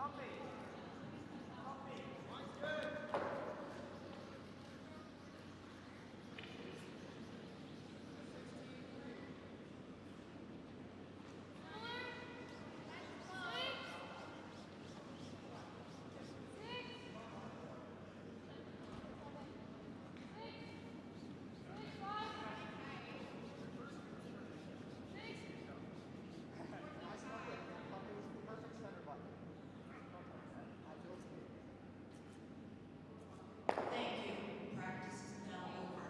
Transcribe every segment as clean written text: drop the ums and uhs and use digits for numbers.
Thank you. Practice is now over.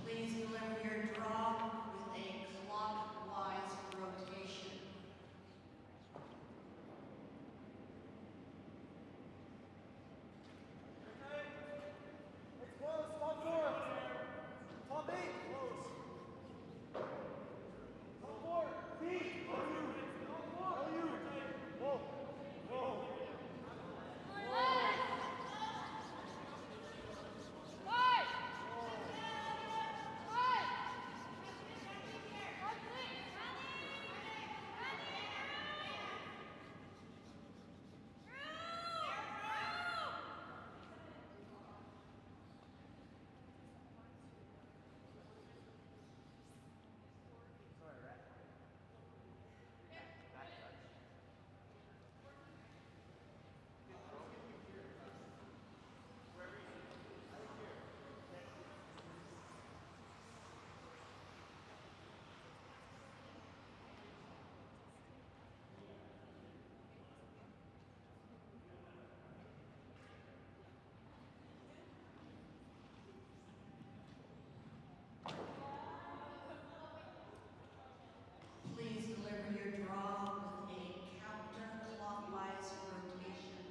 Please deliver your draw with a clockwise rotation. It's close, top four. Top eight, close. Top four, B. Top four. Oh, you. Whoa. Whoa. Please deliver your draw with a counterclockwise rotation.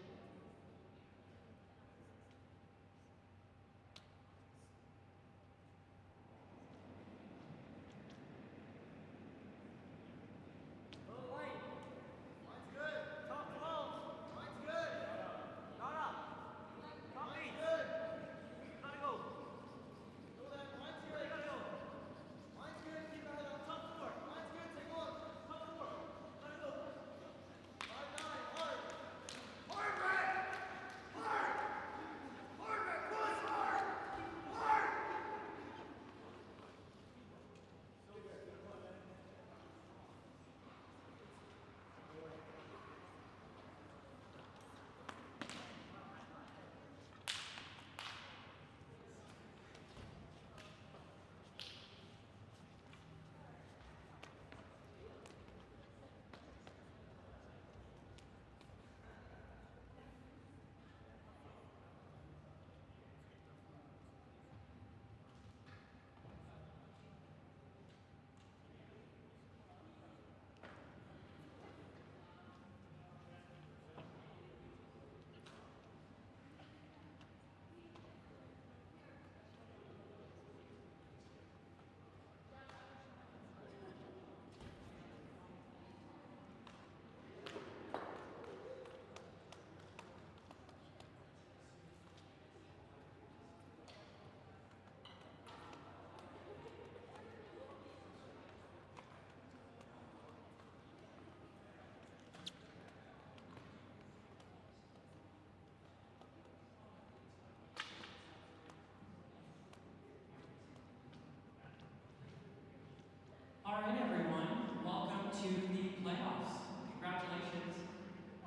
All right, everyone, welcome to the playoffs. Congratulations,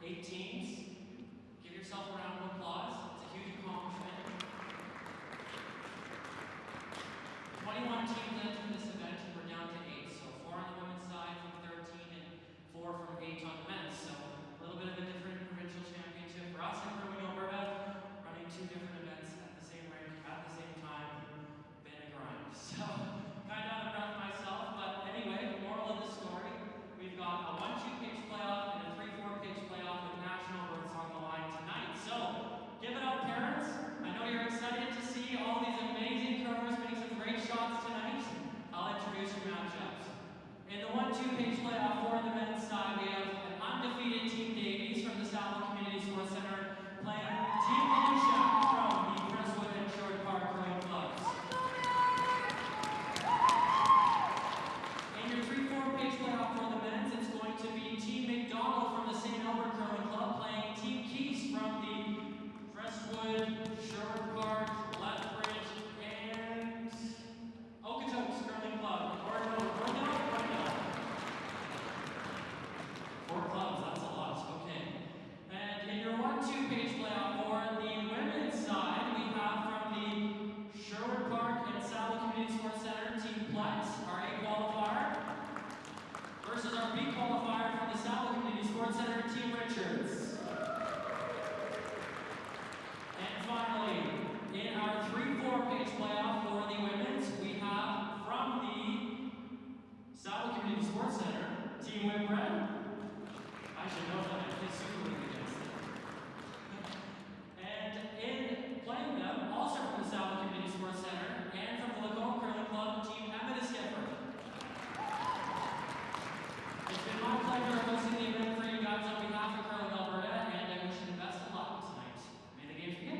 8 teams. Give yourself a round of applause. It's a huge accomplishment. 21 teams entered this event, and we're down to 8. So 4 on the women's side from 13 and 4 from 8 on the men's. So a little bit of a different provincial championship for us in Provincial, Alberta, running 2 different events at the same rink at the same time. Been a grind. So kind of out of breath myself, but anyway, the moral of the story, we've got a 1-2 pitch playoff and a 3-4 pitch playoff with national berths on the line tonight. So I should know that. I play Super League against them. And in playing them, also from the South Community Sports Center and from the Lacombe Curling Club, Team Amidiskeffer. It's been my pleasure hosting the event for you guys on behalf of Curling Alberta, and I wish you the best of luck tonight. May the games begin.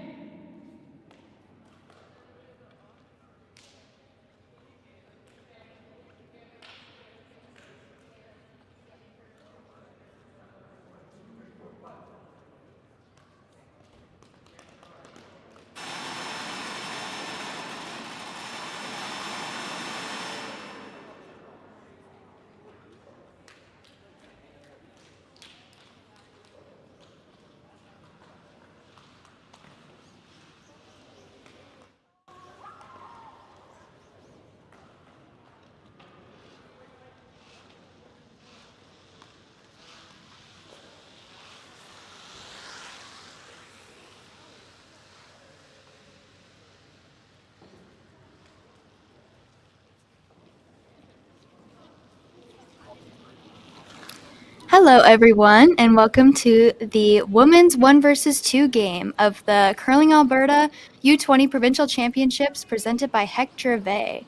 Hello, everyone, and welcome to the Women's 1 vs. 2 game of the Curling Alberta U20 Provincial Championships presented by Hector Vey.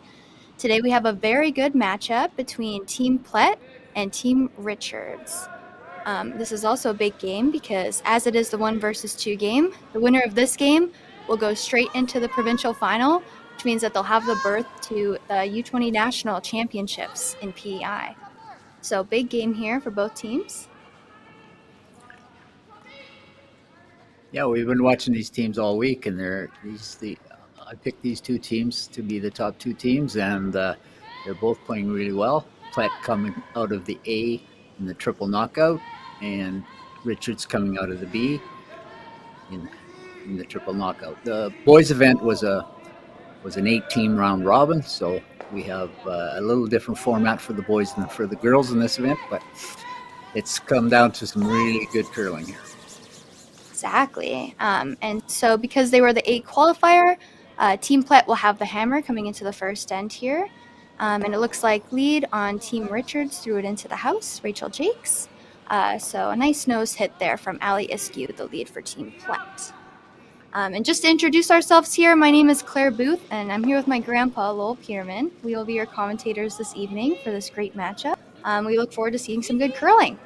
Today we have a very good matchup between Team Plett and Team Richards. This is also a big game because as it is the 1 vs. 2 game, the winner of this game will go straight into the provincial final, which means that they'll have the berth to the U20 National Championships in PEI. So big game here for both teams. Yeah, we've been watching these teams all week, and I picked these two teams to be the top two teams, and they're both playing really well. Plett coming out of the A in the triple knockout, and Richards coming out of the B in the triple knockout. The boys' event was an 8-team round robin, so we have a little different format for the boys than for the girls in this event, but it's come down to some really good curling here. Exactly. And so because they were the 8 qualifier, Team Plett will have the hammer coming into the first end here. And it looks like lead on Team Richards threw it into the house, Rachel Jakes. So a nice nose hit there from Ali Iskew, the lead for Team Plett. And just to introduce ourselves here, my name is Claire Booth, and I'm here with my grandpa, Lowell Peterman. We will be your commentators this evening for this great matchup. We look forward to seeing some good curling.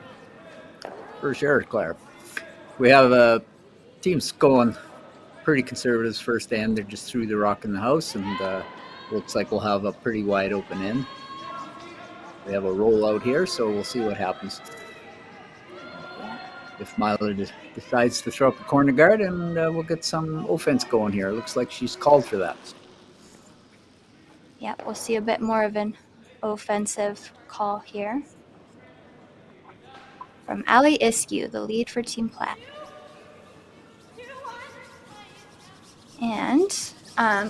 For sure, Claire. We have teams going pretty conservative first end. They're just through the rock in the house, and looks like we'll have a pretty wide open end. We have a rollout here, so we'll see what happens. If Myler decides to throw up a corner guard, and we'll get some offense going here. It looks like she's called for that. Yeah, we'll see a bit more of an offensive call here from Ali Iskew, the lead for Team Plett. And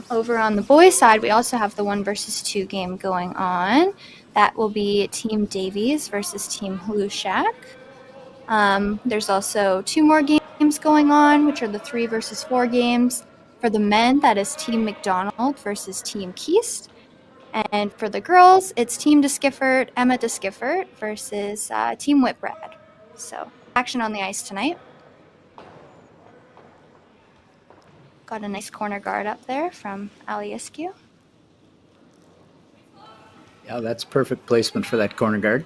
over on the boys' side, we also have the 1 vs. 2 game going on. That will be Team Davies versus Team Hlushak. There's also 2 more games going on, which are the 3 vs. 4 games. For the men, that is Team McDonald versus Team Keast. And for the girls, it's Team Emma DeSkiffert versus Team Whitbread. So action on the ice tonight. Got a nice corner guard up there from Ali Iskew. Yeah, that's perfect placement for that corner guard.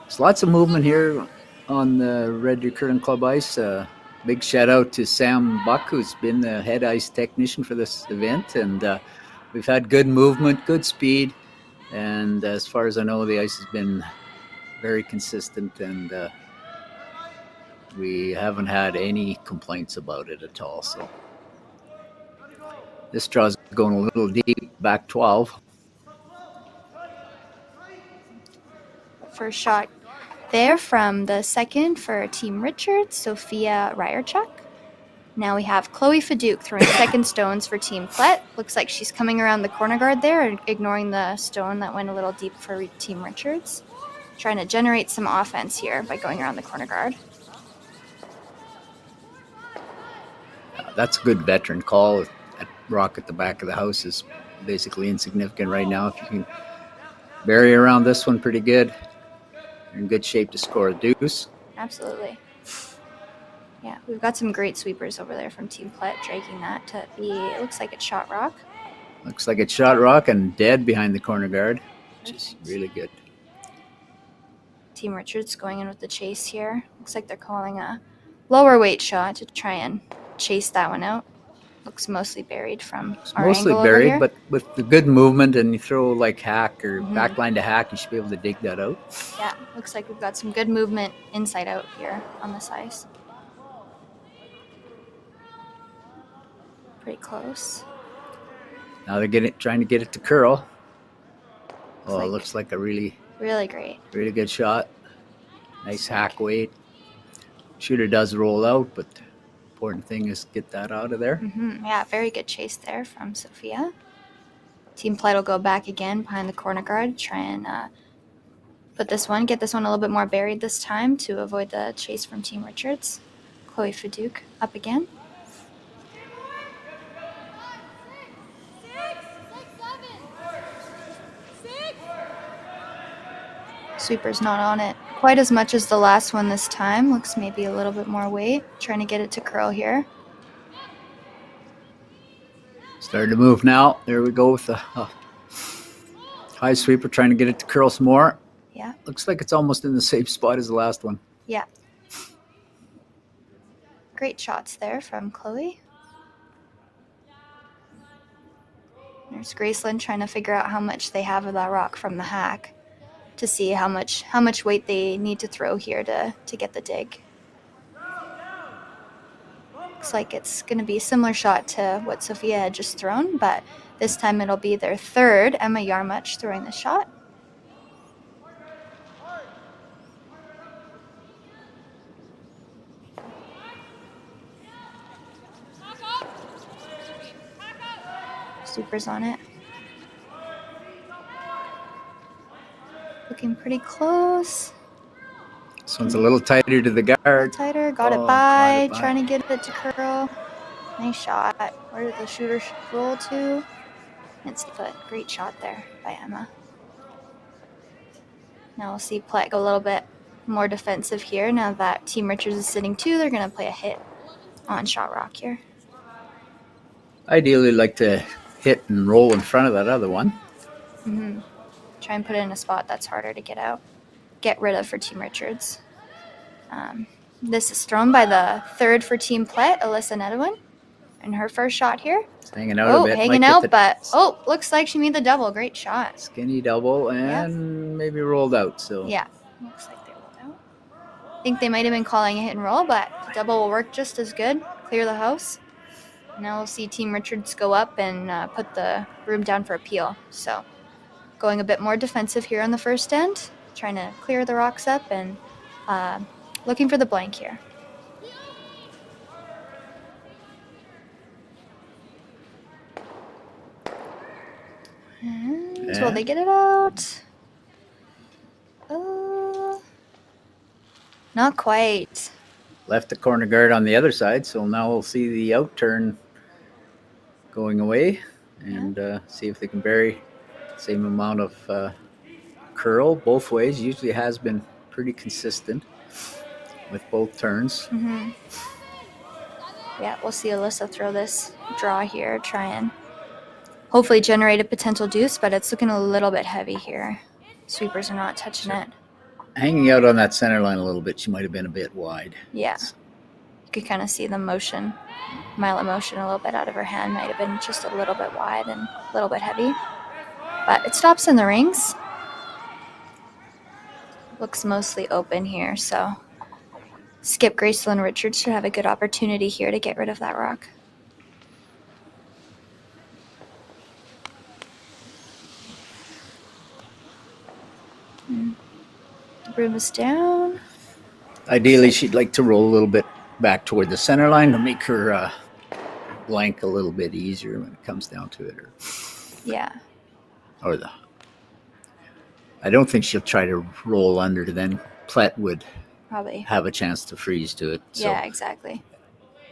There's lots of movement here on the Red Deer Curling Club ice. Big shout out to Sam Buck, who's been the head ice technician for this event, and we've had good movement, good speed, and as far as I know, the ice has been very consistent, and we haven't had any complaints about it at all. So this draw's going a little deep, back 12. First shot there from the second for Team Richards, Sophia Ryerchuk. Now we have Chloe Faduke throwing second stones for Team Plett. Looks like she's coming around the corner guard there and ignoring the stone that went a little deep for Team Richards. Trying to generate some offense here by going around the corner guard. That's a good veteran call. That rock at the back of the house is basically insignificant right now. If you can bury around this one pretty good, you're in good shape to score a deuce. absolutely. Yeah, we've got some great sweepers over there from Team Plett, dragging that to be, it looks like it's shot rock. Looks like it's shot rock and dead behind the corner guard, which is Perfect. really good. Team Richards going in with the chase here. Looks like they're calling a lower weight shot to try and chase that one out. Looks mostly buried from It's our mostly angle over buried, here. but with the good movement and you throw like hack or Mhm. backline to hack, you should be able to dig that out. Yeah, looks like we've got some good movement inside out here on this ice. Pretty close. Now they're trying to get it to curl. Oh, like- it looks like a really Really great. good shot. Nice hack weight. Shooter does roll out, but the important thing is get that out of there. Yeah, very good chase there from Sophia. Team Plett will go back again behind the corner guard, try and get this one a little bit more buried this time to avoid the chase from Team Richards. Chloe Fadouk up again. Sweeper's not on it quite as much as the last one this time. Looks maybe a little bit more weight. Trying to get it to curl here. Starting to move now. There we go with the high sweeper, trying to get it to curl some more. Yeah. Looks like it's almost in the same spot as the last one. Yeah. Great shots there from Chloe. There's Graceland trying to figure out how much they have of that rock from the hack to see how much weight they need to throw here to get the dig. Looks like it's going to be a similar shot to what Sophia had just thrown, but this time it'll be their third, Emma Yarmuch, throwing the shot. Sweeper's on it. Looking pretty close. This one's a little tighter to the guard. Tighter, got it by, trying to get it to curl. Nice shot. Where did the shooter roll to? It's the foot. Great shot there by Emma. Now we'll see Plett go a little bit more defensive here. Now that Team Richards is sitting 2, they're going to play a hit on shot rock here. Ideally, like to hit and roll in front of that other one. Try and put it in a spot that's harder to get rid of for Team Richards. This is thrown by the third for Team Plett, Alyssa Nedwin, and her first shot here. It's hanging out a bit. Hanging out, but looks like she made the double. Great shot. Skinny double and maybe rolled out. So yeah, looks like they rolled out. I think they might have been calling a hit and roll, but double will work just as good. Clear the house. Now we'll see Team Richards go up and put the room down for appeal. So going a bit more defensive here on the first end, trying to clear the rocks up and looking for the blank here. And will they get it out? Not quite. Left the corner guard on the other side, so now we'll see the out turn going away and see if they can bury the same amount of curl both ways. Usually has been pretty consistent with both turns. Yeah, we'll see Alyssa throw this draw here, try and hopefully generate a potential deuce, but it's looking a little bit heavy here. Sweepers are not touching it. Hanging out on that center line a little bit, she might have been a bit wide. Yeah. You could kind of see the motion, mile of motion a little bit out of her hand. Might have been just a little bit wide and a little bit heavy. But it stops in the rings. Looks mostly open here, so Skip Graceland Richards should have a good opportunity here to get rid of that rock. Broom is down. Ideally, she'd like to roll a little bit back toward the center line to make her blank a little bit easier when it comes down to it. Yeah. I don't think she'll try to roll under. Then Plett would probably have a chance to freeze to it. So. Yeah, exactly.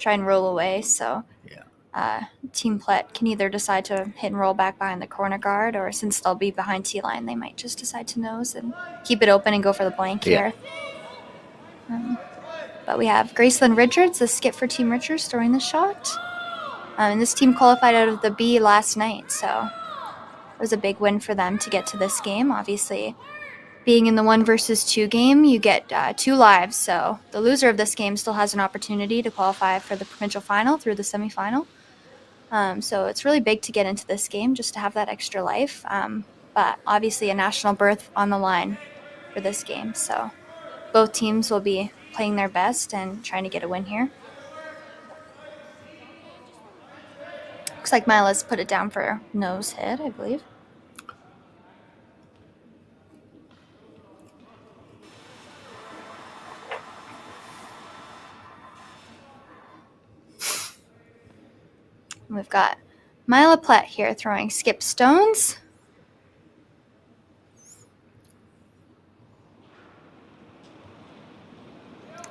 Try and roll away. So Team Plett can either decide to hit and roll back behind the corner guard, or since they'll be behind T-line, they might just decide to nose and keep it open and go for the blank here. But we have Gracelyn Richards, the skip for Team Richards, throwing the shot. And this team qualified out of the B last night, so it was a big win for them to get to this game. Obviously, being in the 1 versus 2 game, you get 2 lives, so the loser of this game still has an opportunity to qualify for the provincial final through the semifinal. So it's really big to get into this game just to have that extra life. But obviously a national berth on the line for this game, so both teams will be playing their best and trying to get a win here. Looks like Mila's put it down for nose hit, I believe. And we've got Mila Plett here throwing skip stones.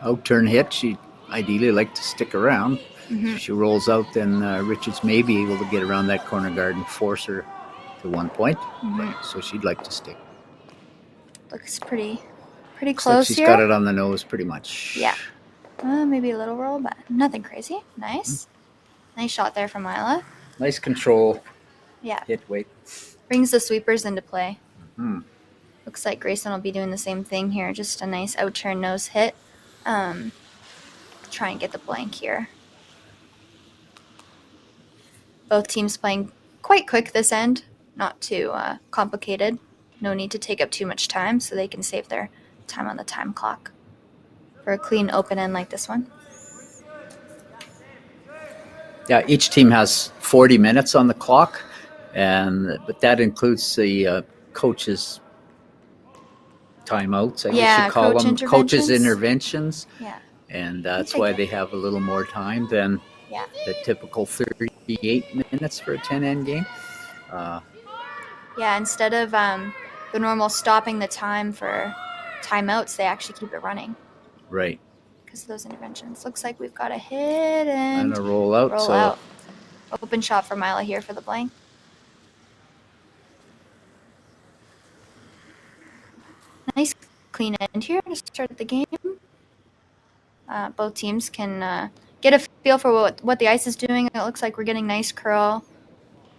Out turn hit. She'd ideally like to stick around. If she rolls out, then Richards may be able to get around that corner guard and force her to 1 point. So she'd like to stick. Looks pretty Looks close like she's here. got it on the nose pretty much. Yeah. Maybe a little roll, but nothing crazy. Nice. Nice shot there from Mila. Nice control. Yeah. Hit weight. Brings the sweepers into play. Looks like Grayson will be doing the same thing here. Just a nice out turn nose hit. Try and get the blank here. Both teams playing quite quick this end. Not too complicated. No need to take up too much time, so they can save their time on the time clock for a clean open end like this one. Yeah, each team has 40 minutes on the clock, but that includes the coaches' timeouts, I guess you call them. Coaches' interventions. Yeah. And that's why they have a little more time than the typical 38 minutes for a 10-end game. Yeah, instead of the normal stopping the time for timeouts, they actually keep it running. Right. Because of those interventions. Looks like we've got a hit and a roll out. Out. Open shot for Mila here for the blank. Nice clean end here to start the game. Both teams can get a feel for what the ice is doing. It looks like we're getting nice curl.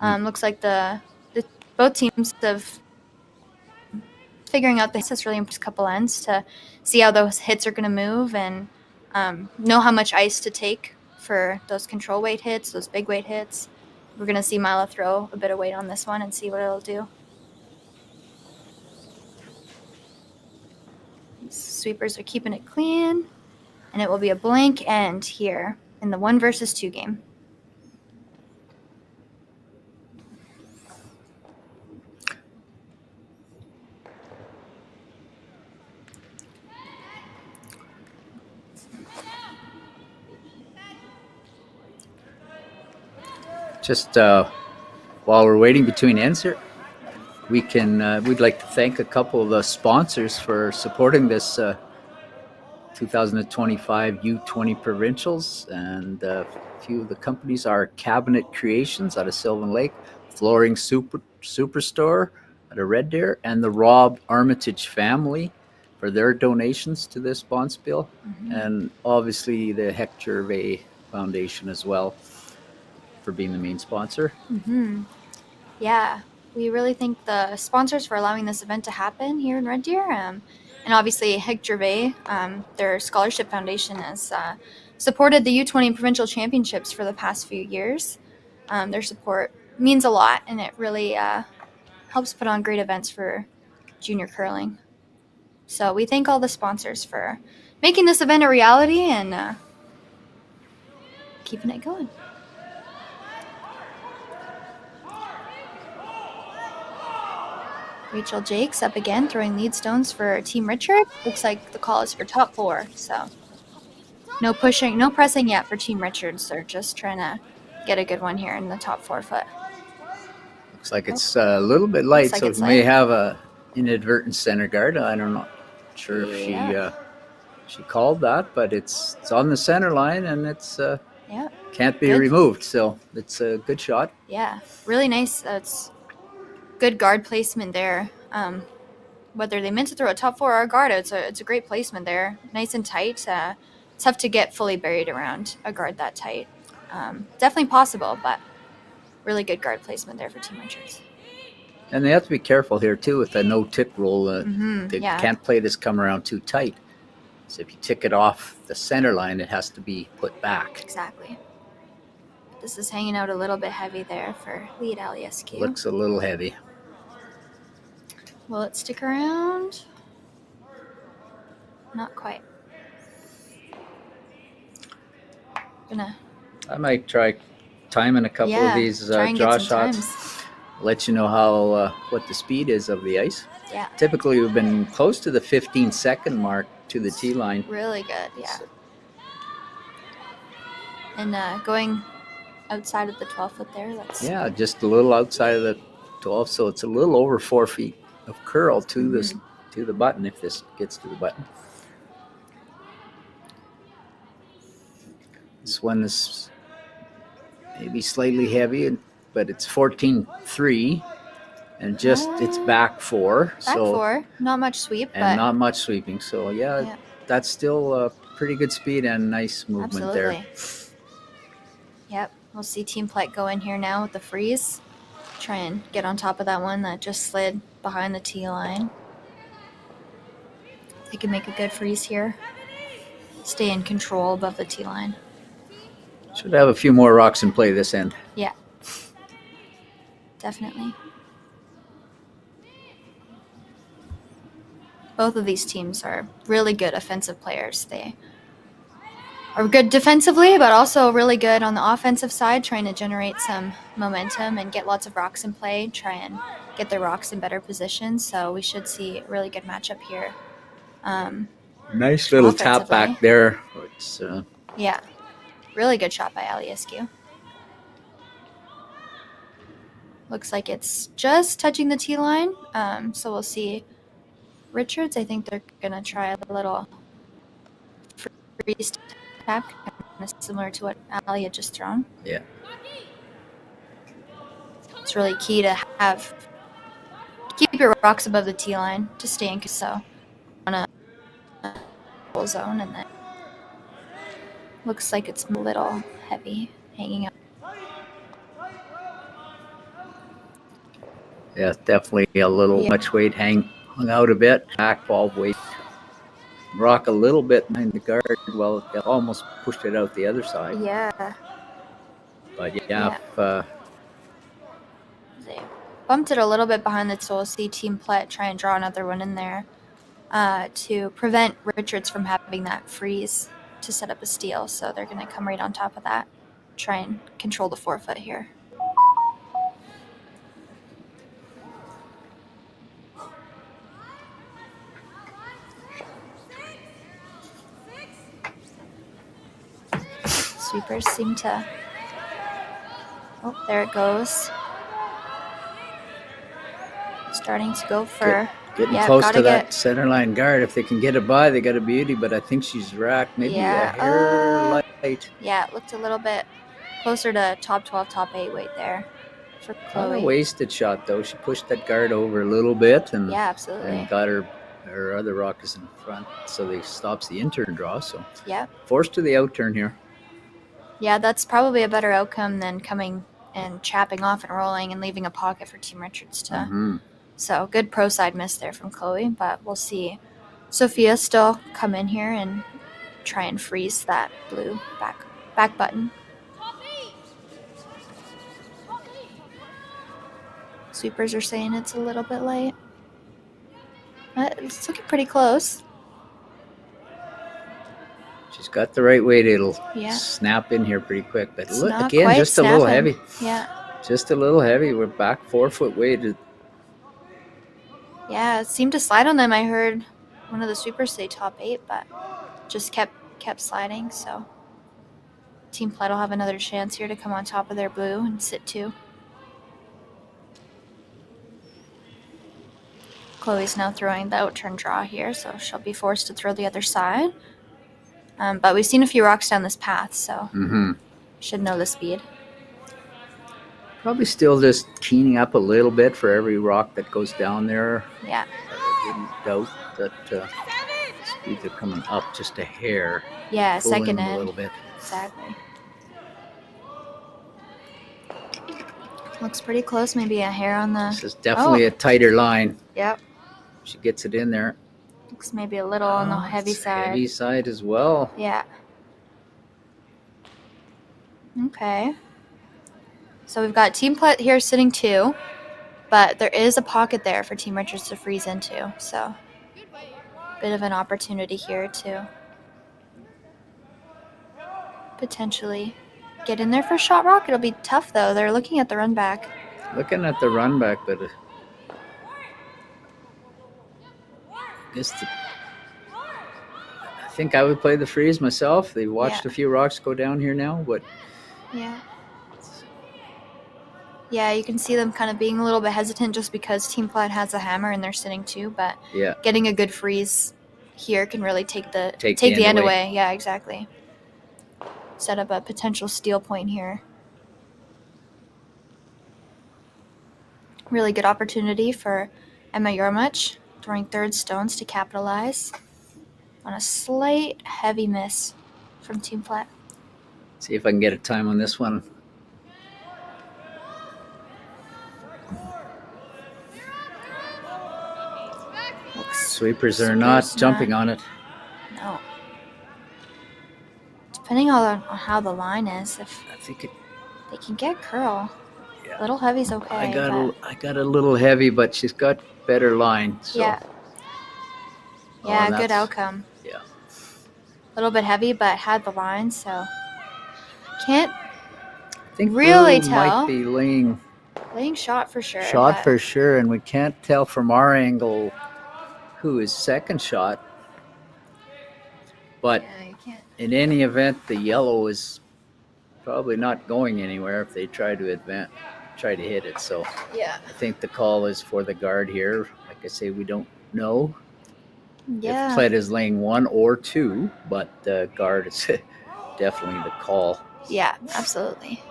Looks like the both teams have figuring out the hits has really improved a couple ends to see how those hits are going to move and know how much ice to take for those control weight hits, those big weight hits. We're going to see Mila throw a bit of weight on this one and see what it'll do. Sweepers are keeping it clean, and it will be a blank end here in the 1 versus 2 game. Just while we're waiting between ends here, we'd like to thank a couple of the sponsors for supporting this 2025 U20 Provincials, and a few of the companies are Cabinet Creations out of Sylvan Lake, Flooring Superstore out of Red Deer, and the Rob Armitage family for their donations to this bonspiel, and obviously the Hector Gervais Foundation as well for being the main sponsor. Yeah, we really thank the sponsors for allowing this event to happen here in Red Deer. And obviously, Hector Gervais, their scholarship foundation, has supported the U20 Provincial Championships for the past few years. Their support means a lot, and it really helps put on great events for junior curling. So we thank all the sponsors for making this event a reality and keeping it going. Rachel Jakes up again, throwing lead stones for Team Richard. Looks like the call is for top 4, so no pushing, no pressing yet for Team Richards. They're just trying to get a good one here in the top 4 foot. Looks like it's a little bit light, like so it may have a inadvertent center guard. I'm not sure if she called that, but it's on the center line, and it's can't be removed, so it's a good shot. Yeah, really nice. It's good guard placement there. whether they meant to throw a top 4 or a guard, it's a great placement there. Nice and tight. Tough to get fully buried around a guard that tight. Definitely possible, but really good guard placement there for Team Richards. And they have to be careful here, too, with the no-tick rule. They yeah. can't play this come around too tight. So if you tick it off the center line, it has to be put back. Exactly. This is hanging out a little bit heavy there for lead Aliescu. Looks a little heavy. Will it stick around? Not quite. I might try timing a couple of these draw shots. Let you know how what the speed is of the ice. Yeah. Typically, we've been close to the 15-second mark to the tee line. Really good, yeah. And going outside of the 12-foot there. Yeah, just a little outside of the 12, so it's a little over 4 feet of curl to this to the button if this gets to the button. This one is maybe slightly heavy, but it's 14.3, and just it's back 4. Back 4, not much sweep, and not much sweeping. So yeah, that's still a pretty good speed and nice movement there. Yep, we'll see Team Plett go in here now with the freeze. Try and get on top of that one that just slid behind the tee line. They can make a good freeze here. Stay in control above the tee line. Should have a few more rocks in play this end. Yeah, definitely. Both of these teams are really good offensive players. They are good defensively, but also really good on the offensive side, trying to generate some momentum and get lots of rocks in play, try and get their rocks in better positions. So we should see a really good matchup here. Nice little tap back there. It's, yeah, really good shot by Aliescu. Looks like it's just touching the tee line. So we'll see Richards. I think they're going to try a little freeze tap, kind of similar to what Ali had just thrown. Yeah. It's really key to keep your rocks above the tee line to stay in so on a full zone, and then looks like it's a little heavy hanging out. Yeah, definitely a little much weight hung out a bit. Back ball weight. Rock a little bit behind the guard. Well, it almost pushed it out the other side. Yeah. But They bumped it a little bit behind the so we'll see Team Plett try and draw another one in there to prevent Richards from having that freeze to set up a steal. So they're going to come right on top of that, try and control the 4-foot here. Sweepers seem to... Oh, there it goes. Starting to go for... Getting close to that center line guard. If they can get it by, they got a beauty, but I think she's racked maybe a hair light. Yeah, it looked a little bit closer to top 12, top 8 weight there for Chloe. Not a wasted shot, though. She pushed that guard over a little bit and, absolutely. And got her other rockets in front, so they stops the in-turn draw. So forced to the out-turn here. Yeah, that's probably a better outcome than coming and chapping off and rolling and leaving a pocket for Team Richards to. So good pro side miss there from Chloe, but we'll see Sophia still come in here and try and freeze that blue back button. Sweepers are saying it's a little bit late. But it's looking pretty close. She's got the right weight. It'll snap in here pretty quick. But It's look, not again, quite just a little heavy. Yeah. Just a little heavy. We're back 4-foot weight. Yeah, it seemed to slide on them. I heard one of the sweepers say top 8, but just kept sliding. So Team Plett will have another chance here to come on top of their blue and sit 2. Chloe's now throwing the out-turn draw here, so she'll be forced to throw the other side. But we've seen a few rocks down this path, so should know the speed. Probably still just keening up a little bit for every rock that goes down there. Yeah. wouldn't doubt that speeds are coming up just a hair. Yeah, Fooling second them a end. little bit. Exactly. Looks pretty close. Maybe a hair on the. This is definitely a tighter line. Yep. She gets it in there. Looks maybe a little on the heavy It's side. Heavy side as well. Yeah. Okay. So we've got Team Plett here sitting 2, but there is a pocket there for Team Richards to freeze into. So bit of an opportunity here to potentially get in there for shot rock. It'll be tough though. They're looking at the run back. Looking at the run back, but I think I would play the freeze myself. They watched a few rocks go down here now, but yeah, you can see them kind of being a little bit hesitant just because Team Plett has a hammer and they're sitting 2, but getting a good freeze here can really take the end away. Yeah, exactly. Set up a potential steal point here. Really good opportunity for Emma Yormuch, throwing third stones to capitalize on a slight heavy miss from Team Plett. See if I can get a time on this one. Sweepers are not jumping on it. No. Depending on how the line is, if I think they can get curl. Yeah. Little heavy's okay. I got a little heavy, but she's got better line. So. Yeah. Yeah, good outcome. Yeah. A little bit heavy, but had the line, so can't think really Blue tell. Might be laying shot for sure. For sure, and we can't tell from our angle who is second shot. But in any event, the yellow is probably not going anywhere if they try to hit it. So yeah, I think the call is for the guard here. Like I say, we don't know if Plett is laying 1 or 2, but the guard is definitely the call. Yeah, absolutely.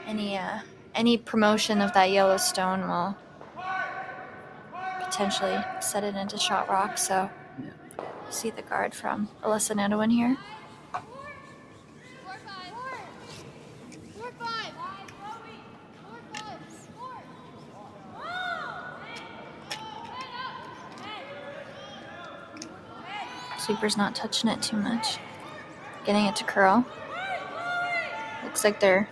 Any promotion of that yellow stone will potentially set it into shot rock. So see the guard from Alyssa Nadowin here. Sweeper's not touching it too much. Getting it to curl. Looks like they're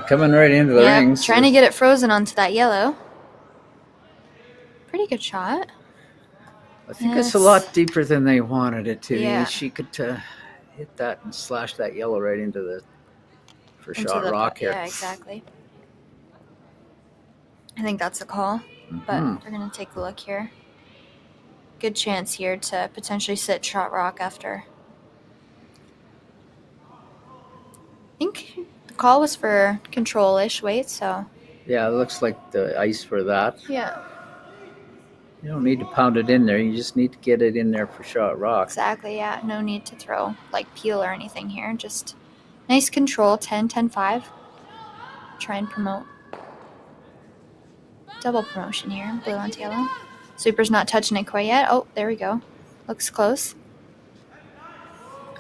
coming right into the rings. Trying to get it frozen onto that yellow. Pretty good shot. I think it's a lot deeper than they wanted it to. Yeah. She could hit that and slash that yellow right into shot rock here. Yeah, exactly. I think that's a call, but they're going to take a look here. Good chance here to potentially sit shot rock after. I think the call was for control-ish weight, so. Yeah, it looks like the ice for that. Yeah. You don't need to pound it in there. You just need to get it in there for shot rock. Exactly, yeah. No need to throw like peel or anything here. Just nice control, 10, 10, 5. Try and promote. Double promotion here, blue onto yellow. Sweeper's not touching it quite yet. Oh, there we go. Looks close.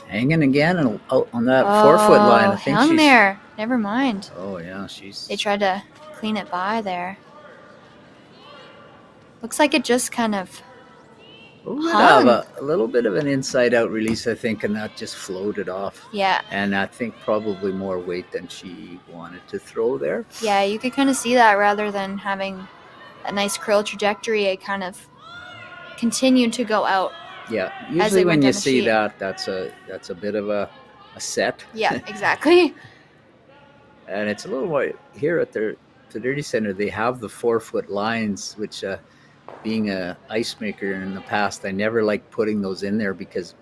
Hanging again and out on that 4-foot line. I think hung there. Never mind. Oh, yeah, They tried to clean it by there. Looks like it just kind of hung. A little bit of an inside-out release, I think, and that just floated off. Yeah. And I think probably more weight than she wanted to throw there. Yeah, you could kind of see that rather than having a nice curl trajectory. It kind of continued to go out. Yeah, usually when you see that, that's a bit of a set. Yeah, exactly. And it's a little more here at the Dirty Center. They have the 4-foot lines, which being a ice maker in the past, I never liked putting those in there because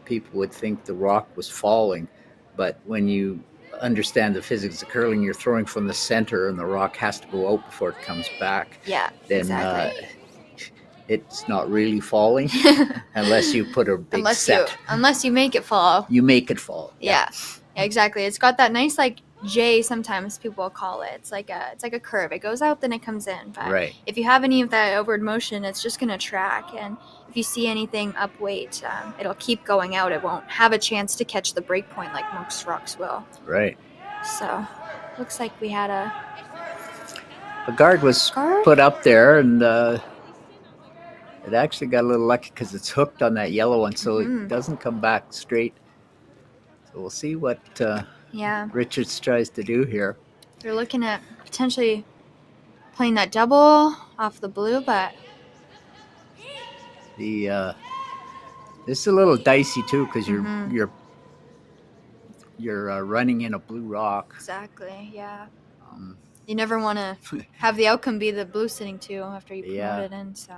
people would think the rock was falling. But when you understand the physics of curling, you're throwing from the center and the rock has to go out before it comes back. Yeah, then exactly. it's not really falling unless you put a big set. Unless you make it fall. You make it fall. Yeah, exactly. It's got that nice like J. Sometimes people will call it. It's like a curve. It goes out, then it comes in. But Right. if you have any of that upward motion, it's just gonna track. And if you see anything up weight, it'll keep going out. It won't have a chance to catch the break point like most rocks will. Right. So, looks like we had a guard was put up there, and it actually got a little lucky because it's hooked on that yellow one, so it doesn't come back straight. So we'll see what Richards tries to do here. They're looking at potentially playing that double off the blue, but this is a little dicey too because you're running in a blue rock. Exactly. Yeah. You never want to have the outcome be the blue sitting two after you promote it in. So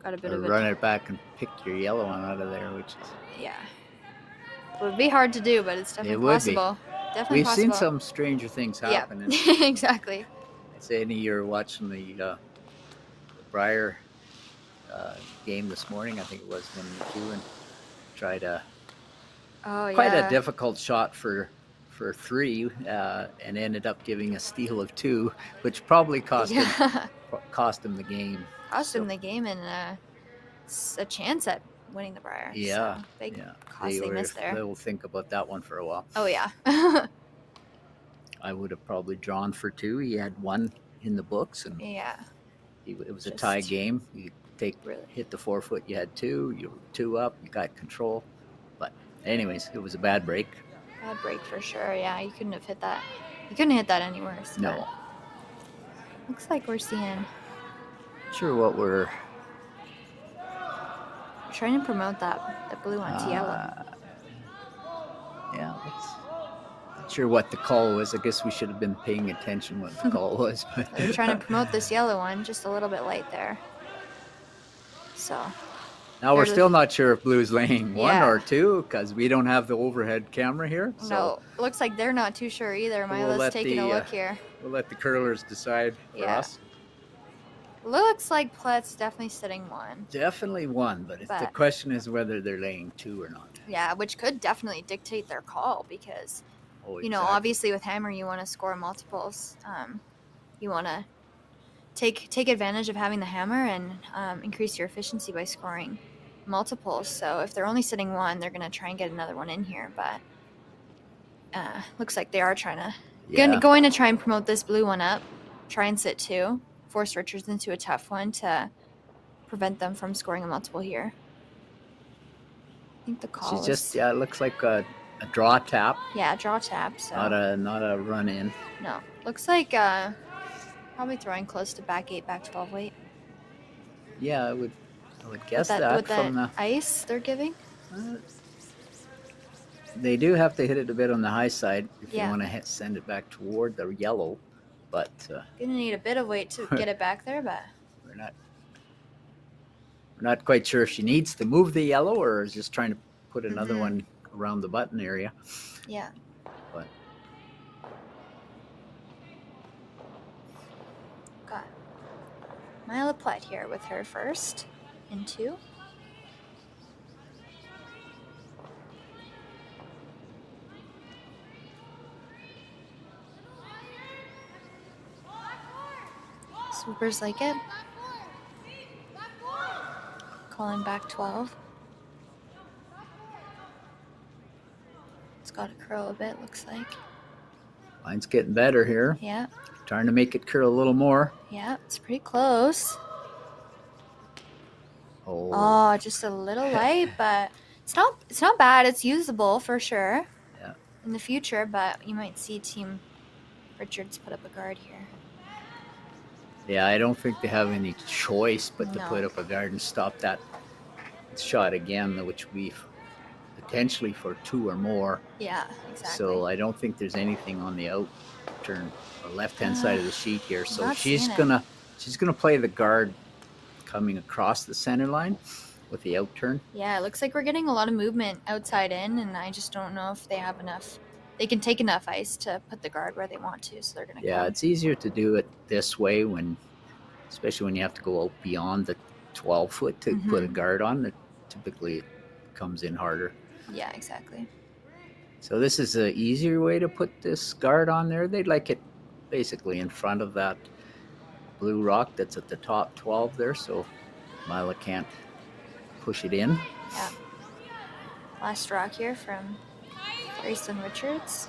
got a bit of run it back and pick your yellow one out of there, which is it would be hard to do, but it's definitely possible. Definitely possible. We've seen some stranger things happen. Yeah. Exactly. I say you're watching the Briar game this morning. I think it was when McEwen tried quite a difficult shot for 3 and ended up giving a steal of 2, which probably cost him the game. Cost him the game and a chance at winning the Briar. Yeah. So big costly miss there. They'll think about that one for a while. Oh yeah. I would have probably drawn for 2. He had 1 in the books, and it was a tie game. You hit the 4-foot, you had 2. You were 2 up. You got control. But anyways, it was a bad break. Bad break for sure. Yeah, you couldn't have hit that. You couldn't hit that anywhere. No. Looks like we're seeing. Sure, what we're trying to promote that blue onto yellow. Yeah, not sure what the call was. I guess we should have been paying attention what the call was. But they're trying to promote this yellow one just a little bit light there. So now we're still not sure if blue's laying 1 or 2 because we don't have the overhead camera here. So no, looks like they're not too sure either. Mila's taking a look here. We'll let the curlers decide for us. Looks like Plett's definitely sitting 1. Definitely 1, but the question is whether they're laying 2 or not. Yeah, which could definitely dictate their call because, obviously with hammer you want to score multiples. You want to take advantage of having the hammer and increase your efficiency by scoring multiples. So if they're only sitting 1, they're going to try and get another one in here. But looks like they are going to try and promote this blue one up, try and sit 2. Force Richards into a tough one to prevent them from scoring a multiple here. I think the call it looks like a draw tap. Yeah, draw tap. So not a run in. No, looks like probably throwing close to back 8, back 12 weight. Yeah, I would guess that with from the ice they're giving. They do have to hit it a bit on the high side if you want to send it back toward the yellow. But gonna need a bit of weight to get it back there, but we're not quite sure if she needs to move the yellow or is just trying to put another one around the button area. Yeah. But got Mila Plett here with her first in 2. Swoopers like it. Calling back 12. It's got to curl a bit, looks like. Mine's getting better here. Yeah. Trying to make it curl a little more. Yeah, it's pretty close. Oh, just a little light, but it's not bad. It's usable for sure. Yeah. In the future, but you might see Team Richards put up a guard here. Yeah, I don't think they have any choice but to put up a guard and stop that shot again, which would be potentially for 2 or more. Yeah, exactly. So I don't think there's anything on the out turn or left-hand side of the sheet here. So she's gonna play the guard coming across the center line with the out turn. Yeah, it looks like we're getting a lot of movement outside in, and I just don't know if they have enough. They can take enough ice to put the guard where they want to, so they're gonna. Yeah, it's easier to do it this way when especially when you have to go out beyond the 12 foot to put a guard on. It typically comes in harder. Yeah, exactly. So this is an easier way to put this guard on there. They'd like it basically in front of that blue rock that's at the top 12 there, so Mila can't push it in. Yeah. Last rock here from Grayson Richards.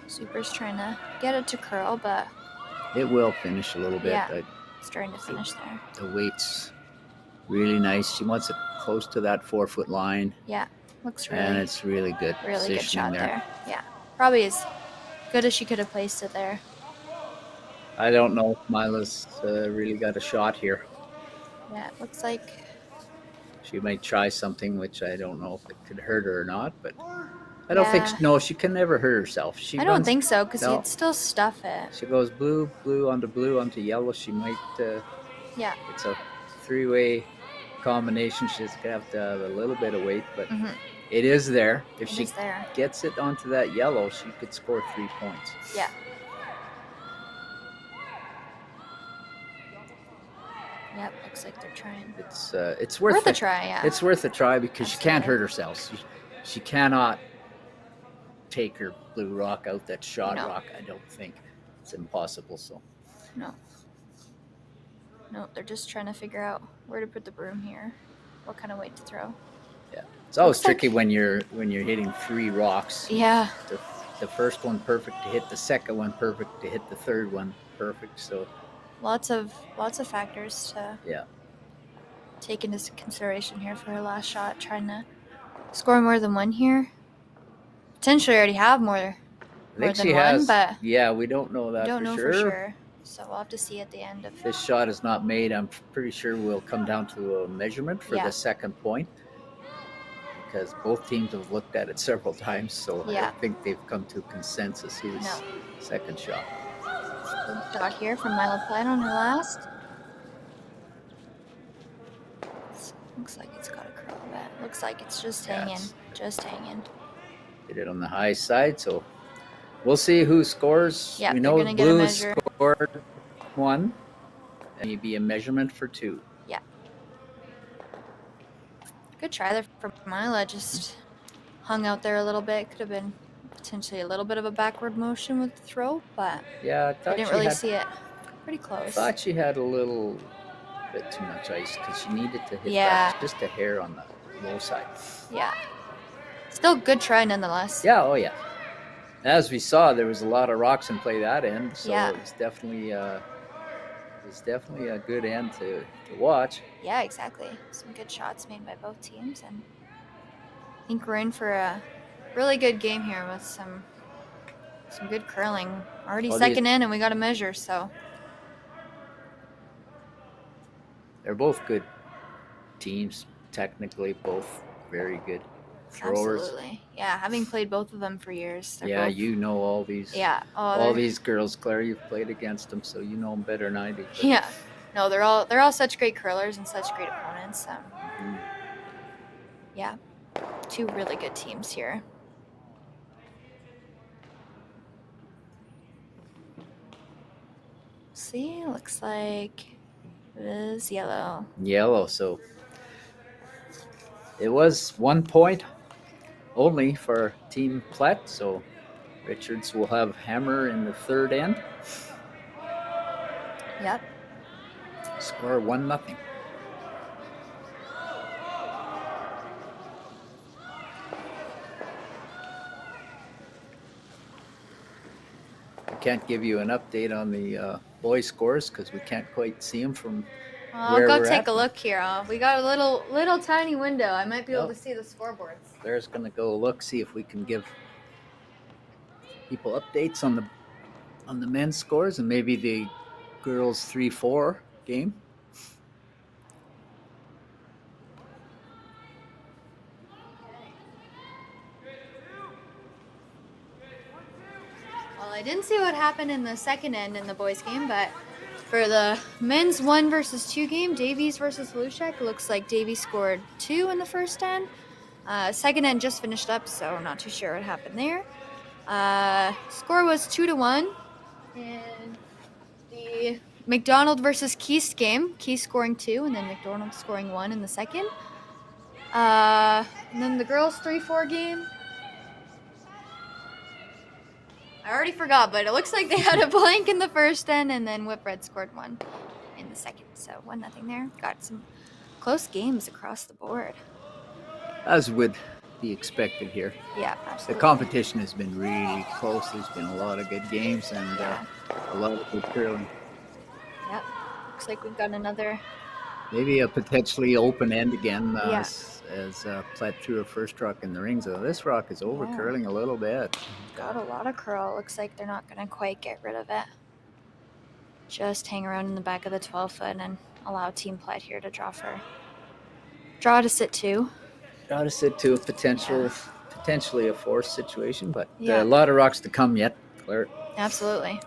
Super's trying to get it to curl, but It will finish a little bit. yeah, starting to finish there. The weight's really nice. She wants it close to that 4 foot line. Yeah, looks And really, it's really good really good positioning shot there. Yeah, probably as good as she could have placed it there. I don't know if Mila's really got a shot here. Yeah, it looks like, She might try something, which I don't know if it could hurt her or not, but I don't Yeah. think, no, she can never hurt herself. She I don't runs- think so, because no. you'd still stuff it. She goes blue onto yellow. She might, Yeah. it's a 3-way combination. She's going to have a little bit of weight, but it is there. If It she is there. gets it onto that yellow, she could score 3 points. Yeah. Yep, looks like they're trying. It's worth a try, yeah. It's worth a try because she can't Absolutely. hurt herself. She cannot take her blue rock out that shot No. rock. I don't think it's impossible. So No, they're just trying to figure out where to put the broom here, what kind of weight to throw. yeah, it's always Looks like- tricky when you're hitting 3 rocks. Yeah, The first one perfect to hit, the second one perfect to hit, the third one perfect. So lots of factors to yeah, take into consideration here for her last shot. Trying to score more than one here. Potentially already have more I than think she one, has. but Yeah, we don't know that don't know for for sure. sure. So we'll have to see at the end of. This shot is not made. I'm pretty sure we'll come down to a measurement for Yeah. the second point because both teams have looked at it several times. So Yeah. I think they've come to a consensus who's No. second shot. Good shot here from Mila Plett on her last. Looks like it's got a curl a bit. Looks like it's just Yeah, hanging. it's- Just hanging. Hit it on the high side. So we'll see who scores. Yeah, we they're know gonna get a blue measure. scored 1, and maybe a measurement for 2. Good try there from Mila. Just hung out there a little bit. Could have been potentially a little bit of a backward motion with the throw, but Yeah, I I thought didn't she really had. see it. Pretty close. Thought she had a little bit too much ice because she needed to hit Yeah. that just a hair on the low side. Yeah. Still good try nonetheless. Yeah, oh yeah. As we saw, there was a lot of rocks in play that end, so Yeah. it was definitely a good end to watch. Yeah, exactly. Some good shots made by both teams, and I think we're in for a really good game here with some good curling. Already Well, second in, and we got to measure. So They're both good teams, technically, both very good throwers. absolutely, yeah. Having played both of them for years, they're Yeah, both, you know all these. yeah. Oh, all they're- these girls, Claire. You've played against them, so you know them better than I do. but- Yeah. No, they're all such great curlers and such great opponents. Mhm. Yeah, two really good teams here. See, looks like it is yellow. Yellow. So it was 1 point only for Team Plett. So Richards will have hammer in the third end. Yep. Score 1-0. I can't give you an update on the boys' scores because we can't quite see them from. I'll Where go we're take at. a look here. We got a little tiny window. I might be able Oh. to see the scoreboards. Claire's gonna go look, see if we can give people updates on the men's scores and maybe the girls 3-4 game. Well, I didn't see what happened in the second end in the boys' game, but for the men's 1 versus 2 game, Davies versus Lushek, looks like Davies scored 2 in the first end. Second end just finished up, so not too sure what happened there. Score was 2-1, and the McDonald versus Keith game. Keith scoring 2 and then McDonald scoring 1 in the second. And then the girls 3-4 game. I already forgot, but it looks like they had a blank in the first end, and then Whitbread scored 1 in the second. So 1-0 there. Got some close games across the board. As would be expected here. Yeah, The absolutely. competition has been really close. There's been a lot of good games and Yeah. a lot of good curling. Yep. Looks like we've got another. Maybe a potentially open end again Yeah. as Plett threw her first rock in the ring. So this rock is over Yeah. curling a little bit. Got a lot of curl. Looks like they're not going to quite get rid of it. Just hang around in the back of the 12-foot and allow Team Plett here to draw to sit 2. Got to sit to a potentially a forced situation, but Yeah. a lot of rocks to come yet, Claire. Absolutely.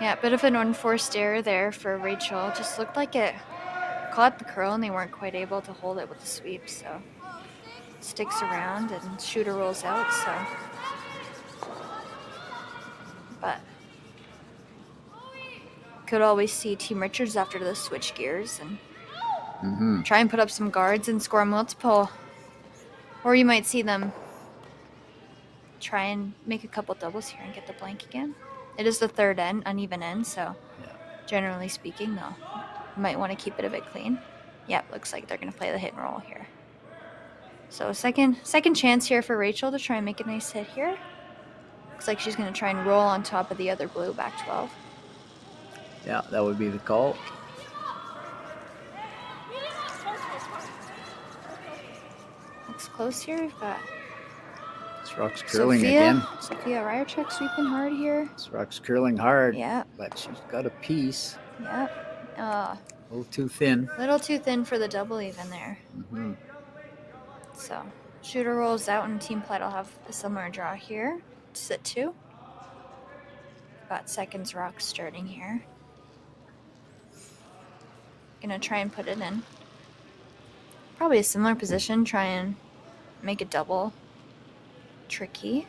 Yeah, bit of an unforced error there for Rachel. Just looked like it caught the curl and they weren't quite able to hold it with the sweep, so sticks around and shooter rolls out, so. But could always see Team Richards after the switch gears and try and put up some guards and score multiple. Or you might see them try and make a couple doubles here and get the blank again. It is the third end, uneven end, so generally speaking, though, you might want to keep it a bit clean. Yep, looks like they're going to play the hit and roll here. So second chance here for Rachel to try and make a nice hit here. Looks like she's going to try and roll on top of the other blue back 12. Yeah, that would be the call. Looks close here. We've got This rock's curling again. Sophia Ryerchuk sweeping hard here. This rock's curling hard. Yeah. But she's got a piece. Yep. A little too thin. Little too thin for the double even there. Mm-hmm. So shooter rolls out and Team Plett will have a similar draw here to sit 2. Got seconds rock starting here. Gonna try and put it in. Probably a similar position, try and make a double tricky.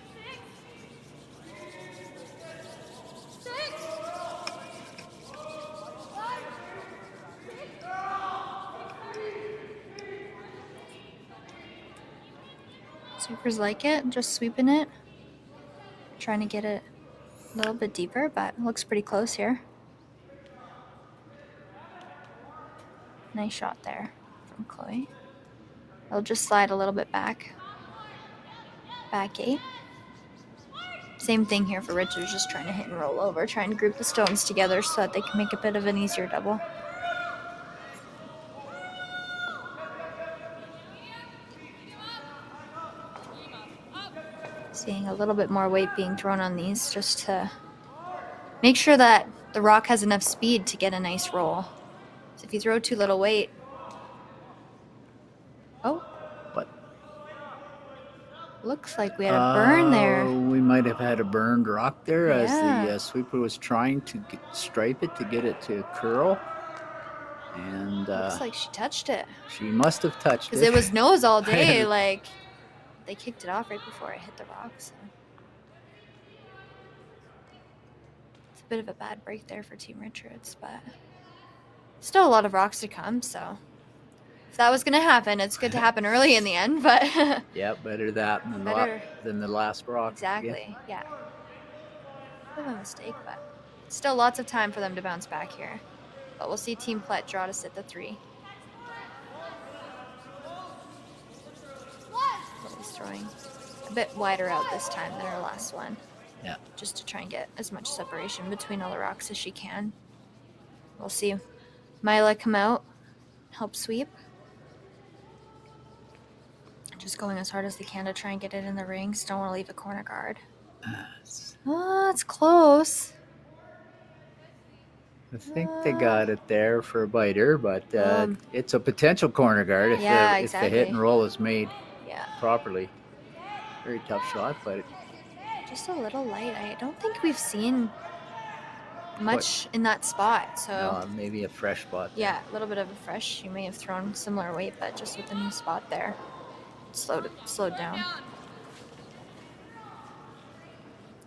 Sweepers like it, just sweeping it. Trying to get it a little bit deeper, but it looks pretty close here. Nice shot there from Chloe. It'll just slide a little bit back. Back 8. Same thing here for Richards, just trying to hit and roll over, trying to group the stones together so that they can make a bit of an easier double. Seeing a little bit more weight being thrown on these just to make sure that the rock has enough speed to get a nice roll. So if you throw too little weight... Oh. What? Looks like we had a burn there. We might have had a burned rock there as Yeah. the sweeper was trying to stripe it to get it to curl. And Looks like she touched it. she must have touched it. Because it was nose all day. Like, they kicked it off right before it hit the rocks. So. It's a bit of a bad break there for Team Richards, but still a lot of rocks to come, so if that was going to happen, it's good to happen early in the end, but... Yeah, better that than the last rock. Exactly, yeah. Bit of a mistake, but still lots of time for them to bounce back here. But we'll see Team Plett draw to sit the 3. Lily's throwing a bit wider out this time than her last one. Yeah. Just to try and get as much separation between all the rocks as she can. We'll see Mila come out, help sweep. Just going as hard as they can to try and get it in the rings. Don't want to leave a corner guard. Oh, it's close. I think they got it there for a biter, but it's a potential corner guard if, if the hit and roll is made properly. Very tough shot, but just a little light. I don't think we've seen much in that spot. So maybe a fresh spot. Yeah, a little bit of a fresh. You may have thrown similar weight, but just with a new spot there, slowed down.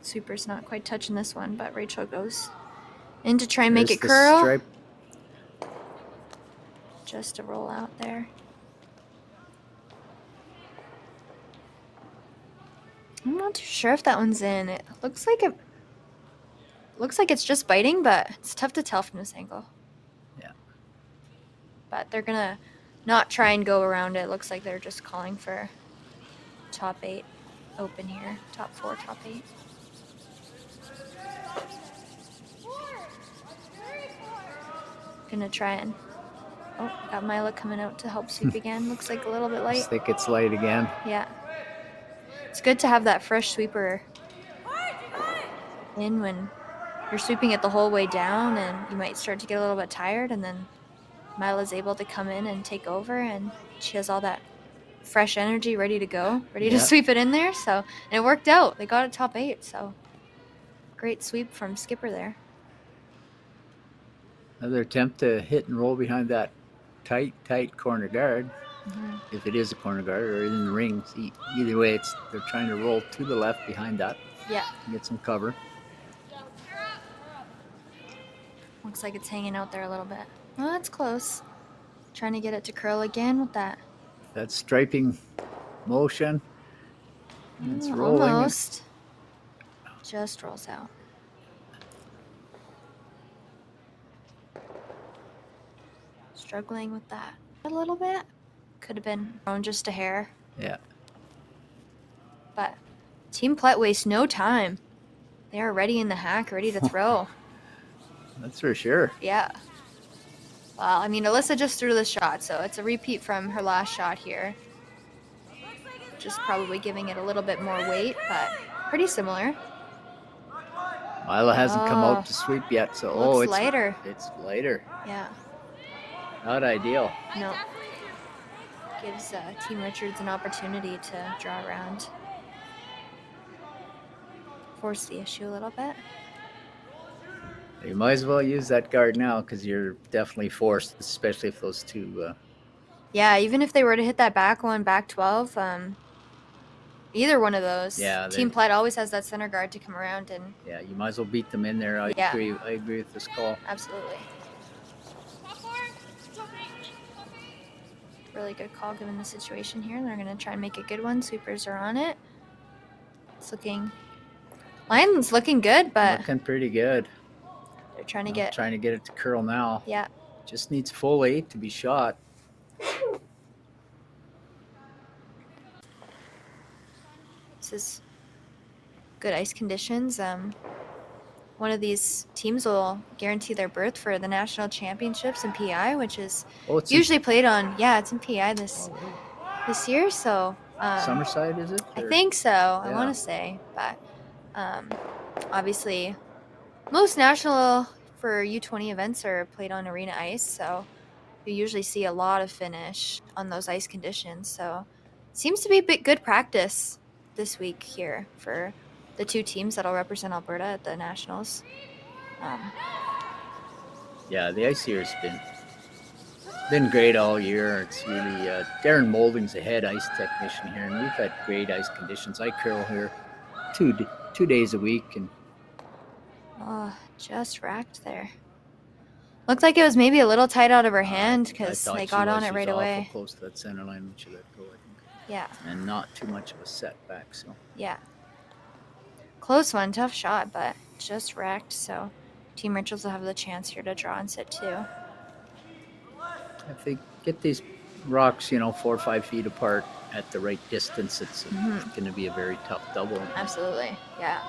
Sweeper's not quite touching this one, but Rachel goes In to try and make There's it the curl. stripe. Just a roll out there. I'm not too sure if that one's in. It looks like it's just biting, but it's tough to tell from this angle. Yeah. But they're gonna not try and go around it. Looks like they're just calling for top 8 open here. Top 4, top 8. Gonna try and got Mila coming out to help sweep again. Looks like a little bit I light. just think it's light again. Yeah. It's good to have that fresh sweeper in when you're sweeping it the whole way down and you might start to get a little bit tired, and then Mila's able to come in and take over, and she has all that fresh energy ready to go, ready to Yeah. sweep it in there. So, and it worked out. They got it top 8, so great sweep from Skipper there. Another attempt to hit and roll behind that tight corner guard. Mm-hmm. If it is a corner guard or in the rings. Either way, they're trying to roll to the left behind that. Yeah. Get some cover. Looks like it's hanging out there a little bit. Well, that's close. Trying to get it to curl again with that. That striping motion. It's rolling. Almost. Just rolls out. Struggling with that a little bit. Could have been thrown just a hair. Yeah. But Team Plett wastes no time. They are ready in the hack, ready to throw. That's for sure. Yeah. Well, I mean, Alyssa just threw the shot, so it's a repeat from her last shot here. Just probably giving it a little bit more weight, but pretty similar. Mila hasn't come out to sweep yet, so Looks it's lighter. It's lighter. Yeah. Not ideal. No. Gives Team Richards an opportunity to draw around. Force the issue a little bit. You might as well use that guard now because you're definitely forced, especially if those two. Yeah, even if they were to hit that back one, back 12, either one of those. Yeah, Team Plett always has that center guard to come around and. Yeah, you might as well beat them in there. I agree with this call. Absolutely. Really good call given the situation here. They're going to try and make a good one. Sweepers are on it. It's looking. Line's looking good, but Looking pretty good. they're trying to get. Trying to get it to curl now. Yeah. Just needs full 8 to be shot. This is good ice conditions. One of these teams will guarantee their berth for the national championships in PI, which is It's usually played on. Yeah, it's in PI this year. So Summerside, is it? I Or- think so. I Yeah. want to say, but obviously, most national for U20 events are played on arena ice, so you usually see a lot of finish on those ice conditions. So it seems to be a bit good practice this week here for the two teams that'll represent Alberta at the nationals. Yeah, the ice here has been great all year. It's really Darren Molding's the head ice technician here, and we've had great ice conditions. I curl here 2 days a week, and Just racked there. Looked like it was maybe a little tight out of her hand I because thought they she got was. on it She was right awful away. close to that center line when she let go, I think, Yeah, and not too much of a setback. So yeah. Close one, tough shot, but just wrecked. So Team Richards will have the chance here to draw and sit too. if they get these rocks, 4 or 5 feet apart at the right distance, it's going to be a very tough double. Absolutely, yeah.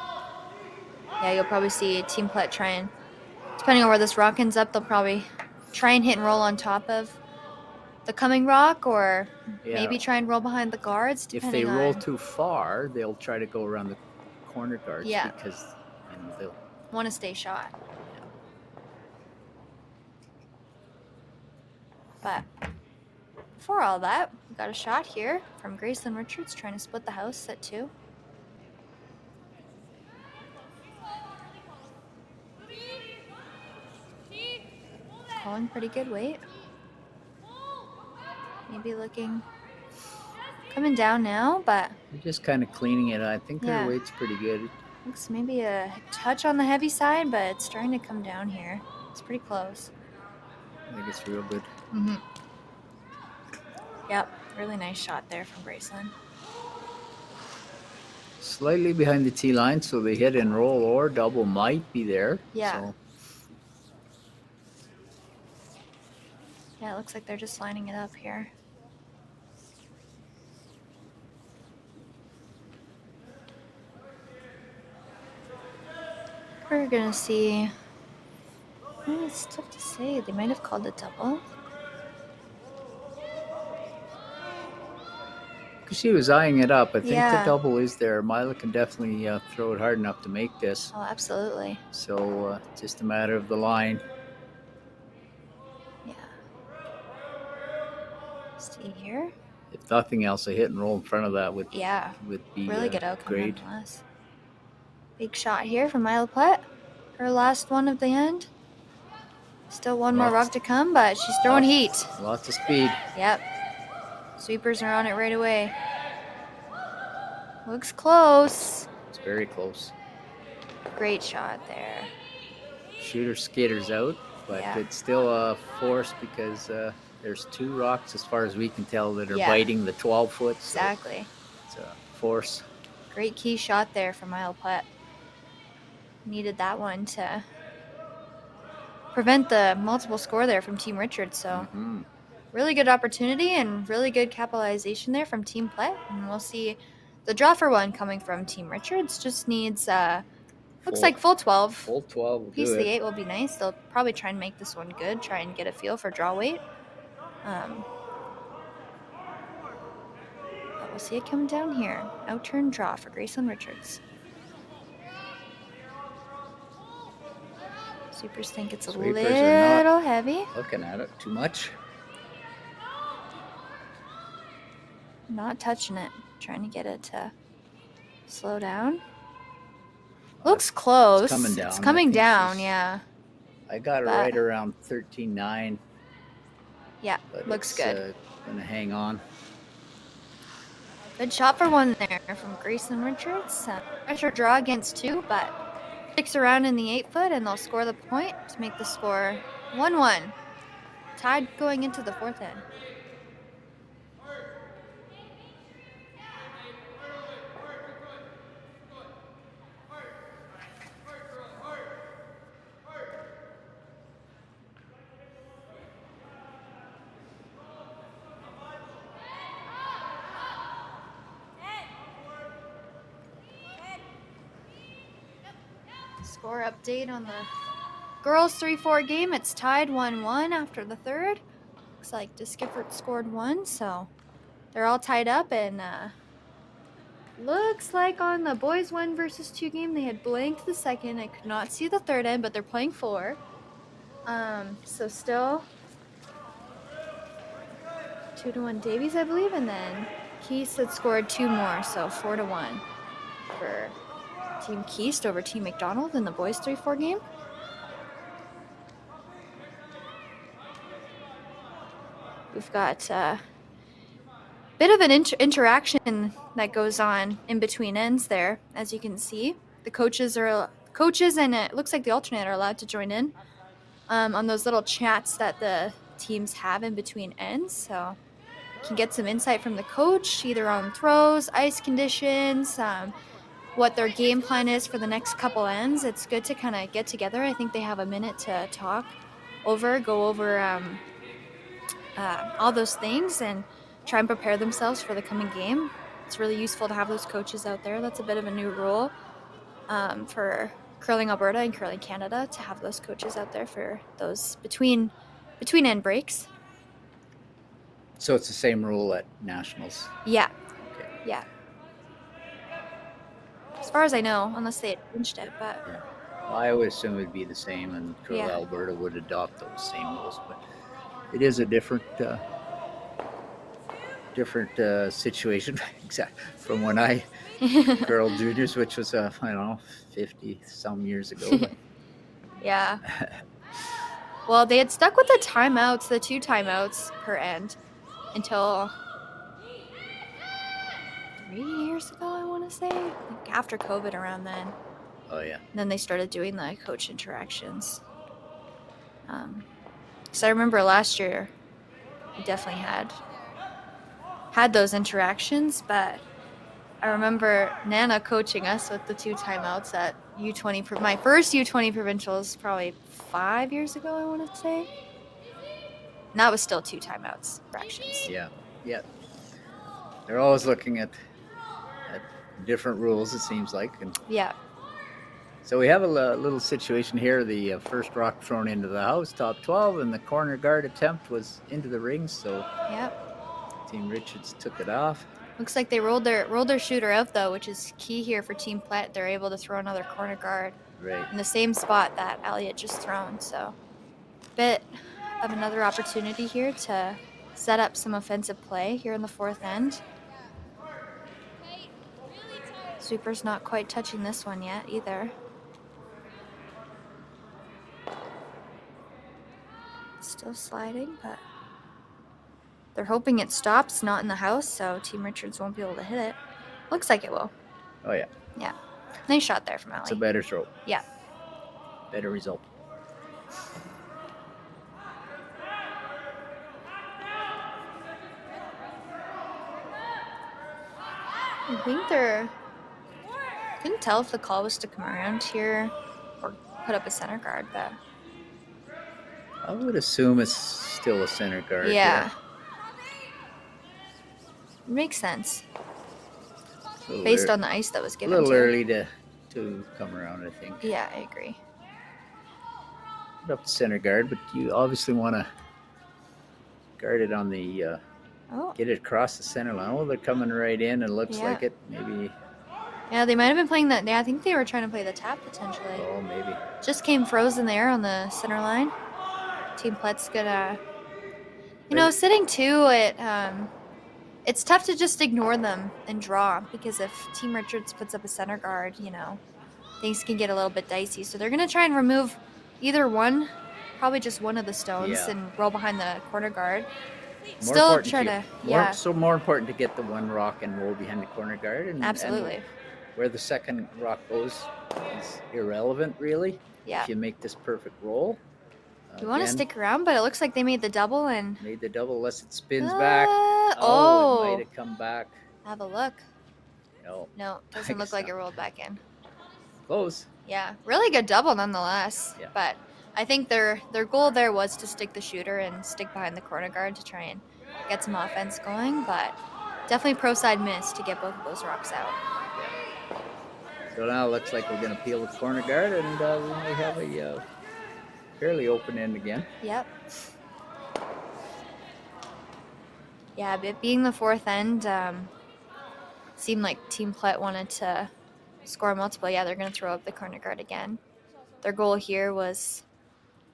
Yeah, you'll probably see Team Plett try and, depending on where this rock ends up, they'll probably try and hit and roll on top of the coming rock, or maybe try and roll behind the guards. If Depending they roll on, too far, they'll try to go around the corner guards Yeah. because they'll. want to stay shot. But before all that, we got a shot here from Graceland Richards trying to split the house at 2. Calling pretty good weight. Maybe looking coming down now, but They're just kind of cleaning it. I think Yeah. their weight's pretty good. Looks maybe a touch on the heavy side, but it's trying to come down here. It's pretty close. I think it's real good. Mm-hmm. Yep, really nice shot there from Graceland. Slightly behind the tee line, so the hit and roll or double might be there. Yeah. So Yeah, it looks like they're just lining it up here. We're gonna see. It's tough to say. They might have called a double. because she was eyeing it up, I think Yeah. the double is there. Mila can definitely throw it hard enough to make this. Oh, absolutely. So just a matter of the line. Yeah. See here. If nothing else, a hit and roll in front of that would Yeah. be Really good outcome great. nonetheless. Big shot here from Mila Plett. Her last one of the end. Still one more rock to come, but she's throwing heat. Lots of speed. Yep. Sweepers are on it right away. Looks close. It's very close. Great shot there. Shooter skitters out, but Yeah. it's still a force because there's 2 rocks as far as we can tell that are Yeah. biting the 12-foot. So Exactly. it's a force. Great key shot there from Mila Plett. Needed that one to prevent the multiple score there from Team Richards. So Mhm. really good opportunity and really good capitalization there from Team Plett. And we'll see the draw for one coming from Team Richards. Just needs, looks like full 12. Full 12 will Piece do of the it. 8 will be nice. They'll probably try and make this one good, try and get a feel for draw weight. But we'll see it come down here. Outturn draw for Graceland Richards. Sweepers think it's a Sweepers are not little heavy. looking at it too much. Not touching it. Trying to get it to slow down. Looks close. It's coming down. It's I coming think down, she's- yeah. I got it But- right around 13.9. Yeah, But looks it's, good. Gonna hang on. Good shot for one there from Graceland Richards. Pressure draw against 2, but sticks around in the 8-foot, and they'll score the point to make the score 1-1. Tied going into the 4th end. Score update on the girls 3-4 game. It's tied 1-1 after the 3rd. Looks like Diskifford scored 1, so they're all tied up. And looks like on the boys 1 versus 2 game, they had blanked the 2nd. I could not see the 3rd end, but they're playing 4. So still 2-1 Davies, I believe, and then Keast had scored 2 more, so 4-1 for Team Keast over Team McDonald in the boys 3-4 game. We've got a bit of an interaction that goes on in between ends there, as you can see. The coaches and it looks like the alternate are allowed to join in on those little chats that the teams have in between ends. So you can get some insight from the coach, either on throws, ice conditions, what their game plan is for the next couple ends. It's good to kind of get together. I think they have a minute to go over all those things and try and prepare themselves for the coming game. It's really useful to have those coaches out there. That's a bit of a new rule for Curling Alberta and Curling Canada, to have those coaches out there for those between end breaks. So it's the same rule at nationals. Yeah. Okay. Yeah. As far as I know, unless they had changed it, but Yeah. Well, I would assume it would be the same, and Curling Yeah. Alberta would adopt those same rules. But it is a different situation exact from when I curled juniors, which was I don't know, 50 some years ago. But yeah. Well, they had stuck with the timeouts, the 2 timeouts per end, until 3 years ago, I want to say, like after COVID around then. Oh, yeah. And then they started doing the coach interactions. So I remember last year we definitely had those interactions, but I remember Nana coaching us with the 2 timeouts at U20. My first U20 provincials probably 5 years ago, I want to say. And that was still 2 timeouts, fractions. Yeah. Yeah. They're always looking at different rules, it seems like. And Yeah. so we have a little situation here. The first rock thrown into the house, top 12, and the corner guard attempt was into the ring. So Yep. Team Richards took it off. Looks like they rolled their shooter out, though, which is key here for Team Plett. They're able to throw another corner guard Right. in the same spot that Elliott just thrown. So bit of another opportunity here to set up some offensive play here in the 4th end. Super's not quite touching this one yet either. Still sliding, but they're hoping it stops, not in the house, so Team Richards won't be able to hit it. Looks like it will. Oh, yeah. Yeah. Nice shot there from It's a Ellie. better throw. Yeah. Better result. I think couldn't tell if the call was to come around here or put up a center guard, but I would assume it's still a center guard. yeah. Makes sense. Here. Based on the ice that was A given little to it. early to come around, I think. Yeah, I agree. Put up the center guard, but you obviously want to guard it on the get it across the center line. Oh, they're coming right in. It looks like it. Maybe. Yeah, they might have been playing that. Yeah, I think they were trying to play the tap potentially. Oh, maybe. Just came frozen there on the center line. Team Plett's gonna, sitting 2. It's tough to just ignore them and draw, because if Team Richards puts up a center guard, things can get a little bit dicey. So they're gonna try and remove either one, probably just one of the stones, and roll behind the corner guard. Still try to, more important to get the one rock and roll behind the corner guard. And, absolutely. And where the second rock goes is irrelevant, really. Yeah. If you make this perfect roll. You want to stick around, but it looks like they made the double and made the double unless it spins back. It might have come back. Have a look. No, doesn't look like it rolled back in. Close. Yeah, really good double nonetheless. Yeah. But I think their goal there was to stick the shooter and stick behind the corner guard to try and get some offense going. But definitely pro side miss to get both of those rocks out. Yeah. So now it looks like we're going to peel the corner guard, and we may have a fairly open end again. Yep. Yeah, but being the 4th end, seemed like Team Plett wanted to score multiple. Yeah, they're going to throw up the corner guard again. Their goal here was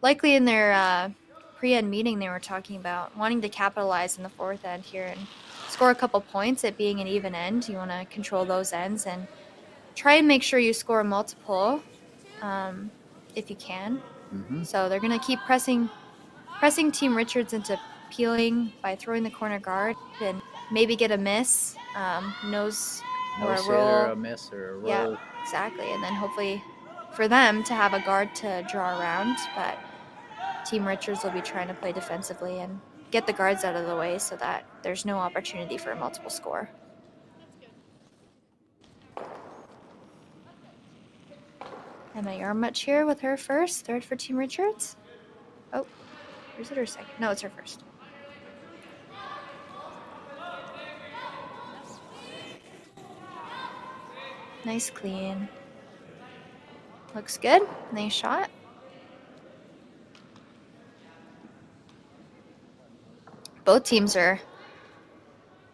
likely in their pre-end meeting they were talking about wanting to capitalize in the 4th end here and score a couple points. It being an even end, you want to control those ends and try and make sure you score multiple if you can. Mm-hmm. So they're going to keep pressing Team Richards into peeling by throwing the corner guard and maybe get a miss, nose or a roll. Or a miss or a roll. Yeah, exactly. And then hopefully for them to have a guard to draw around. But Team Richards will be trying to play defensively and get the guards out of the way so that there's no opportunity for a multiple score. Emma Yarmuch here with her first, third for Team Richards. Oh, or is it her second? No, it's her first. Nice clean. Looks good. Nice shot. Both teams are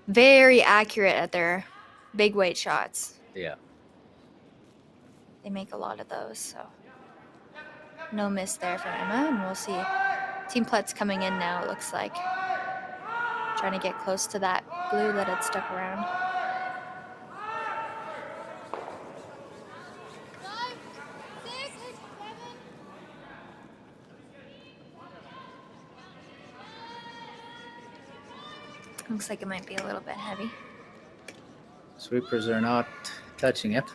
very accurate at their big weight shots. Yeah. They make a lot of those, so no miss there for Emma, and we'll see. Team Plett's coming in now, it looks like. Trying to get close to that blue that had stuck around. Looks like it might be a little bit heavy. Sweepers are not touching it.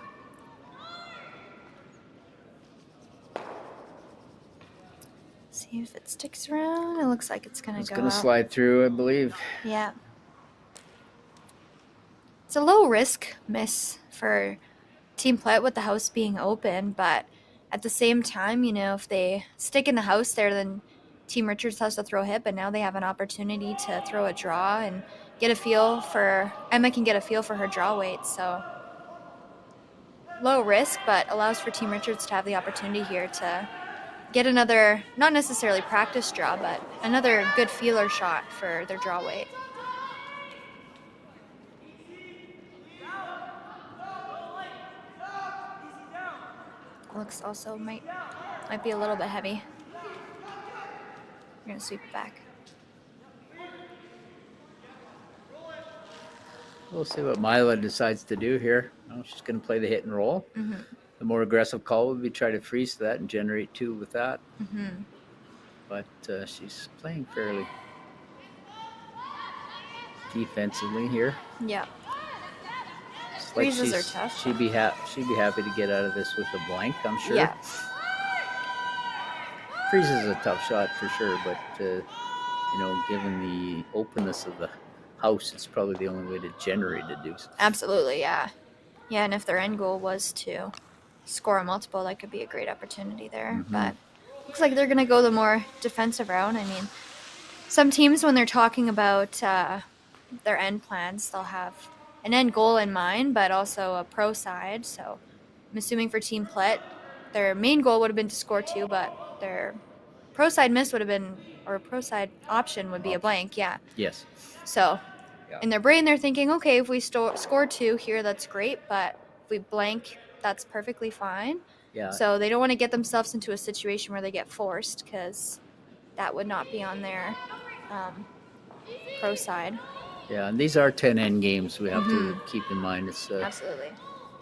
See if it sticks around. It looks like it's going to It's go going to out. slide through, I believe. Yeah. It's a low risk miss for Team Plett with the house being open, but at the same time, if they stick in the house there, then Team Richards has to throw a hit, but now they have an opportunity to throw a draw and Emma can get a feel for her draw weight, so low risk, but allows for Team Richards to have the opportunity here to get another, not necessarily practice draw, but another good feeler shot for their draw weight. Looks also might be a little bit heavy. We're going to sweep it back. We'll see what Mila decides to do here. She's going to play the hit and roll. Mm-hmm. The more aggressive call would be try to freeze that and generate 2 with that. Mm-hmm. But she's playing fairly defensively here. Yeah. Like Freezes are tough. She'd be happy to get out of this with a blank, I'm sure. Yeah. Freeze is a tough shot for sure, but given the openness of the house, it's probably the only way to generate a deuce. Absolutely, yeah. Yeah, and if their end goal was to score a multiple, that could be a great opportunity there. Mm-hmm. But looks like they're going to go the more defensive route. I mean, some teams, when they're talking about their end plans, they'll have an end goal in mind, but also a pro side. So I'm assuming for Team Plett, their main goal would have been to score 2, but their pro side miss would have been, or a pro side option would be a blank, yeah. Yes. So in their brain, they're thinking, okay, if we score 2 here, that's great, but if we blank, that's perfectly fine. Yeah. So they don't want to get themselves into a situation where they get forced, because that would not be on their pro side. Yeah, and these are 10 end games. We have to keep in mind. It's Absolutely.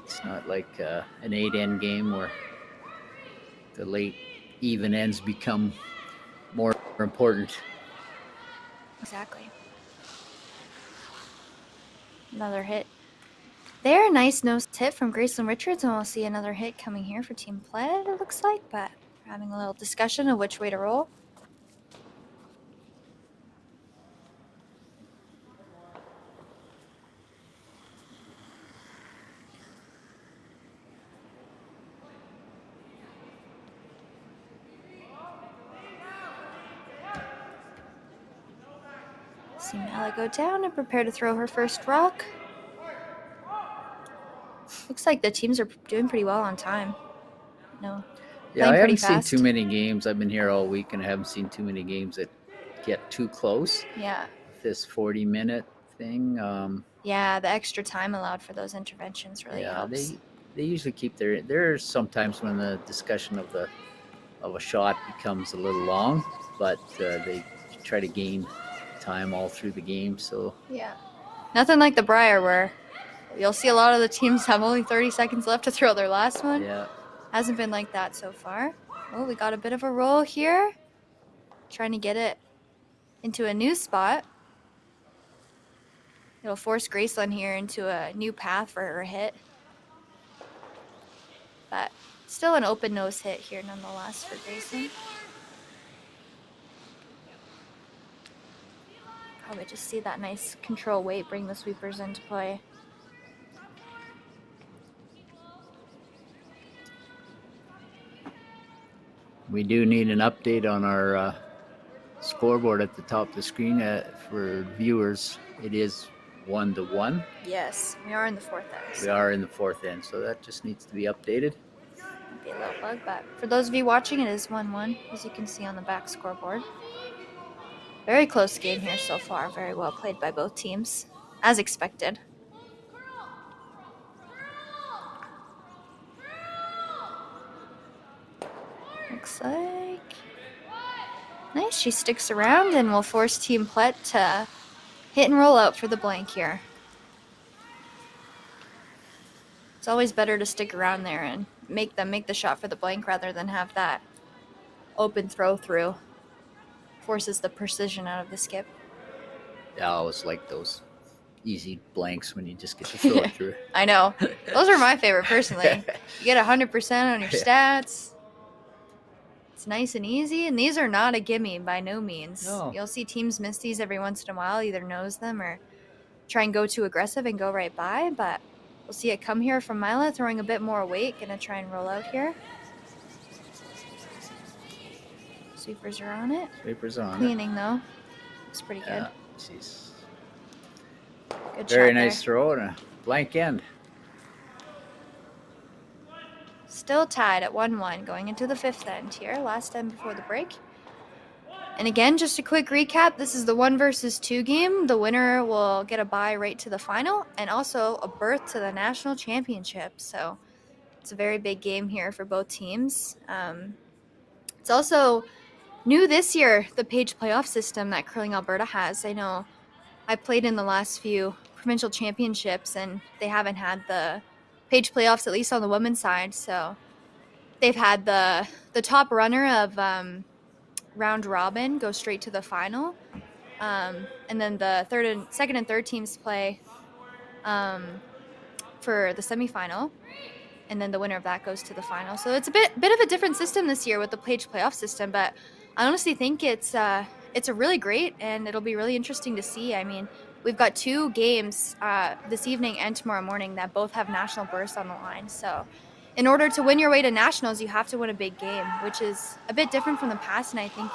It's not like an 8 end game where the late even ends become more important. Exactly. Another hit there. Nice nose hit from Gracelyn Richards, and we'll see another hit coming here for Team Plett, it looks like, but we're having a little discussion of which way to roll. See Mala go down and prepare to throw her first rock. Looks like the teams are doing pretty well on time. No. Yeah, I haven't fast. seen too many games. I've been here all week, and I haven't seen too many games that get too close. Yeah. This 40-minute thing. Yeah, the extra time allowed for those interventions really helps. They usually keep there's sometimes when the discussion of a shot becomes a little long, but they try to gain time all through the game. So yeah, nothing like the Briar where you'll see a lot of the teams have only 30 seconds left to throw their last one. Yeah, hasn't been like that so far. Oh, we got a bit of a roll here, trying to get it into a new spot. It'll force Gracelyn here into a new path for her hit, but still an open nose hit here nonetheless for Gracelyn. Probably just see that nice control weight bring the sweepers into play. we do need an update on our scoreboard at the top of the screen for viewers. It is 1-1. Yes, we are in the 4th end. We are in the 4th end, so that just needs to be updated. Might be a little bug, but for those of you watching, it is 1-1, as you can see on the back scoreboard. Very close game here so far. Very well played by both teams, as expected. Looks like... nice, she sticks around and will force Team Plett to hit and roll out for the blank here. It's always better to stick around there and make the shot for the blank rather than have that open throw through. Forces the precision out of the skip. Yeah, I always like those easy blanks when you just get to throw it through. I know. Those are my favorite personally. You get 100% on your stats. It's nice and easy, and these are not a gimme by no means. No. You'll see teams miss these every once in a while, either nose them or try and go too aggressive and go right by, but we'll see it come here from Mila, throwing a bit more weight. Gonna try and roll out here. Sweepers are on it. Sweepers on Cleaning, though. It's pretty it. good. Yeah, she's Good very shot nice there. throw and a blank end. Still tied at 1-1 going into the 5th end here. Last end before the break. And again, just a quick recap. This is the 1 versus 2 game. The winner will get a bye right to the final and also a berth to the national championship. So it's a very big game here for both teams. It's also new this year, the page playoff system that Curling Alberta has. I know I played in the last few provincial championships, and they haven't had the page playoffs, at least on the women's side. So they've had the top runner of round robin go straight to the final, and then the second and third teams play for the semifinal, and then the winner of that goes to the final. So it's a bit of a different system this year with the page playoff system, but I honestly think it's a really great, and it'll be really interesting to see. I mean, we've got 2 games this evening and tomorrow morning that both have national berths on the line. So in order to win your way to nationals, you have to win a big game, which is a bit different from the past, and I think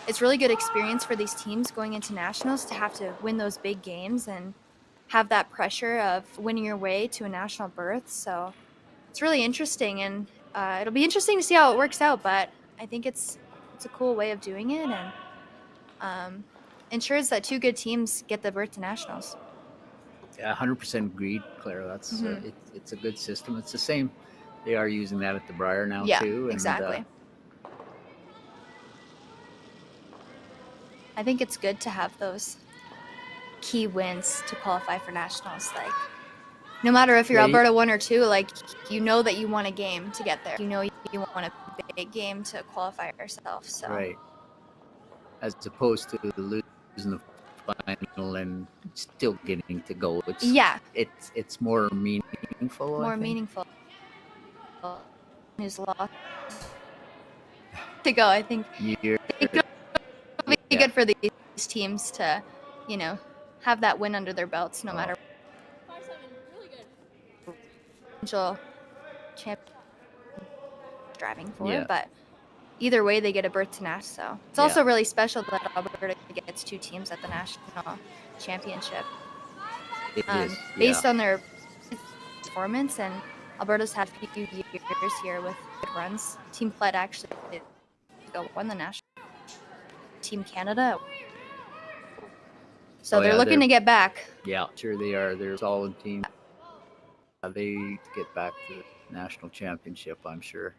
it's really good experience for these teams going into nationals to have to win those big games and have that pressure of winning your way to a national berth. So it's really interesting, and it'll be interesting to see how it works out, but I think it's a cool way of doing it, and ensures that 2 good teams get the berth to nationals. Yeah, 100% agreed, Claire. That's it's a good system. It's the same. They are using that at the Briar now too. And, exactly. I think it's good to have those key wins to qualify for nationals. Like, no matter if you're Alberta 1 or 2, like, you know that you want a game to get there. You know you want a big game to qualify yourself. So right, as opposed to losing the final and still getting to go. It's more meaningful. More meaningful. Who's lost to go? I think it'll be good for these teams to, have that win under their belts, no matter. 5-7, really good. Provincial champ driving for it, but either way, they get a berth to national. So it's also really special that Alberta gets 2 teams at the national championship. It is, based on their performance, and Alberta's had a few years here with good runs. Team Plett actually won the national. Team Canada. So they're looking to get back. Yeah, sure they are. They're a solid team. They get back to the national championship, I'm sure.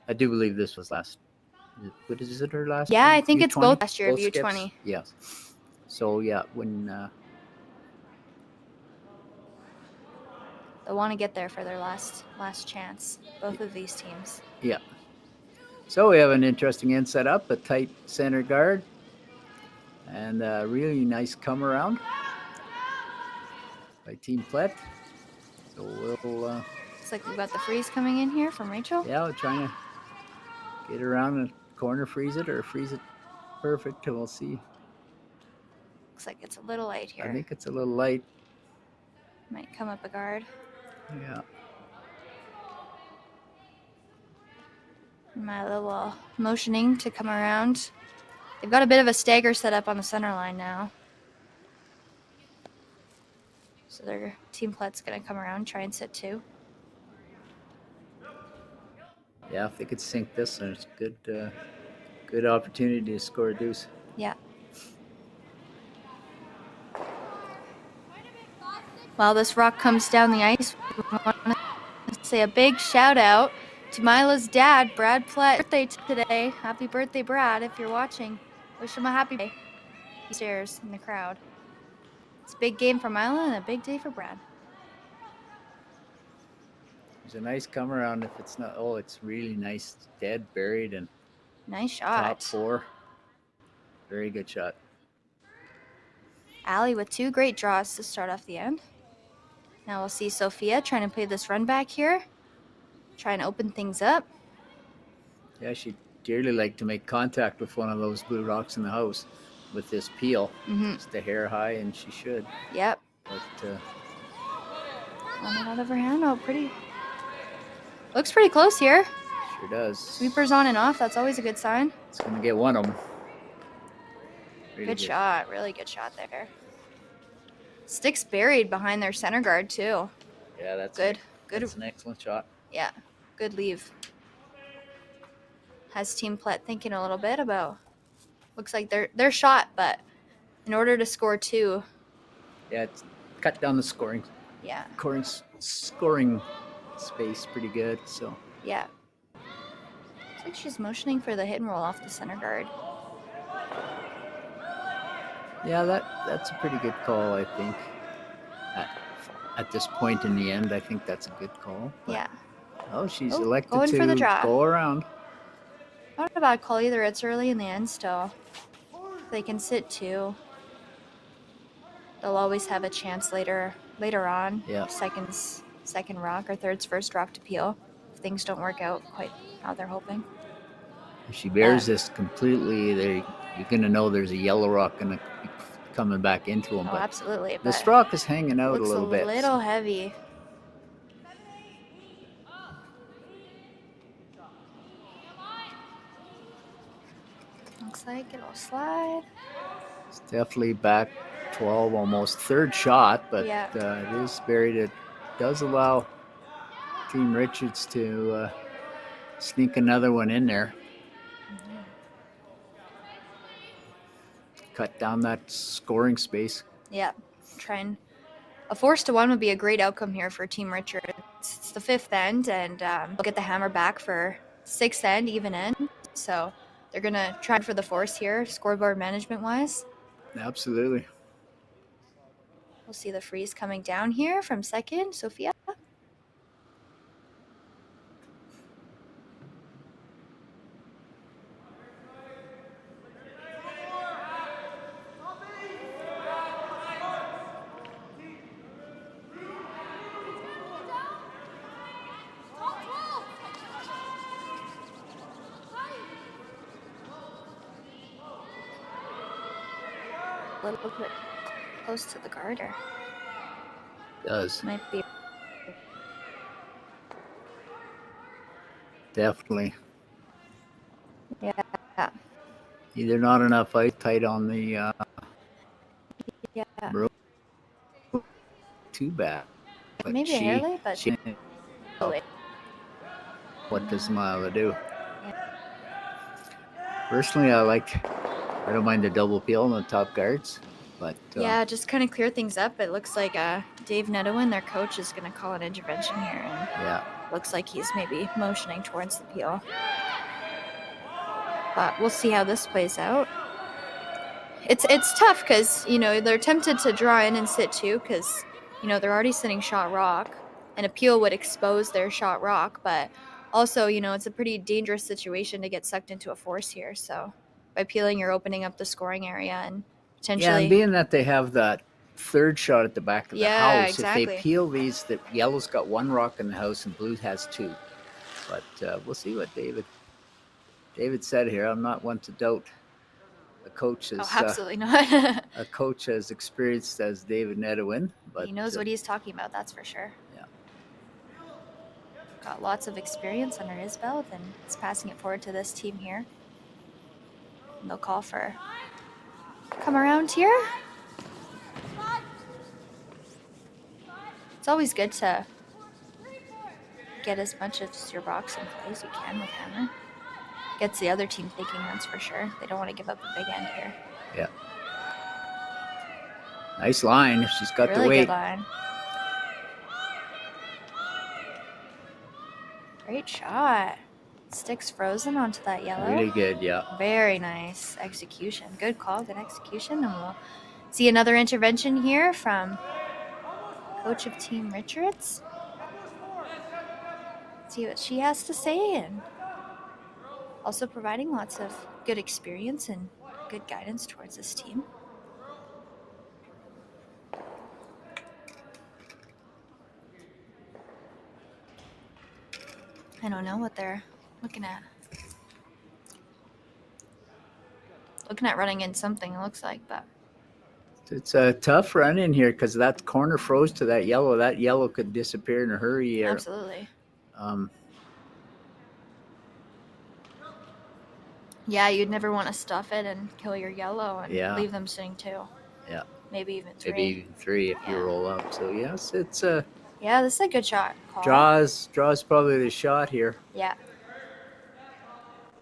I do believe this was last. What is it? Her last? Yeah, I think U20? it's both last year of Both U20. skips? Yes. So yeah, when they want to get there for their last chance. Both of these teams. Yeah. So we have an interesting end set up, a tight center guard, and a really nice come around by Team Plett. So we'll. Looks like we've got the freeze coming in here from Rachel. Yeah, we're trying to get around the corner, freeze it, or freeze it perfect, and we'll see. Looks like it's a little light here. I think it's a little light. Might come up a guard. Yeah. Milo will motioning to come around. They've got a bit of a stagger set up on the center line now. So their Team Plett's going to come around, try and sit 2. Yeah, if they could sink this, then it's a good opportunity to score a deuce. Yeah. While this rock comes down the ice, we want to say a big shout out to Mila's dad, Brad Plett. Birthday today. Happy birthday, Brad, if you're watching. Wish him a happy day. He stares in the crowd. It's a big game for Mila and a big day for Brad. There's a nice come around. If it's not, it's really nice. It's dead, buried, and nice shot. Top 4. Very good shot. Allie with 2 great draws to start off the end. Now we'll see Sophia trying to play this run back here. Trying to open things up. Yeah, she dearly like to make contact with one of those blue rocks in the house with this peel. Mm-hmm. Just a hair high, and she should. Yep. But On it out of her hand. Oh, pretty. Looks pretty close here. sure does. Sweepers on and off. That's always a good sign. It's going to get one of them. Really Good shot. Really good shot there. Sticks buried behind their center guard, too. Yeah, that's Good. Good. That's an excellent shot. Yeah. Good leave. Has Team Plett thinking a little bit about. Looks like they're shot, but in order to score 2. Yeah, it's cut down the scoring space pretty good. So yeah. Looks like she's motioning for the hit and roll off the center guard. yeah, that's a pretty good call, I think. At this point in the end, I think that's a good call. But, Yeah. Oh, she's Oh, elected going for the to draw. go around. Not a bad call either. It's early in the end still. They can sit 2. They'll always have a chance later on. Yeah. Second rock or third's first rock to peel if things don't work out quite how they're hoping. If she bears this completely, you're going to know there's a yellow rock going to be coming back into them. Oh, But absolutely. this But rock is hanging out a looks little bit. a little heavy. Looks like it'll slide. It's definitely back 12, almost third shot, but Yeah. it is buried. It does allow Team Richards to sneak another one in there. Cut down that scoring space. Yeah. A force to 1 would be a great outcome here for Team Richards. It's the 5th end, and they'll get the hammer back for 6th end, even end. So they're going to try for the force here, scoreboard management-wise. Absolutely. We'll see the freeze coming down here from second, Sophia. A little bit close to the guard, or Does. might be. Definitely. Yeah. Either not enough ice tight on the Yeah. rope. Too bad. But Maybe a hair late, but oh, what does Mila do? Personally, I don't mind the double peel on the top guards, but yeah, just kind of clear things up. It looks like Dave Nedowin, their coach, is going to call an intervention here, and yeah, looks like he's maybe motioning towards the peel. But we'll see how this plays out. It's tough because, they're tempted to draw in and sit 2 because, they're already sitting shot rock, and a peel would expose their shot rock. But also, it's a pretty dangerous situation to get sucked into a force here. So by peeling, you're opening up the scoring area and potentially. yeah, and being that they have that third shot at the back of the house, exactly. if they peel these, the yellow's got 1 rock in the house and blue has 2. But we'll see what David said here. I'm not one to doubt a coach is absolutely not. a coach as experienced as David Nedowin, but he knows what he's talking about, that's for sure. Yeah. Got lots of experience under his belt, and he's passing it forward to this team here. And they'll call for come around here. It's always good to get as much of your box in play as you can with hammer. Gets the other team thinking, that's for sure. They don't want to give up a big end here. Yeah. Nice line if she's got Really the weight. good line. Great shot. Sticks frozen onto that yellow. Really good, yeah. Very nice execution. Good call, good execution. And we'll see another intervention here from coach of Team Richards. See what she has to say, and also providing lots of good experience and good guidance towards this team. I don't know what they're looking at. looking at running in something, it looks like, but It's a tough run in here because that corner froze to that yellow. That yellow could disappear in a hurry. absolutely. Um, Yeah, you'd never want to stuff it and kill your yellow and Yeah. leave them sitting 2. Yeah. Maybe even 3. maybe even 3 if you Yeah. roll up. So yes, it's Yeah, this is a good shot call. draws probably the shot here, Yeah,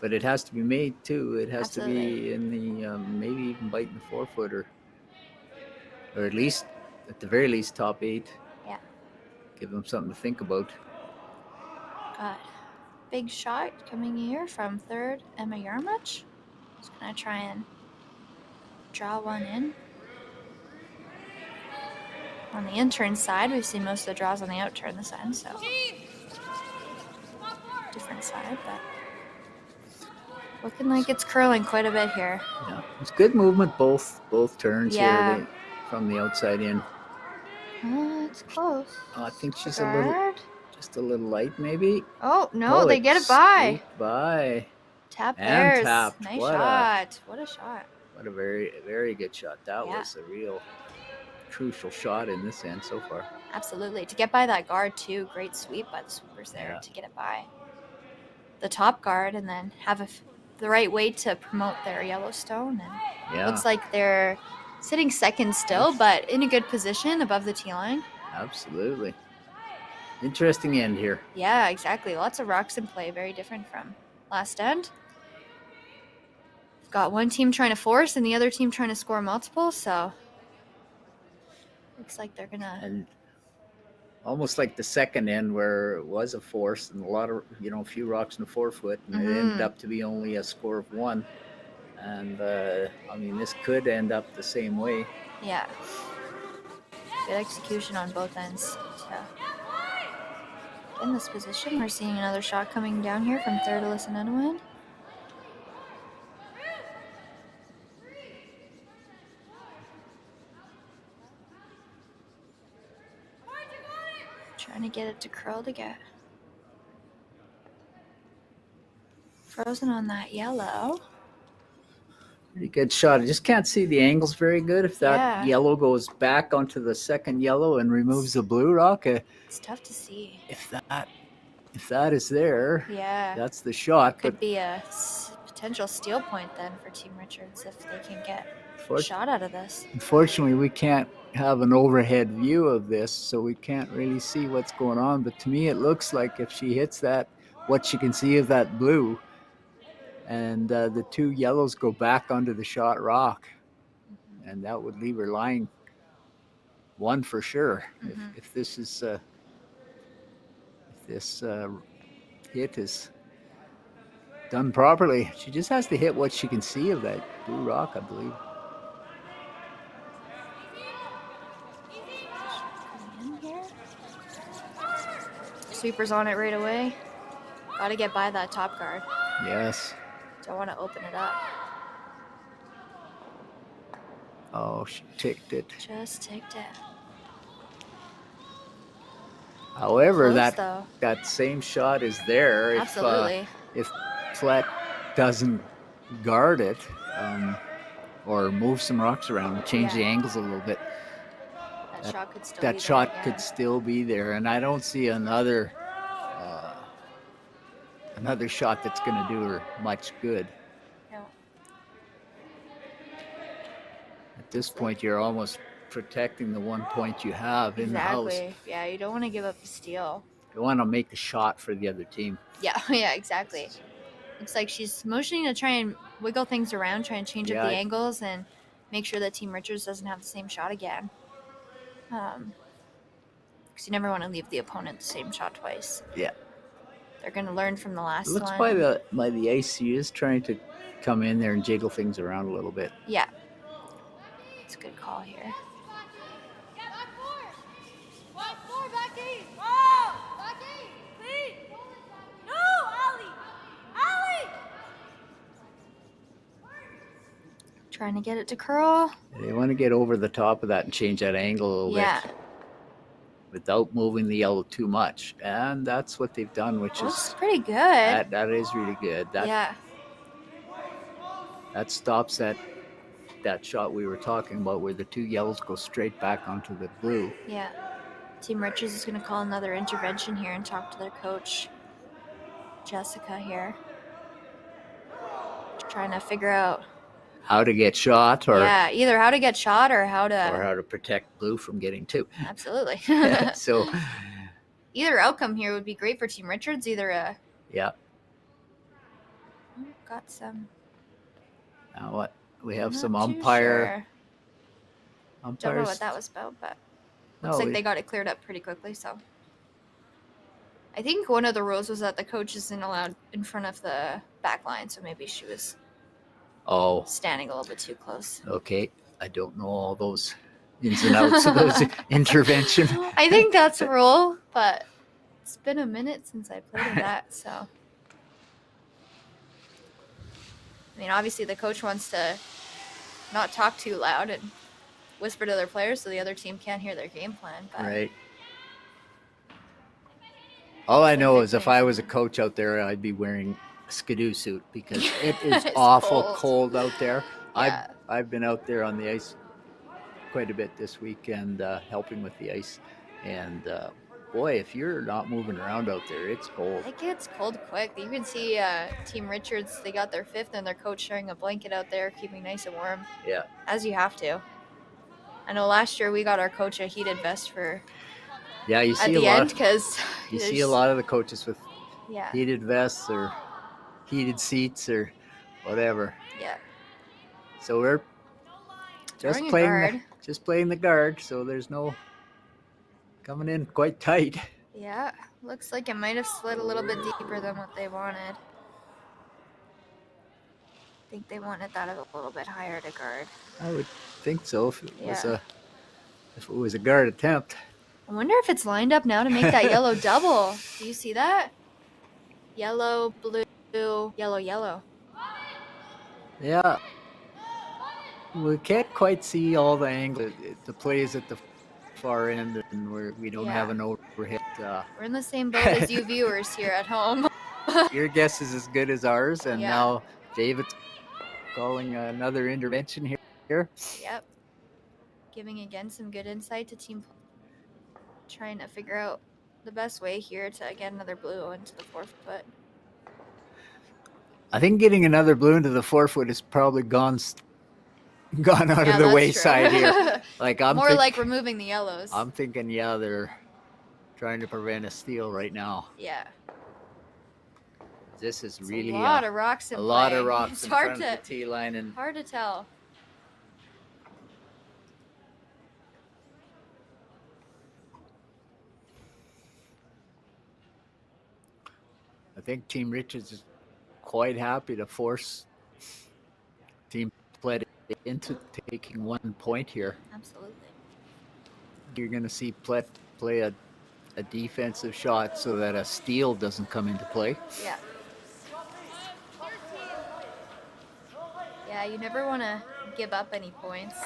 but it has to be made too. It has to Absolutely. be in the maybe even biting the 4-footer, or at least at the very least top 8. Yeah. Give them something to think about. got big shot coming here from third Emma Yarmuch. Just gonna try and draw one in. On the in-turn side, we've seen most of the draws on the out-turn this end, so different side, but looking like it's curling quite a bit here. Yeah, it's good movement both turns Yeah. here from the outside in. It's close. I think she's Guard. just a little light maybe. Oh, no, they get it by. squeaked by. Tap And theirs. tapped. Nice What a- shot. What a shot. What a very, very good shot. That Yeah. was a real crucial shot in this end so far. Absolutely. To get by that guard, too. Great sweep by the sweepers there Yeah. to get it by the top guard and then have the right way to promote their Yellowstone. And Yeah, looks like they're sitting second still, but in a good position above the tee line. absolutely. Interesting end here. Yeah, exactly. Lots of rocks in play. Very different from last end. We've got one team trying to force and the other team trying to score multiple, so looks like they're gonna. And almost like the second end where it was a force and a lot of, a few rocks in the 4-foot, and it ended up to be only a score of 1. And this could end up the same way. Yeah. Good execution on both ends. In this position, we're seeing another shot coming down here from third Alyssa Nenowin. Trying to get it to curl to get frozen on that yellow. Pretty good shot. I just can't see the angles very good. If that Yeah. yellow goes back onto the second yellow and removes the blue rock, It's tough to see. if that is there, Yeah. that's the shot. Could be a potential steal point then for Team Richards if they can get a shot out of this. Unfortunately, we can't have an overhead view of this, so we can't really see what's going on. But to me, it looks like if she hits that, what she can see of that blue, and the 2 yellows go back onto the shot rock, and that would leave her lying 1 for sure. If this is hit is done properly, she just has to hit what she can see of that blue rock, I believe. In here. Sweeper's on it right away. Got to get by that top guard. Yes. Don't want to open it up. Oh, she ticked it. Just ticked it. However, Close, though. that same shot is there Absolutely. if Plett doesn't guard it or move some rocks around and change the angles a little bit. That shot could still be That shot there, could still be there, and I don't see another shot that's going to do her much good. No. At this point, you're almost protecting the 1 point you have in the house. Exactly. Yeah, you don't want to give up the steal. You want to make a shot for the other team. Yeah, yeah, exactly. Looks like she's motioning to try and wiggle things around, try and change up the angles and make sure that Team Richards doesn't have the same shot again. Because you never want to leave the opponent the same shot twice. Yeah. They're going to learn from the last It looks one. by the ice, she is trying to come in there and jiggle things around a little bit. Yeah. It's a good call here. Trying to get it to curl. They want to get over the top of that and change that angle a little bit without moving the yellow too much. And that's what they've done, which Looks is pretty good. that is really good. That that stops that shot we were talking about where the 2 yellows go straight back onto the blue. Yeah. Team Richards is going to call another intervention here and talk to their coach, Jessica, here. Trying to figure out How to get shot or either how to get shot or how to how to protect blue from getting 2. Absolutely. So either outcome here would be great for Team Richards. Either yeah. Got some. Now what? We have some Not too umpires. sure. Don't know what that was about, but looks like they got it cleared up pretty quickly. So I think one of the rules was that the coach isn't allowed in front of the back line, so maybe she was standing a little bit too close. Okay. I don't know all those ins and outs of those intervention. I think that's a rule, but it's been a minute since I played that, so. I mean, obviously the coach wants to not talk too loud and whisper to their players so the other team can't hear their game plan. But Right. All I know is if I was a coach out there, I'd be wearing a skidoo suit because it is It's awful cold. out there. Yeah. I've been out there on the ice quite a bit this weekend, helping with the ice. And boy, if you're not moving around out there, it's cold. It gets cold quick. You can see Team Richards, they got their 5th and their coach sharing a blanket out there, keeping nice and warm. Yeah. As you have to. I know last year we got our coach a heated vest for you at see the a lot end because you see a lot of the coaches with yeah. heated vests or heated seats or whatever. Yeah. So we're just Throwing a playing the guard, so there's no coming in quite tight. Yeah, looks like it might have slid a little bit deeper than what they wanted. I think they wanted that a little bit higher to guard. I would think so if it was a guard attempt. I wonder if it's lined up now to make that yellow double. Do you see that? Yellow, blue, yellow, yellow. Yeah. We can't quite see all the angles. The play is at the far end and we don't have an overhit. We're in the same boat as you viewers here at home. Your guess is as good as ours, and Yeah. now David's calling another intervention here. Yep. Giving again some good insight to team trying to figure out the best way here to get another blue into the 4-foot. I think getting another blue into the 4-foot is probably gone out of the that's wayside true. here. Like like removing the yellows. I'm thinking, they're trying to prevent a steal right now. Yeah. This is It's really a lot of rocks in a lot play. of rocks It's in hard front of the tee line, and hard to tell. I think Team Richards is quite happy to force Team Plett into taking 1 point here. Absolutely. You're going to see Plett play a defensive shot so that a steal doesn't come into play. Yeah. Yeah, you never want to give up any points.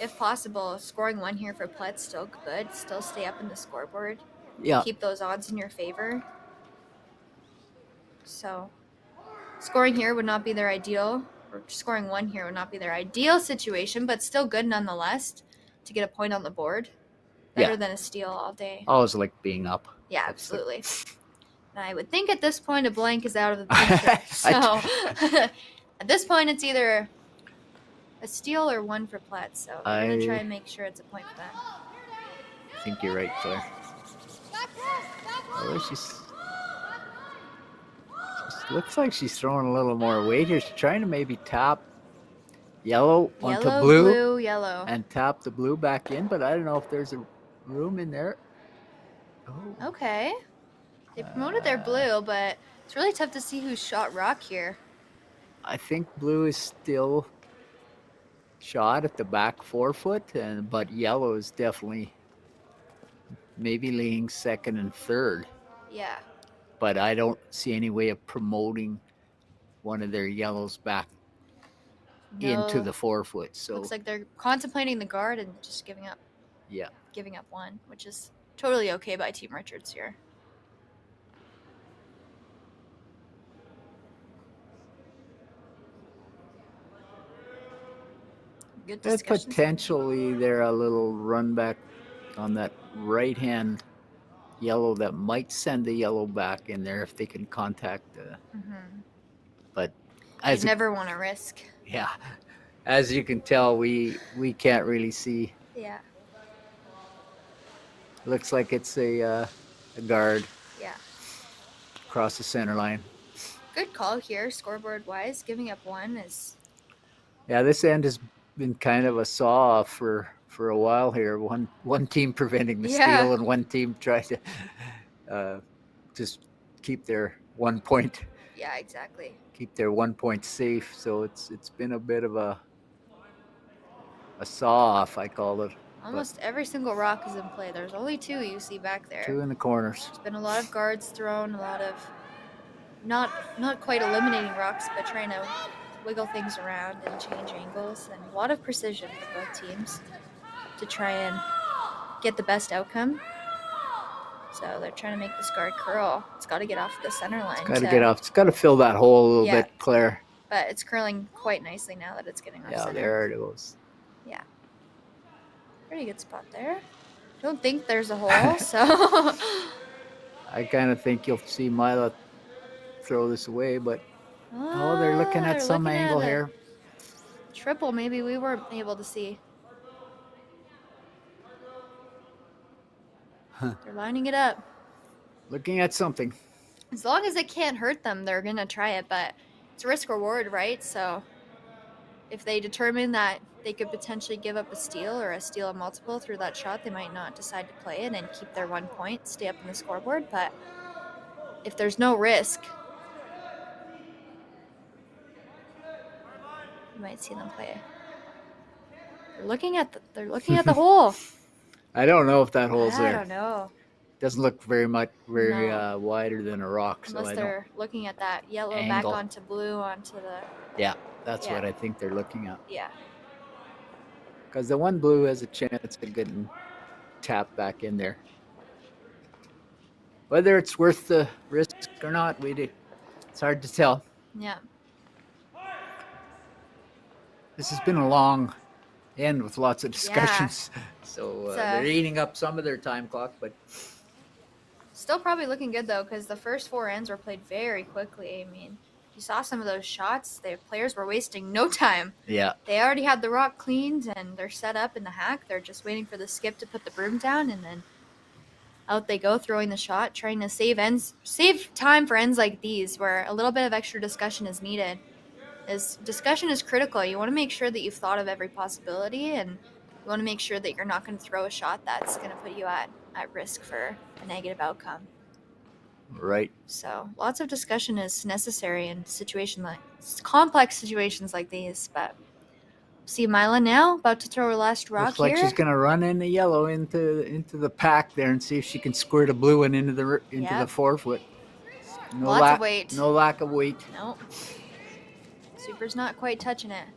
If possible, scoring 1 here for Plett's still good. Still stay up in the scoreboard. Yeah. Keep those odds in your favor. So, scoring here would not be their ideal, or scoring 1 here would not be their ideal situation, but still good nonetheless to get a point on the board. Better than a steal all day. Always like being up. Yeah, absolutely. And I would think at this point a blank is out of the picture. So, at this point it's either a steal or 1 for Plett. So, we're going to try and make sure it's a point for them. I think you're right, Claire. Oh, looks like she's throwing a little more weight here. She's trying to maybe tap yellow onto blue, yellow. and tap the blue back in, but I don't know if there's a room in there. Oh. Okay. They promoted their blue, but it's really tough to see who shot rock here. I think blue is still shot at the back 4-foot, but yellow is definitely maybe leaning 2nd and 3rd. Yeah. But I don't see any way of promoting one of their yellows back into the 4-foot. So looks like they're contemplating the guard and just giving up. Yeah. Giving up 1, which is totally okay by Team Richards here. good And discussions. potentially there a little run back on that right hand yellow that might send the yellow back in there if they can contact. But You as never want to risk. yeah, as you can tell, we can't really see. Yeah. Looks like it's a guard Yeah. across the center line. Good call here, scoreboard wise. Giving up 1 is. Yeah, this end has been kind of a saw off for a while here. One team preventing the steal and one team trying to just keep their 1 point. Yeah, exactly. Keep their 1 point safe. So it's been a bit of a saw off, I call it. Almost every single rock is in play. There's only 2 you see back there. 2 in the corners. There's been a lot of guards thrown, a lot of not quite eliminating rocks, but trying to wiggle things around and change angles, and a lot of precision for both teams to try and get the best outcome. So they're trying to make this guard curl. It's got to get off the center line. It's got to get off. It's got to fill that hole a little bit, Claire. But it's curling quite nicely now that it's getting off center. Yeah, there it goes. Yeah. Pretty good spot there. Don't think there's a hole, so. I kind of think you'll see Mila throw this away, but they're looking at some angle here. Triple, maybe we weren't able to see. They're lining it up. Looking at something. As long as it can't hurt them, they're going to try it, but it's risk reward, right? So if they determine that they could potentially give up a steal or a steal of multiple through that shot, they might not decide to play it and keep their 1 point, stay up in the scoreboard. But if there's no risk, you might see them play. They're looking at the hole. I don't know if that hole's there. I don't know. Doesn't look very wider than a rock. Unless so they're looking at that yellow angle. back onto blue onto the. Yeah, that's what I think they're looking at. Yeah. Because the one blue has a chance of getting tapped back in there. Whether it's worth the risk or not, it's hard to tell. Yeah. This has been a long end with lots of discussions. Yeah. So they're eating up some of their time clock, but still probably looking good though, because the first 4 ends were played very quickly. I mean, you saw some of those shots. The players were wasting no time. Yeah. They already had the rock cleaned and they're set up in the hack. They're just waiting for the skip to put the broom down, and then out they go, throwing the shot, trying to save time for ends like these where a little bit of extra discussion is needed. As discussion is critical. You want to make sure that you've thought of every possibility, and you want to make sure that you're not going to throw a shot that's going to put you at risk for a negative outcome. Right. So lots of discussion is necessary in complex situations like these. But see Mila now about to throw her last rock. Looks like she's going to run in the yellow into the pack there and see if she can squirt a blue one into the 4 foot. Lots of weight. No lack of weight. Nope. Super's not quite touching it.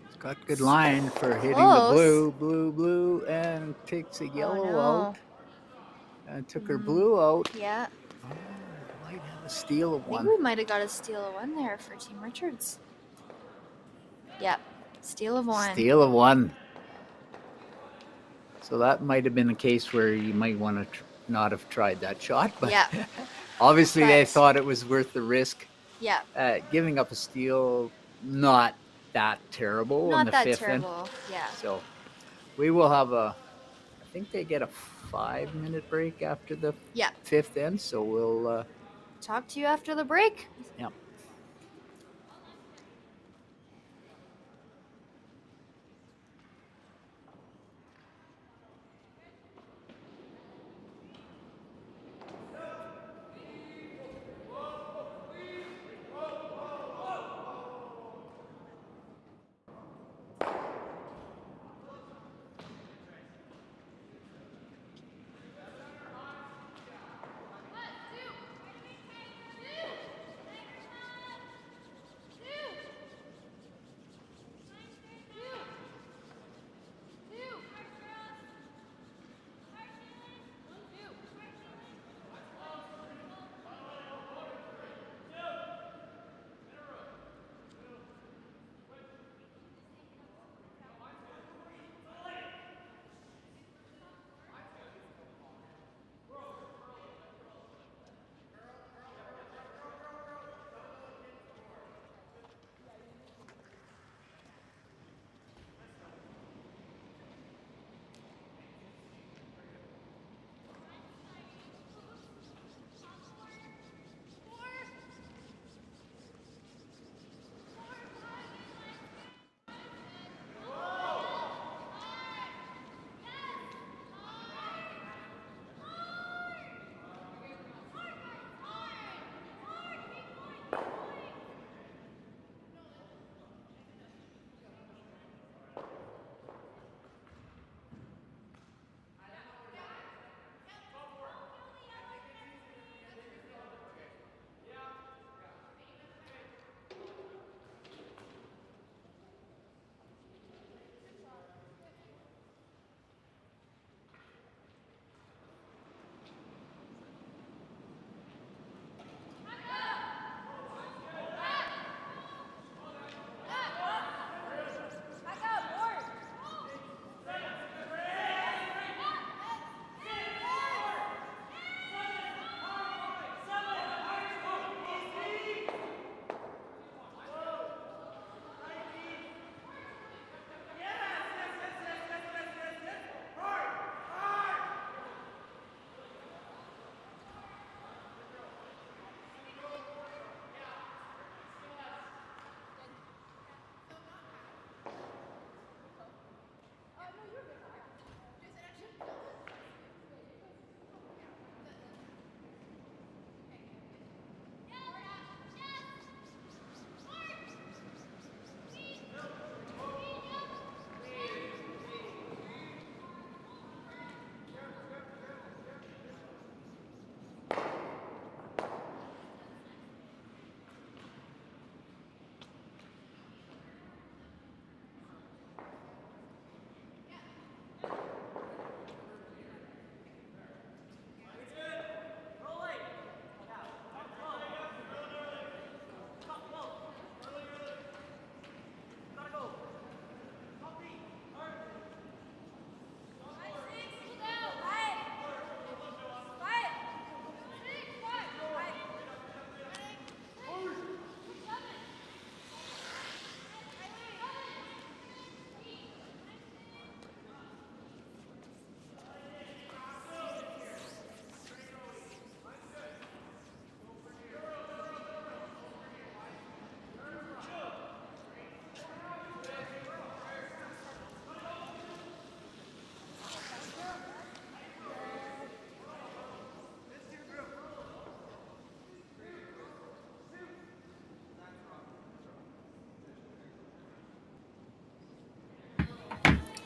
It's got good line for hitting the blue, and takes a yellow out. And took her blue out. Yeah. Oh, might have a steal of 1. I think we might have got a steal of 1 there for Team Richards. Yep. Steal of 1. Steal of 1. So that might have been a case where you might want to not have tried that shot. But obviously they thought it was worth the risk. Yeah. Giving up a steal, not that terrible. Not in the that 5th terrible. End. Yeah. So we will have I think they get a 5-minute break after the 5th end. So we'll talk to you after the break. Yeah.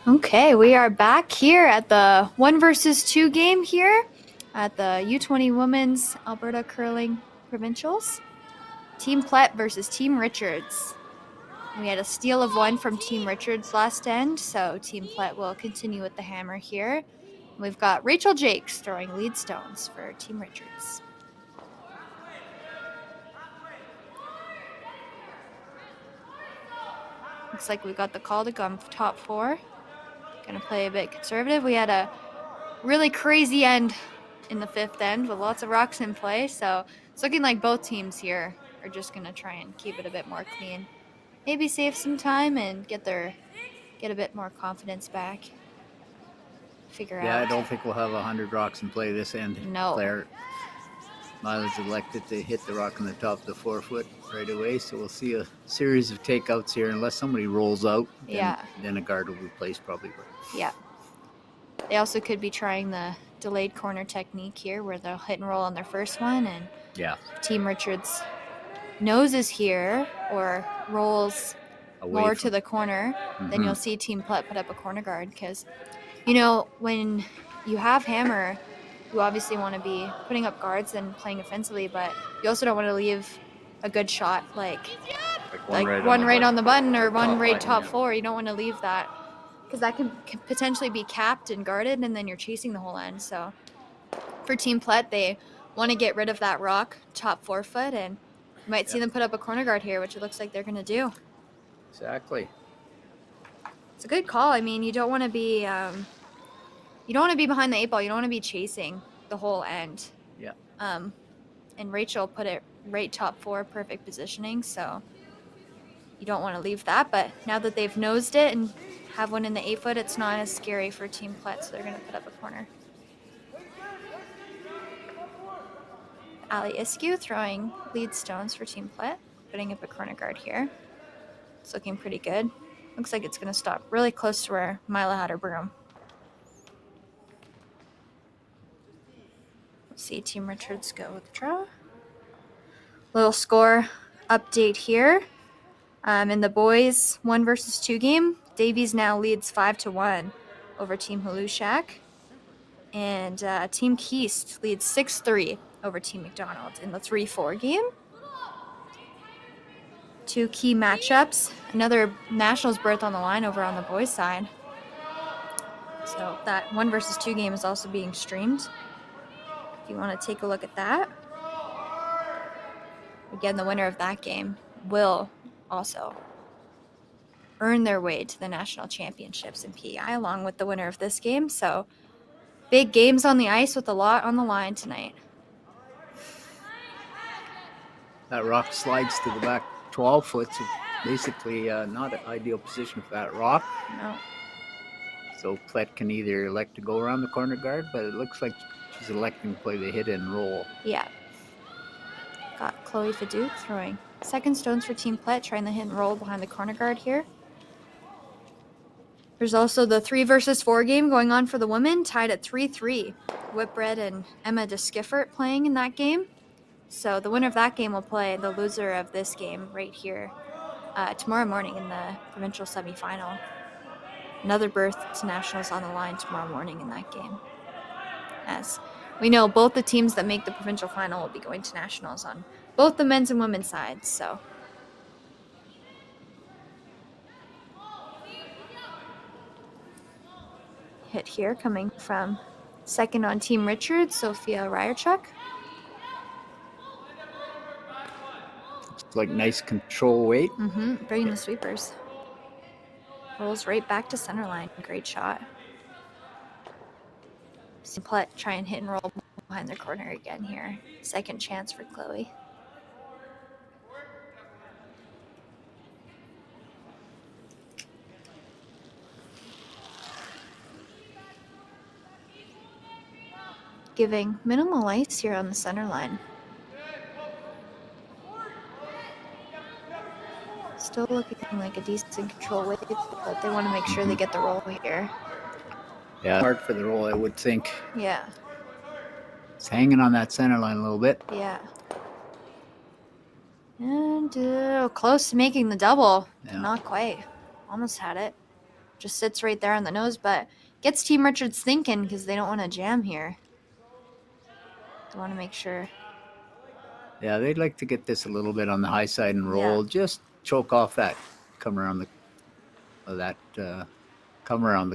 Okay, we are back here at the 1 versus 2 game here at the U20 Women's Alberta Curling Provincials. Team Plett versus Team Richards. We had a steal of 1 from Team Richards last end, so Team Plett will continue with the hammer here. We've got Rachel Jakes throwing lead stones for Team Richards. Looks like we got the call to go top 4. Gonna play a bit conservative. We had a really crazy end in the 5th end with lots of rocks in play, so it's looking like both teams here are just gonna try and keep it a bit more clean. Maybe save some time and get a bit more confidence back. Figure Yeah, out. I don't think we'll have 100 rocks in play this end. No. Claire Mila's elected to hit the rock on the top of the 4-foot right away, so we'll see a series of takeouts here unless somebody rolls out. Then a guard will be placed probably. Yeah. They also could be trying the delayed corner technique here where they'll hit and roll on their first one, and Team Richards noses here or rolls more to the corner, then you'll see Team Plett put up a corner guard because, when you have hammer, you obviously want to be putting up guards and playing offensively, but you also don't want to leave a good shot like one right on the button or one right top 4. You don't want to leave that because that can potentially be capped and guarded, and then you're chasing the whole end. So for Team Plett, they want to get rid of that rock top 4 foot, and you might see them put up a corner guard here, which it looks like they're going to do. Exactly. It's a good call. I mean, you don't want to be behind the 8 ball. You don't want to be chasing the whole end. Yeah. And Rachel put it right top 4, perfect positioning. So you don't want to leave that. But now that they've nosed it and have one in the 8 foot, it's not as scary for Team Plett. So they're going to put up a corner. Ali Iskew throwing lead stones for Team Plett, putting up a corner guard here. It's looking pretty good. Looks like it's going to stop really close to where Mila had her broom. Let's see Team Richards go withdraw. Little score update here. In the boys 1 versus 2 game, Davies now leads 5-1 over Team Halushak. And Team Keast leads 6-3 over Team McDonald in the 3-4 game. 2 key matchups. Another Nationals berth on the line over on the boys' side. So that 1 versus 2 game is also being streamed. If you want to take a look at that. Again, the winner of that game will also earn their way to the national championships in PEI along with the winner of this game. So big games on the ice with a lot on the line tonight. That rock slides to the back 12 foot, so basically not an ideal position for that rock. No. So Plett can either elect to go around the corner guard, but it looks like she's electing to play the hit and roll. Yeah. Got Chloe Fadouk throwing second stones for Team Plett, trying the hit and roll behind the corner guard here. There's also the 3 versus 4 game going on for the women, tied at 3-3. Whitbread and Emma DeSkiffert playing in that game. So the winner of that game will play the loser of this game right here tomorrow morning in the provincial semifinal. Another berth to nationals on the line tomorrow morning in that game. As we know, both the teams that make the provincial final will be going to nationals on both the men's and women's sides. So hit here coming from second on Team Richards, Sophia Ryerchuk. It's like nice control weight. Bringing the sweepers. Rolls right back to center line. Great shot. See Plett try and hit and roll behind their corner again here. Second chance for Chloe. Giving minimal ice here on the center line. Still looking like a decent control weight, but they want to make sure they get the roll here. Yeah, hard for the roll, I would think. Yeah. It's hanging on that center line a little bit. Yeah. And close to making the double. Yeah. Not quite. Almost had it. Just sits right there on the nose, but gets Team Richards thinking because they don't want to jam here. They want to make sure. Yeah, they'd like to get this a little bit on the high side and roll. Just choke off that come around the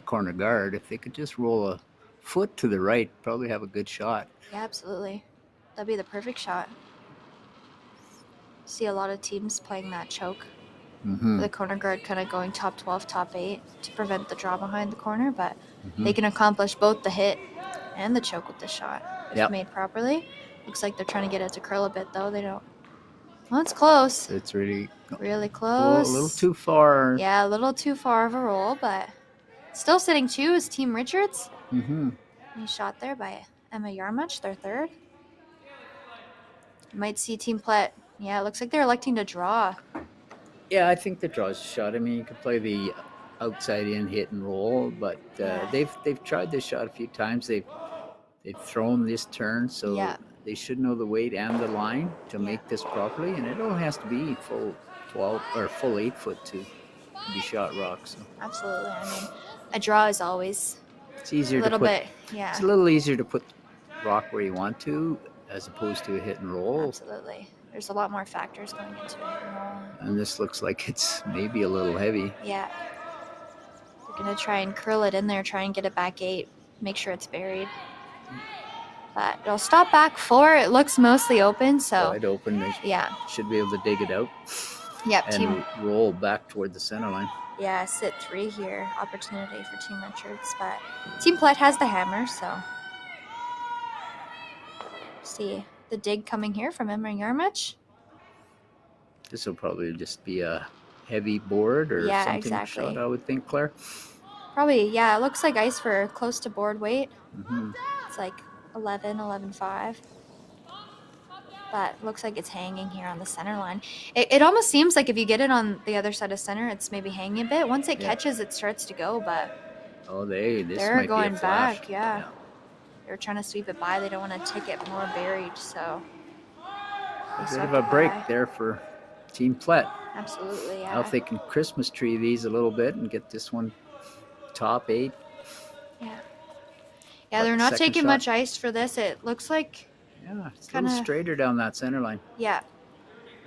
corner guard. If they could just roll a foot to the right, probably have a good shot. Yeah, absolutely. That'd be the perfect shot. See a lot of teams playing that choke. The corner guard kind of going top 12, top 8 to prevent the draw behind the corner, but they can accomplish both the hit and the choke with this shot if made properly. Looks like they're trying to get it to curl a bit, though. They don't. Well, it's close. It's really close. A little too far. Yeah, a little too far of a roll, but still sitting 2 is Team Richards. Nice shot there by Emma Yarmuch, their third. You might see Team Plett. Yeah, it looks like they're electing to draw. Yeah, I think the draw's a shot. I mean, you could play the outside in hit and roll, but they've tried this shot a few times. They've thrown this turn, so they should know the weight and the line to make this properly. And it only has to be full 12 or full 8 foot to be shot rock. So absolutely. I mean, a draw is always it's easier a little to put, bit. Yeah, it's a little easier to put rock where you want to, as opposed to a hit and roll. Absolutely. There's a lot more factors going into a hit and roll. And this looks like it's maybe a little heavy. Yeah. They're going to try and curl it in there, try and get it back 8, make sure it's buried. But it'll stop back 4. It looks mostly open, so. Wide open. They should be able to dig it out. Yep. And roll back toward the center line. Yeah, sit 3 here. Opportunity for Team Richards, but Team Plett has the hammer, so. See the dig coming here from Emma Yarmuch. This will probably just be a heavy board or something exactly. shot, I would think, Claire. Probably, yeah. It looks like ice for close to board weight. It's like 11.5. But looks like it's hanging here on the center line. It almost seems like if you get it on the other side of center, it's maybe hanging a bit. Once it catches, it starts to go, but they're going back, yeah. They're trying to sweep it by. They don't want to take it more buried, so. A bit of a break there for Team Plett. Absolutely, yeah. Now if they can Christmas tree these a little bit and get this one top 8. Yeah. Yeah, they're not taking much ice for this. It looks like. Yeah, it's a little straighter down that center line. Yeah.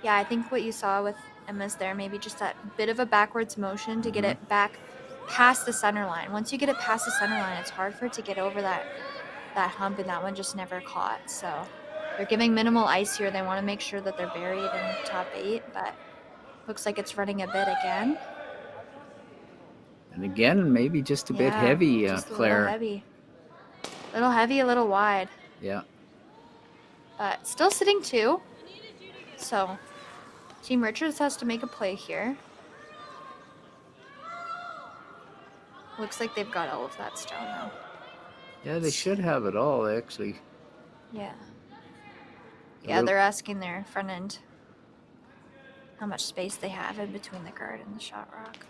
Yeah, I think what you saw with Emma's there, maybe just that bit of a backwards motion to get it back past the center line. Once you get it past the center line, it's hard for it to get over that hump, and that one just never caught. So they're giving minimal ice here. They want to make sure that they're buried in top 8, but looks like it's running a bit again. And again, maybe just a bit heavy, just Claire. A little heavy, a little wide. Yeah. But still sitting 2. So Team Richards has to make a play here. Looks like they've got all of that still now. Yeah, they should have it all, actually. Yeah. Yeah, they're asking their front end how much space they have in between the guard and the shot rock.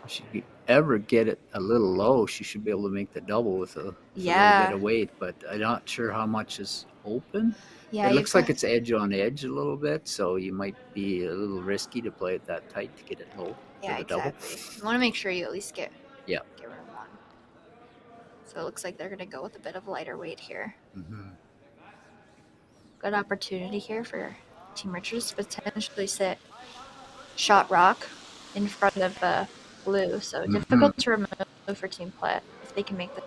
If she ever get it a little low, she should be able to make the double with a little bit of weight, but I'm not sure how much is open. Yeah, it looks like it's edge on edge a little bit, so you might be a little risky to play it that tight to get it low. Yeah, for the exactly. double. You want to make sure you at least get Yeah. room 1. So it looks like they're going to go with a bit of lighter weight here. Good opportunity here for Team Richards to potentially sit shot rock in front of blue. So difficult to remove for Team Plett if they can make the.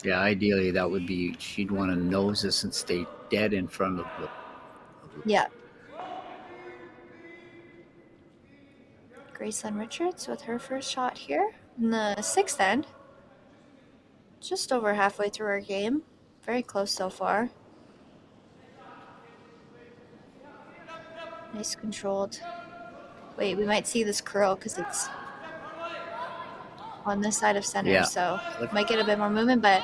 Yeah, ideally that would be, she'd want to nose this and stay dead in front of the. Yeah. Graceland Richards with her first shot here in the 6th end. Just over halfway through our game. Very close so far. Nice controlled. Wait, we might see this curl because it's on this side of center, so might get a bit more movement, but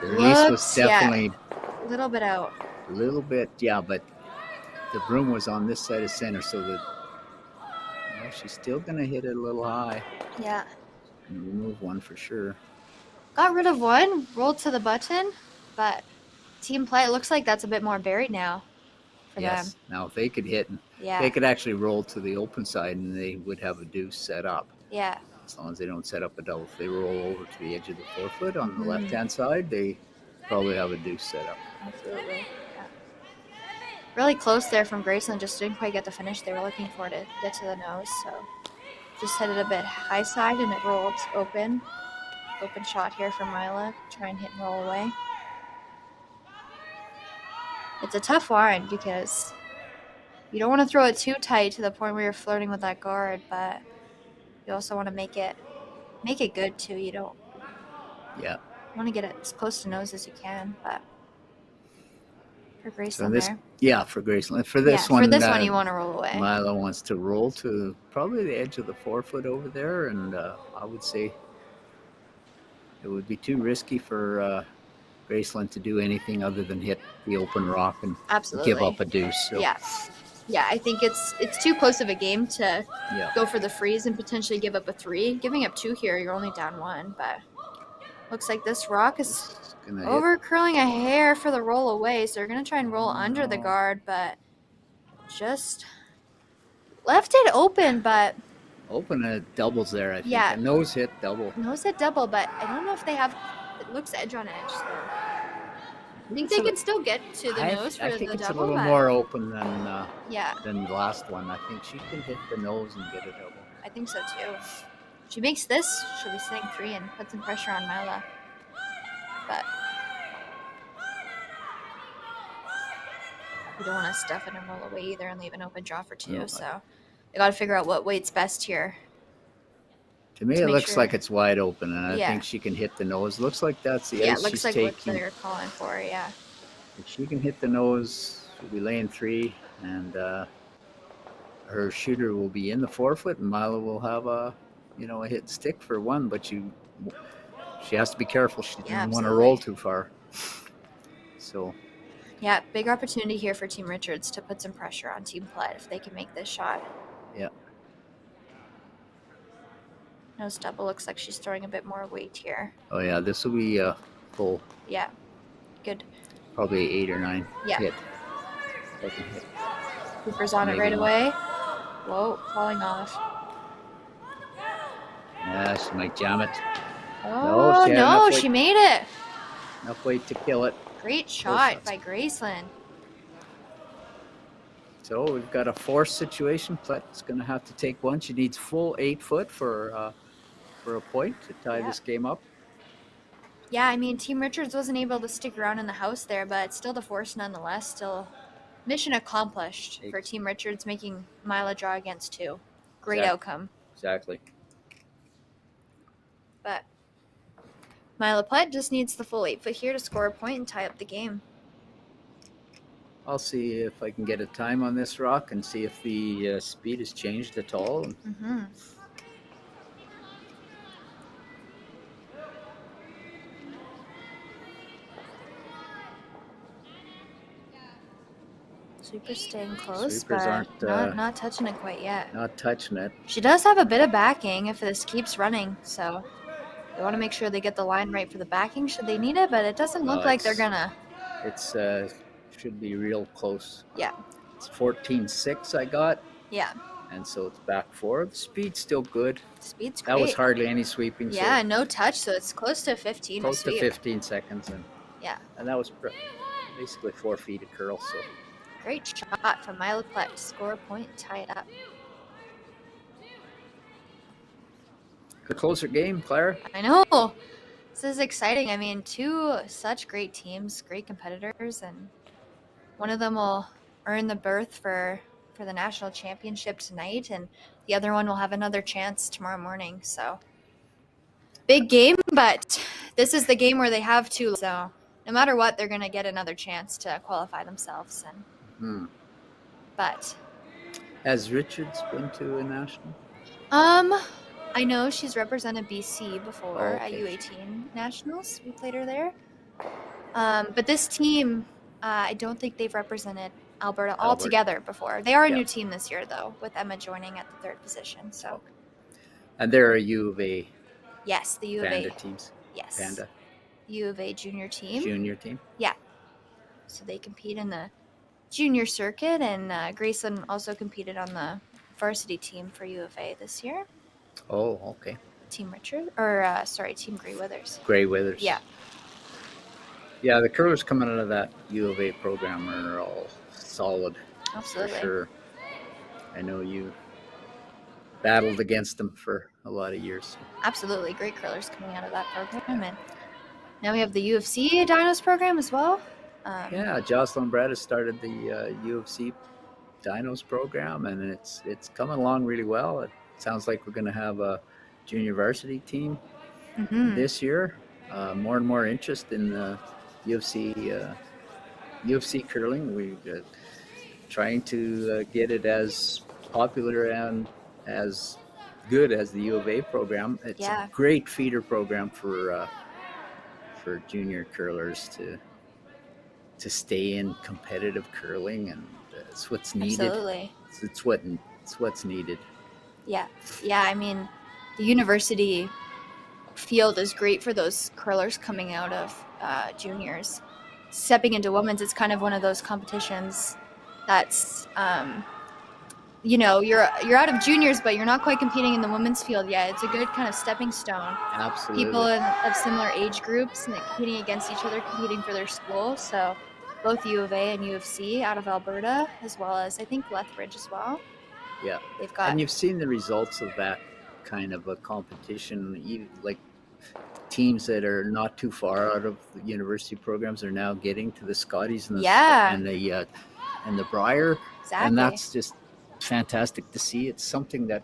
the release was definitely a little bit out. A little bit, yeah, but the broom was on this side of center, so she's still going to hit it a little high. Yeah. And remove one for sure. Got rid of one, rolled to the button, but Team Plett looks like that's a bit more buried now for them. Now if they could hit, they could actually roll to the open side and they would have a deuce set up. Yeah. as long as they don't set up a double. If they roll over to the edge of the forefoot on the Mhm. left-hand side, they probably have a deuce set up. Absolutely. Yeah. Really close there from Graceland. Just didn't quite get the finish they were looking for to get to the nose. So just headed a bit high side and it rolled open. Open shot here for Mila. Try and hit and roll away. It's a tough line because you don't want to throw it too tight to the point where you're flirting with that guard, but you also want to make it good too. You don't Yeah. want to get it as close to nose as you can, but for Graceland So this, there. yeah, for Graceland. For this one, For this one, you want to roll away. Milo wants to roll to probably the edge of the forefoot over there, and I would say it would be too risky for Graceland to do anything other than hit the open rock and Absolutely. give up a deuce. So, Yeah, I think it's too close of a game to yeah. go for the freeze and potentially give up a 3. Giving up 2 here, you're only down 1, but looks like this rock is Gonna over curling a hair for the roll away, so they're going to try and roll under the guard, but just left it open, but open doubles there, I think. Yeah. A nose hit double. nose hit double, but I don't know if they have – it looks edge on edge, so I think they can still get to the nose for I think the it's double, a little but more open yeah, than the last one. I think she can hit the nose and get a double. I think so too. If she makes this, she'll be sitting 3 and put some pressure on Mila. But you don't want to stuff it and roll away either and leave an open draw for 2. No, So they got to figure out what weight's best here. To me, To it make looks sure- like it's wide open, and I Yeah. think she can hit the nose. Looks like that's the Yeah, ice it looks she's like what taking. they're calling for. Yeah. If she can hit the nose, she'll be laying 3, and her shooter will be in the forefoot, and Mila will have a hit and stick for 1. But she has to be careful. She Yeah, doesn't want to roll absolutely. too far. So Yeah, big opportunity here for Team Richards to put some pressure on Team Plett if they can make this shot. yeah, Nose double looks like she's throwing a bit more weight here. oh yeah, this will be full, Yeah, good. probably 8 or 9 Yeah. hit. Second hit. Cooper's on it Maybe right more. away. Whoa, falling off. Yeah, she might jam it. Oh, she had no, enough she made it. Enough weight to kill it. Great shot shots. by Graceland. So we've got a force situation. Plett's going to have to take 1. She needs full 8 foot for a point to tie Yeah. this game up. Yeah, I mean, Team Richards wasn't able to stick around in the house there, but still the force nonetheless. Still mission accomplished for Team Richards, making Mila draw against 2. Great Exact- outcome. Exactly. But Mila Plett just needs the full 8 foot here to score a point and tie up the game. I'll see if I can get a time on this rock and see if the speed has changed at all. Mm-hmm. Sweeper's staying close, Sweepers but aren't, not touching it quite yet. Not touching it. She does have a bit of backing if this keeps running, so they want to make sure they get the line right for the backing should they need it, but it doesn't look like they're gonna. It's should be real close. Yeah. It's 14-6 I got, Yeah, and so it's back 4. The speed's still good. speed's great. That was hardly any sweeping. Yeah, So no touch, so it's close to 15 close to to sweep. 15 seconds, and Yeah. and that was basically 4 feet of curl. So Great shot from Mila Plett to score a point and tie it up. a closer game, Clara. I know. This is exciting. I mean, 2 such great teams, great competitors, and one of them will earn the berth for the national championship tonight, and the other one will have another chance tomorrow morning. So big game, but this is the game where they have 2. So no matter what, they're going to get another chance to qualify themselves. And but Has Richards been to a national? I know she's represented BC before at Okay. U18 nationals. We played her there. But this team, I don't think they've represented Alberta altogether before. They are a Yeah. new team this year, though, with Emma joining at the 3rd position. So And they're a U of A yes, the U of Panda A. teams. Yes, Panda U of A junior team. junior team. So they compete in the junior circuit, and Grayson also competed on the varsity team for U of A this year. Oh, okay. Team Richard, or Team Grey Withers. Grey Withers. Yeah. Yeah, the curlers coming out of that U of A program are all solid. Absolutely. For sure. I know you battled against them for a lot of years. Absolutely. Great curlers coming out of that program. And now we have the UFC Dinos program as well. Yeah, Jocelyn Brett has started the UFC Dinos program, and it's coming along really well. It sounds like we're going to have a junior varsity team this year. More and more interest in the UFC curling. We're trying to get it as popular and as good as the U of A program. It's a great feeder program for junior curlers to stay in competitive curling, and it's what's needed. Absolutely. It's what's needed. Yeah. I mean, the university field is great for those curlers coming out of juniors. Stepping into women's, it's kind of one of those competitions that's you're out of juniors, but you're not quite competing in the women's field yet. It's a good kind of stepping stone. Absolutely. People of similar age groups and competing against each other, competing for their school. So both U of A and U of C out of Alberta, as well as I think Lethbridge as well. Yeah. They've got. And you've seen the results of that kind of a competition. Like teams that are not too far out of the university programs are now getting to the Scotties and the Briar. Exactly. And that's just fantastic to see. It's something that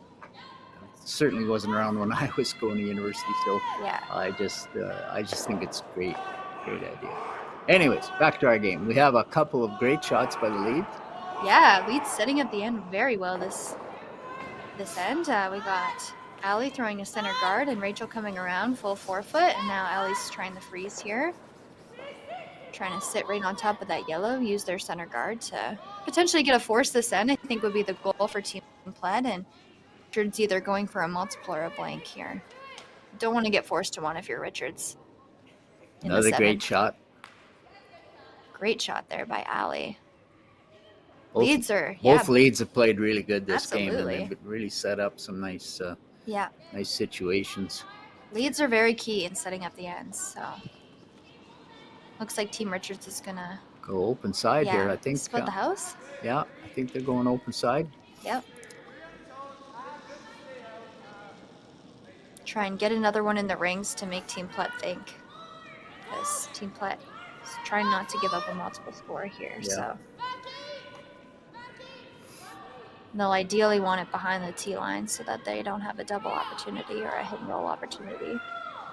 certainly wasn't around when I was going to university. So yeah, I just think it's great idea. Anyways, back to our game. We have a couple of great shots by the lead. Yeah, lead's setting up the end very well this end. We got Allie throwing a center guard and Rachel coming around full forefoot, and now Allie's trying the freeze here. Trying to sit right on top of that yellow, use their center guard to potentially get a force this end, I think would be the goal for Team Plett, and Richards either going for a multiple or a blank here. Don't want to get forced to one if you're Richards. Another great shot. Great shot there by Allie. Both leads have played really good this game, and Absolutely. they've really set up some nice situations. Leads are very key in setting up the ends, so looks like Team Richards is gonna go open side here. I think split the house. Yeah, I think they're going open side. Yep. Try and get another one in the rings to make Team Plett think, because Team Plett is trying not to give up a multiple score here. Yeah. So they'll ideally want it behind the tee line so that they don't have a double opportunity or a hit and roll opportunity.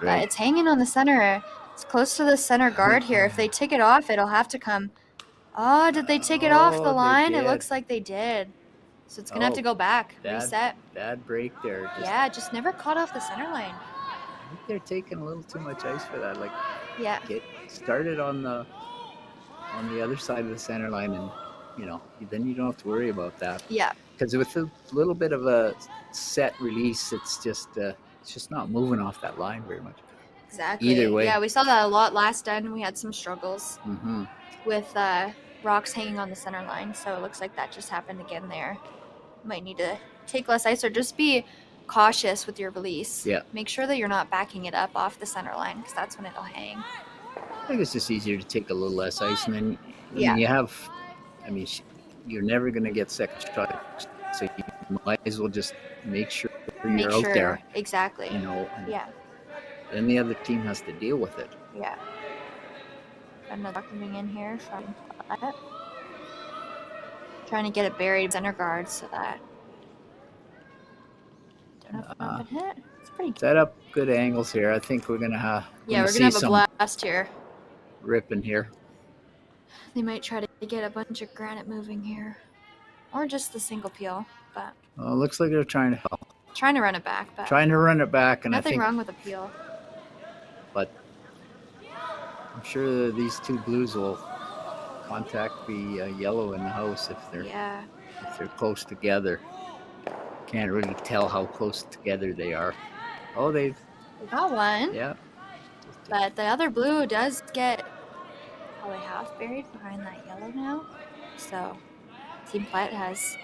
Right. But it's hanging on the center. It's close to the center guard here. If they take it off, it'll have to come. Oh, did they take it off the line? It looks like they did. So it's going to have to go back, reset. Bad break there. Just never caught off the center line. I think they're taking a little too much ice for that. Get started on the other side of the center line, and then you don't have to worry about that. Yeah. Because with a little bit of a set release, it's just not moving off that line very much. Exactly. Either way. Yeah, we saw that a lot last end. We had some struggles with rocks hanging on the center line, so it looks like that just happened again there. Might need to take less ice or just be cautious with your release. Yeah. Make sure that you're not backing it up off the center line, because that's when it'll hang. I think it's just easier to take a little less ice, and then you have, you're never going to get second strike, so you might as well just make sure you're out there. Exactly. Then the other team has to deal with it. Yeah. Another coming in here from Plett. Trying to get it buried center guard so that don't have to open hit. It's pretty good. Set up good angles here. I think we're gonna have we're gonna have a blast here. Ripping here. They might try to get a bunch of granite moving here, or just the single peel. But it looks like they're trying to help. Trying to run it back, but and nothing I think wrong with a peel. But I'm sure these two blues will contact the yellow in the house if they're close together. Can't really tell how close together they are. Oh, they got one. Yeah. But the other blue does get probably half buried behind that yellow now. So Team Plett has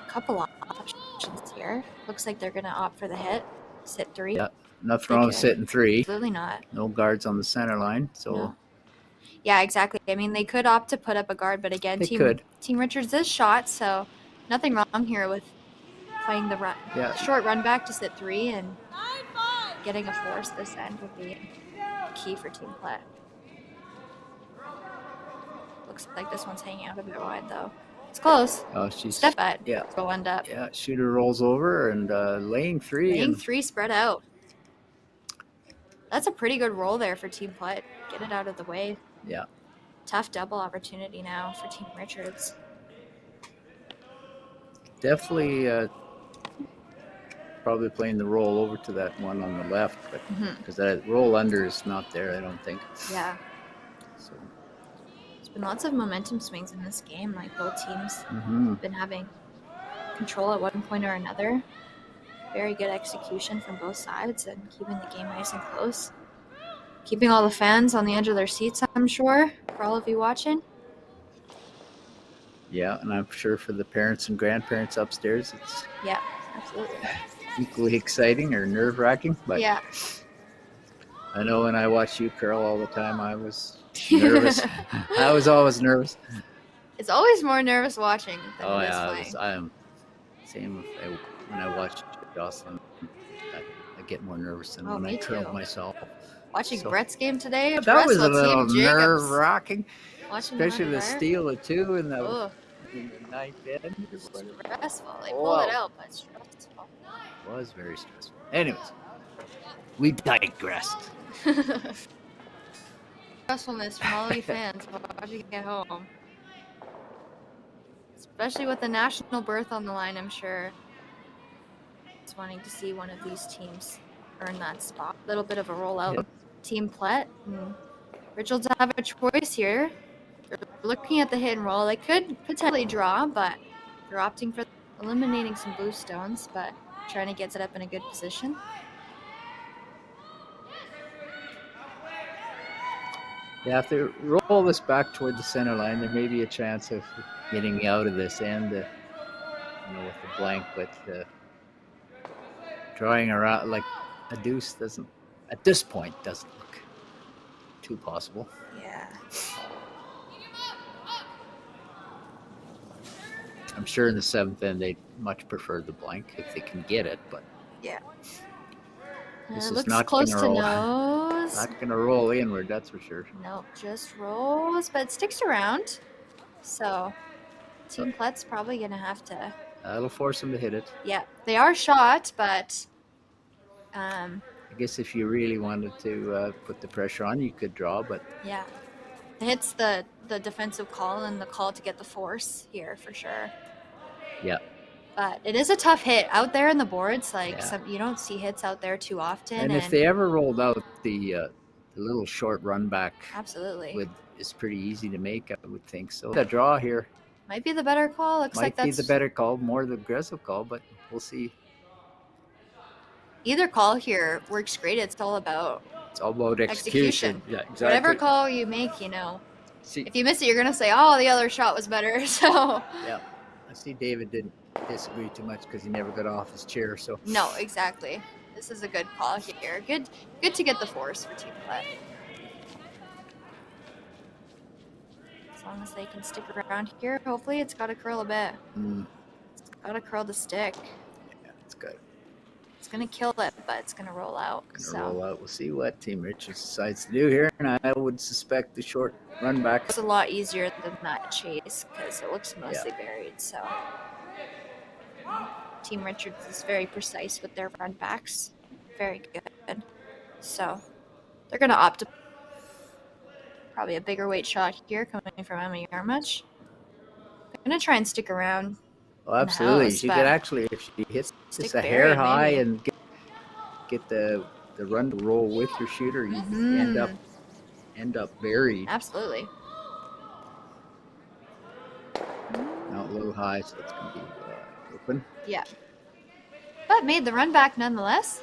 a couple of options here. Looks like they're going to opt for the hit. Sit 3. Yeah, nothing wrong with sitting 3. Absolutely not. No guards on the center line, so No. Yeah, exactly. I mean, they could opt to put up a guard, but again, they could. Team Richards is shot, so nothing wrong here with playing the short run back to sit 3 and getting a force this end would be key for Team Plett. Looks like this one's hanging out a bit wide, though. It's close. Oh, she's Step back. Yeah. Go end up. Yeah, shooter rolls over and lane 3. Lane 3 spread out. That's a pretty good roll there for Team Plett. Get it out of the way. Yeah. Tough double opportunity now for Team Richards. Definitely probably playing the roll over to that one on the left, but because that roll under is not there, I don't think. Yeah. So There's been lots of momentum swings in this game. Like both teams have been having control at one point or another. Very good execution from both sides and keeping the game nice and close. Keeping all the fans on the edge of their seats, I'm sure, for all of you watching. yeah, and I'm sure for the parents and grandparents upstairs, it's Yeah, absolutely. equally exciting or nerve-wracking. But Yeah. I know when I watched you curl all the time, I was nervous. I was always nervous. It's always more nervous watching than Oh it is yeah, playing. I'm same when I watched Jocelyn. I get more nervous than Oh, when I me curl too. myself. Watching So- Brett's game today, That Brett was a saw little Team Jacobs nerve-wracking, watching especially the there. steal of 2 in the Oh, ninth end. stressful. They Oh, pull it out, but stressful. It was very stressful. Anyways, we digressed. Stressfulness from all of you fans watching at home. Especially with the national berth on the line, I'm sure. Just wanting to see one of these teams earn that spot. A little bit of a rollout. Yep. Team Plett and Richards have a choice here. They're looking at the hit and roll. They could potentially draw, but they're opting for eliminating some blue stones, but trying to get it up in a good position. Yeah, if they roll this back toward the center line, there may be a chance of getting out of this end, with the blank. But drawing around like a deuce doesn't, at this point, doesn't look too possible. Yeah. I'm sure in the 7th end they'd much prefer the blank if they can get it, but Yeah. This It is looks not close gonna to roll. nose. not going to roll inward, that's for sure. Nope, just rolls, but it sticks around. So, Team Plett's probably going to have to. That'll force them to hit it. Yeah, they are shot, but. I guess if you really wanted to put the pressure on, you could draw, but Yeah. It hits the defensive call and the call to get the force here for sure. yeah. But it is a tough hit out there in the boards. Like Yeah. you don't see hits out there too often. And if they ever rolled out the little short run back, absolutely is pretty easy to make, I would think. So the draw here might be the better call. Looks like might be that's the better call, more the aggressive call, but we'll see. either call here works great. It's all about It's all about execution. Yeah, exactly. whatever call you make. See, If you miss it, you're gonna say, "Oh, the other shot was better." So yeah, I see David didn't disagree too much because he never got off his chair. So no, exactly. This is a good call here. Good to get the force for Team Plett. As long as they can stick around here, hopefully it's got to curl a bit. It's got to curl the stick. yeah, it's good. It's gonna kill it, but it's gonna roll out. Gonna roll out. We'll see what Team Richards decides to do here, and I would suspect the short run back. It's a lot easier than that chase because it looks mostly buried. So Team Richards is very precise with their run backs. Very good. So they're gonna opt to probably a bigger weight shot here coming from Emma Yarmuch. They're gonna try and stick around. Oh, absolutely. house, She but could actually, if she hits stick just a buried, hair high maybe. and get the run to roll with your shooter, you end up buried. Absolutely. Not a little high, so it's gonna be open. Yeah. But made the run back nonetheless.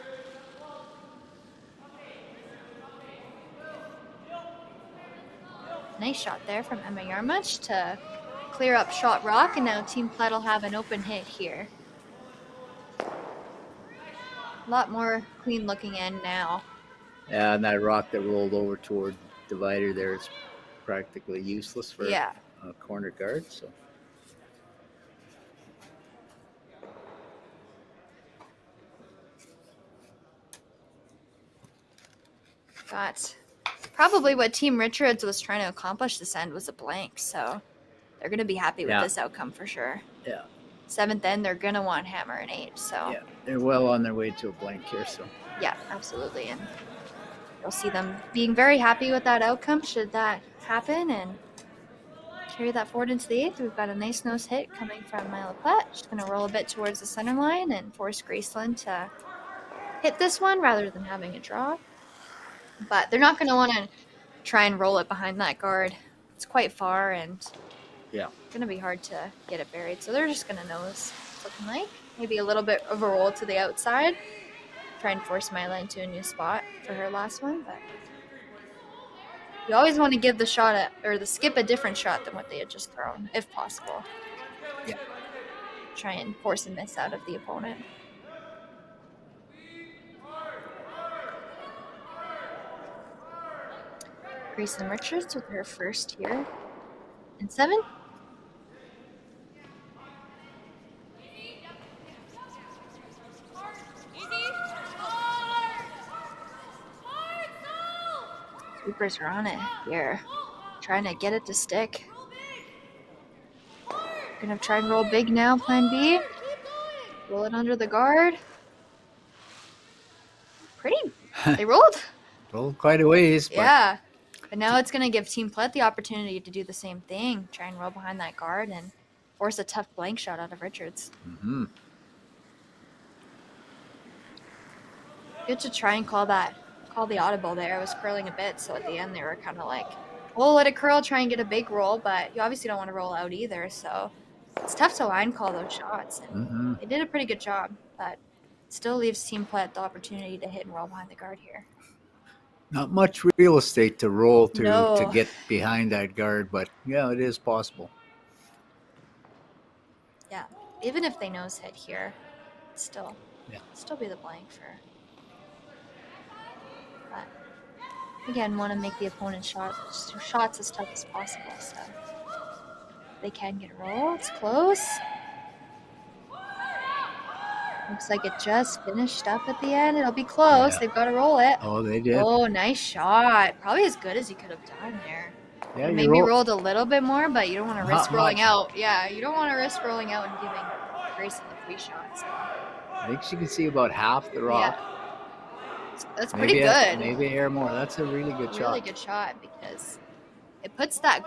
Nice shot there from Emma Yarmuch to clear up shot rock, and now Team Plett will have an open hit here. A lot more clean looking end now. Yeah, and that rock that rolled over toward divider there is practically useless for Yeah. a corner guard. So Got probably what Team Richards was trying to accomplish this end was a blank, so they're going to be happy with Yeah. this outcome for sure. yeah, 7th end, they're going to want hammer and 8, so yeah, they're well on their way to a blank here. So yeah, absolutely. And you'll see them being very happy with that outcome should that happen and carry that forward into the 8th. We've got a nice nose hit coming from Mila Plett. She's going to roll a bit towards the center line and force Graceland to hit this one rather than having a draw. But they're not going to want to try and roll it behind that guard. It's quite far and yeah, going to be hard to get it buried. So they're just going to nose. It's looking like maybe a little bit of a roll to the outside. Try and force Mila into a new spot for her last one, but you always want to give the shot or the skip a different shot than what they had just thrown, if possible. Yeah. Try and force a miss out of the opponent. Grayson Richards with her first here. And 7. Sweepers are on it here. Trying to get it to stick. Gonna try and roll big now, plan B. Roll it under the guard. They rolled. rolled quite a ways. But Yeah. But now it's gonna give Team Plett the opportunity to do the same thing. Try and roll behind that guard and force a tough blank shot out of Richards. Mm-hmm. Good to try and call the audible there. It was curling a bit, so at the end they were kind of like, we'll let it curl, try and get a big roll, but you obviously don't want to roll out either, so it's tough to line call those shots. And they did a pretty good job, but still leaves Team Plett the opportunity to hit and roll behind the guard here. Not much real estate to roll to No. get behind that guard, but yeah, it is possible. Yeah, even if they nose hit here, still be the blank for. But again, want to make the opponent's shots as tough as possible, so they can get a roll. It's close. Looks like it just finished up at the end. It'll be close. Yeah. They've got to roll it. Oh, they did. Oh, nice shot. Probably as good as you could have done there. Yeah, you maybe rolled a little bit more, but you don't want to risk Not rolling much. out. Yeah, you don't want to risk rolling out and giving Grayson the free shot. So. I think she can see about half the rock. Yeah. That's pretty good. Maybe air more. That's a really good shot. Really good shot because it puts that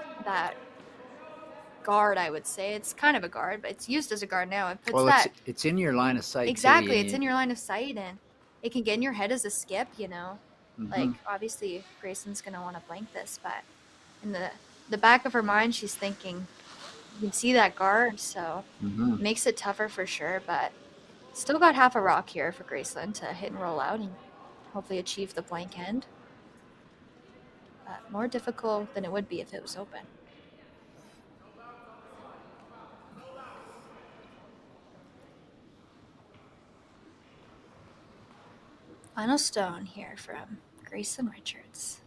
guard, I would say. It's kind of a guard, but it's used as a guard now. It puts it's in your line of sight. Exactly. It's in your line of sight, and it can get in your head as a skip, you know. Mm-hmm. Like, obviously, Grayson's going to want to blank this, but in the back of her mind, she's thinking, you can see that guard, so it makes it tougher for sure, but still got half a rock here for Graceland to hit and roll out and hopefully achieve the blank end. But more difficult than it would be if it was open. Final stone here from Grayson Richards.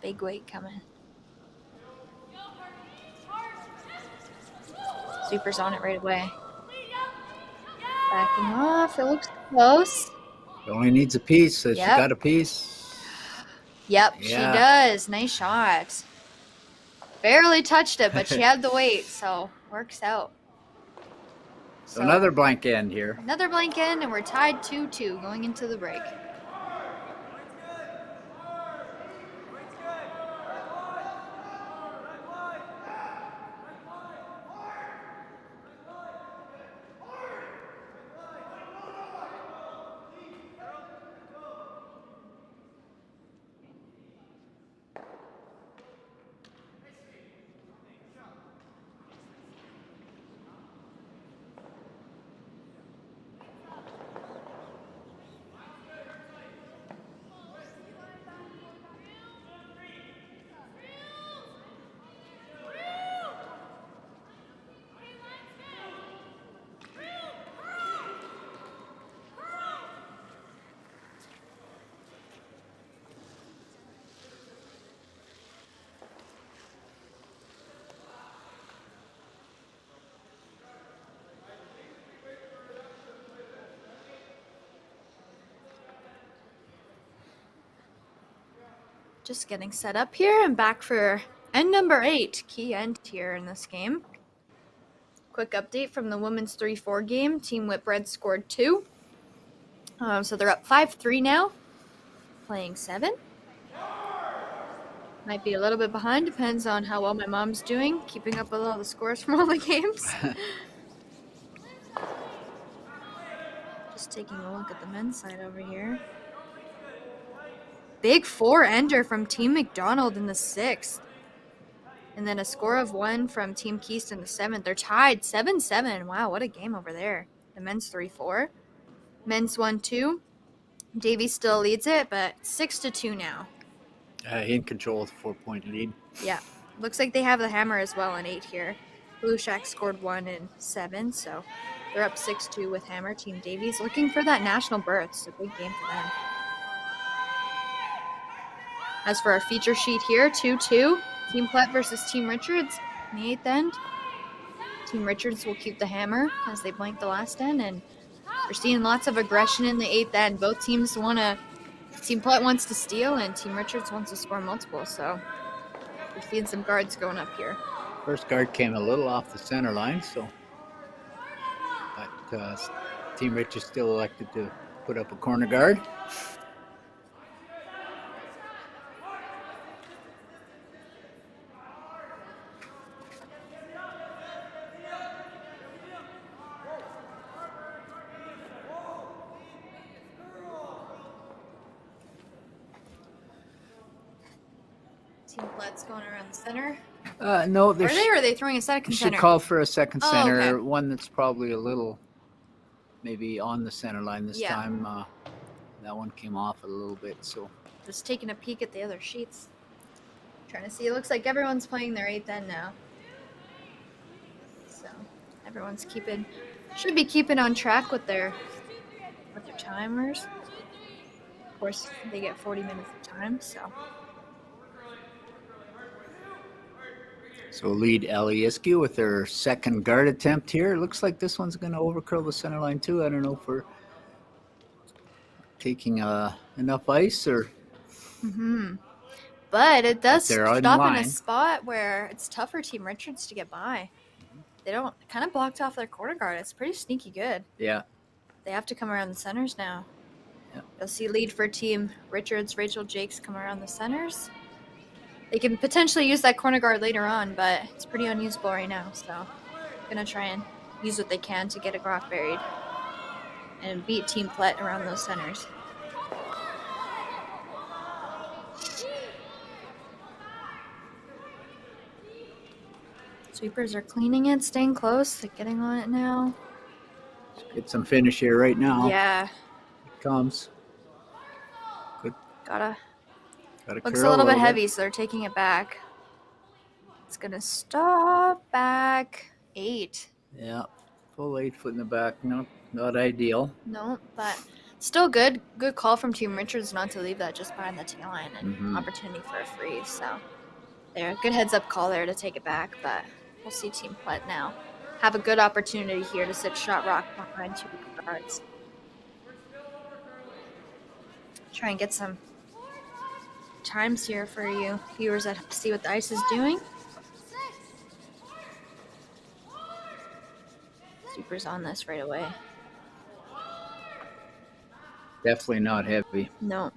Big weight coming. Sweeper's on it right away. Backing off. It looks close. It only needs a piece. So She got a piece. Yep, she does. Nice shot. Barely touched it, but she had the weight, so works out. So another blank end here. Another blank end, and we're tied 2-2 going into the break. Just getting set up here and back for end number 8, key end here in this game. Quick update from the women's 3-4 game. Team Whitbread scored 2. So they're up 5-3 now, playing 7. Might be a little bit behind, depends on how well my mom's doing, keeping up with all the scores from all the games. Just taking a look at the men's side over here. Big 4-ender from Team McDonald in the 6th. And then a score of 1 from Team Keast in the 7th. They're tied 7-7. Wow, what a game over there. The men's 3-4. Men's 1-2. Davies still leads it, but 6-2 now. In control with a 4-point lead. Yeah. Looks like they have the hammer as well in 8 here. Blue Shack scored 1 in 7, so they're up 6-2 with hammer. Team Davies looking for that national berth. It's a big game for them. As for our feature sheet here, 2-2. Team Plett versus Team Richards in the 8th end. Team Richards will keep the hammer as they blank the last end, and we're seeing lots of aggression in the 8th end. Both teams Team Plett wants to steal, and Team Richards wants to score multiple, so we're seeing some guards going up here. First guard came a little off the center line, but Team Richards still elected to put up a corner guard. Team Plett's going around the center. No, Or are they throwing a second you should center? call for a second Oh, center, okay. one that's probably a little maybe on the center line this Yeah. time. That one came off a little bit, so Just taking a peek at the other sheets. Trying to see. It looks like everyone's playing their 8th end now. So everyone's should be keeping on track with their timers. Of course, they get 40 minutes of time, so. So lead Ellie Iskew with their second guard attempt here. Looks like this one's going to overcurl the center line too. I don't know if we're taking enough ice or. But it does they're on stop in line. a spot where it's tough for Team Richards to get by. They kind of blocked off their corner guard. It's pretty sneaky good. Yeah. They have to come around the centers now. Yeah. You'll see lead for Team Richards, Rachel Jakes come around the centers. They can potentially use that corner guard later on, but it's pretty unusable right now. So going to try and use what they can to get a Groff buried and beat Team Plett around those centers. Sweepers are cleaning it, staying close. They're getting on it now. Get some finish here right now. Yeah. It comes. Good. Looks a little bit heavy, so they're taking it back. It's going to stop back 8. Yeah. Full 8 foot in the back. Not ideal. No, but still good. Good call from Team Richards not to leave that just behind the tail line and opportunity for a freeze. So there, good heads up call there to take it back, but we'll see Team Plett now have a good opportunity here to sit shot rock behind 2 guards. Try and get some times here for you viewers that see what the ice is doing. Super's on this right away. Definitely not heavy. No.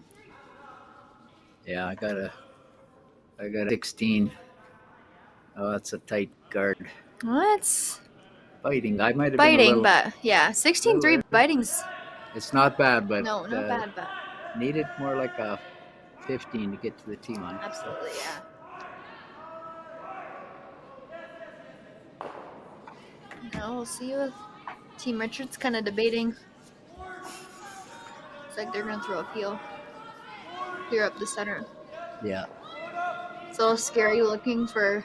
Yeah, I got a 16. Oh, that's a tight guard. What's Biting. I might have biting, been a little, but yeah, 16-3 biting's it's not bad, but no, not bad, but needed more like a 15 to get to the T line. absolutely, yeah. Now we'll see with Team Richards kind of debating. Looks like they're going to throw a peel here up the center. Yeah. It's a little scary looking for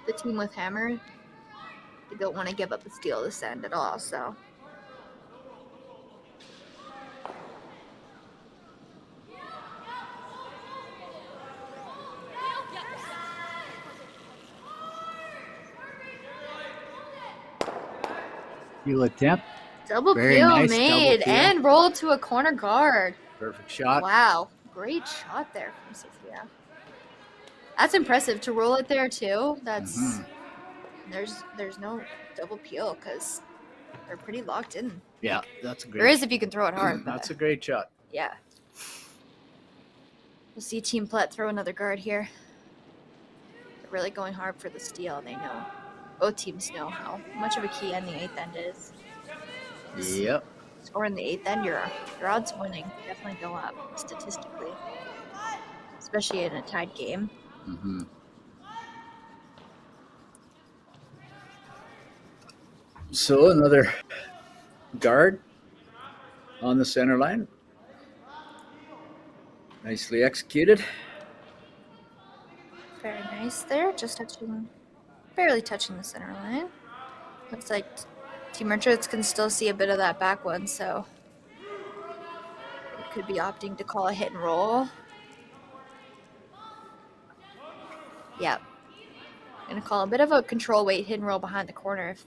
the team with hammer. They don't want to give up a steal this end at all, so. Peel attempt. Double Very peel nice made double peel. and rolled to a corner guard. Perfect shot. Wow. Great shot there from Sophia. That's impressive to roll it there too. That's Mhm. there's no double peel because they're pretty locked in. Yeah, that's a great. There is if you can throw it hard, but That's a great shot. yeah. We'll see Team Plett throw another guard here. They're really going hard for the steal. They know. Both teams know how much of a key end the 8th end is. Yep. Score in the 8th end, your odds of winning definitely go up statistically, especially in a tied game. Mm-hmm. So another guard on the center line. Nicely executed. Very nice there, just barely touching the center line. Looks like Team Richards can still see a bit of that back one, so it could be opting to call a hit and roll. Yep. Gonna call a bit of a control weight hit and roll behind the corner. If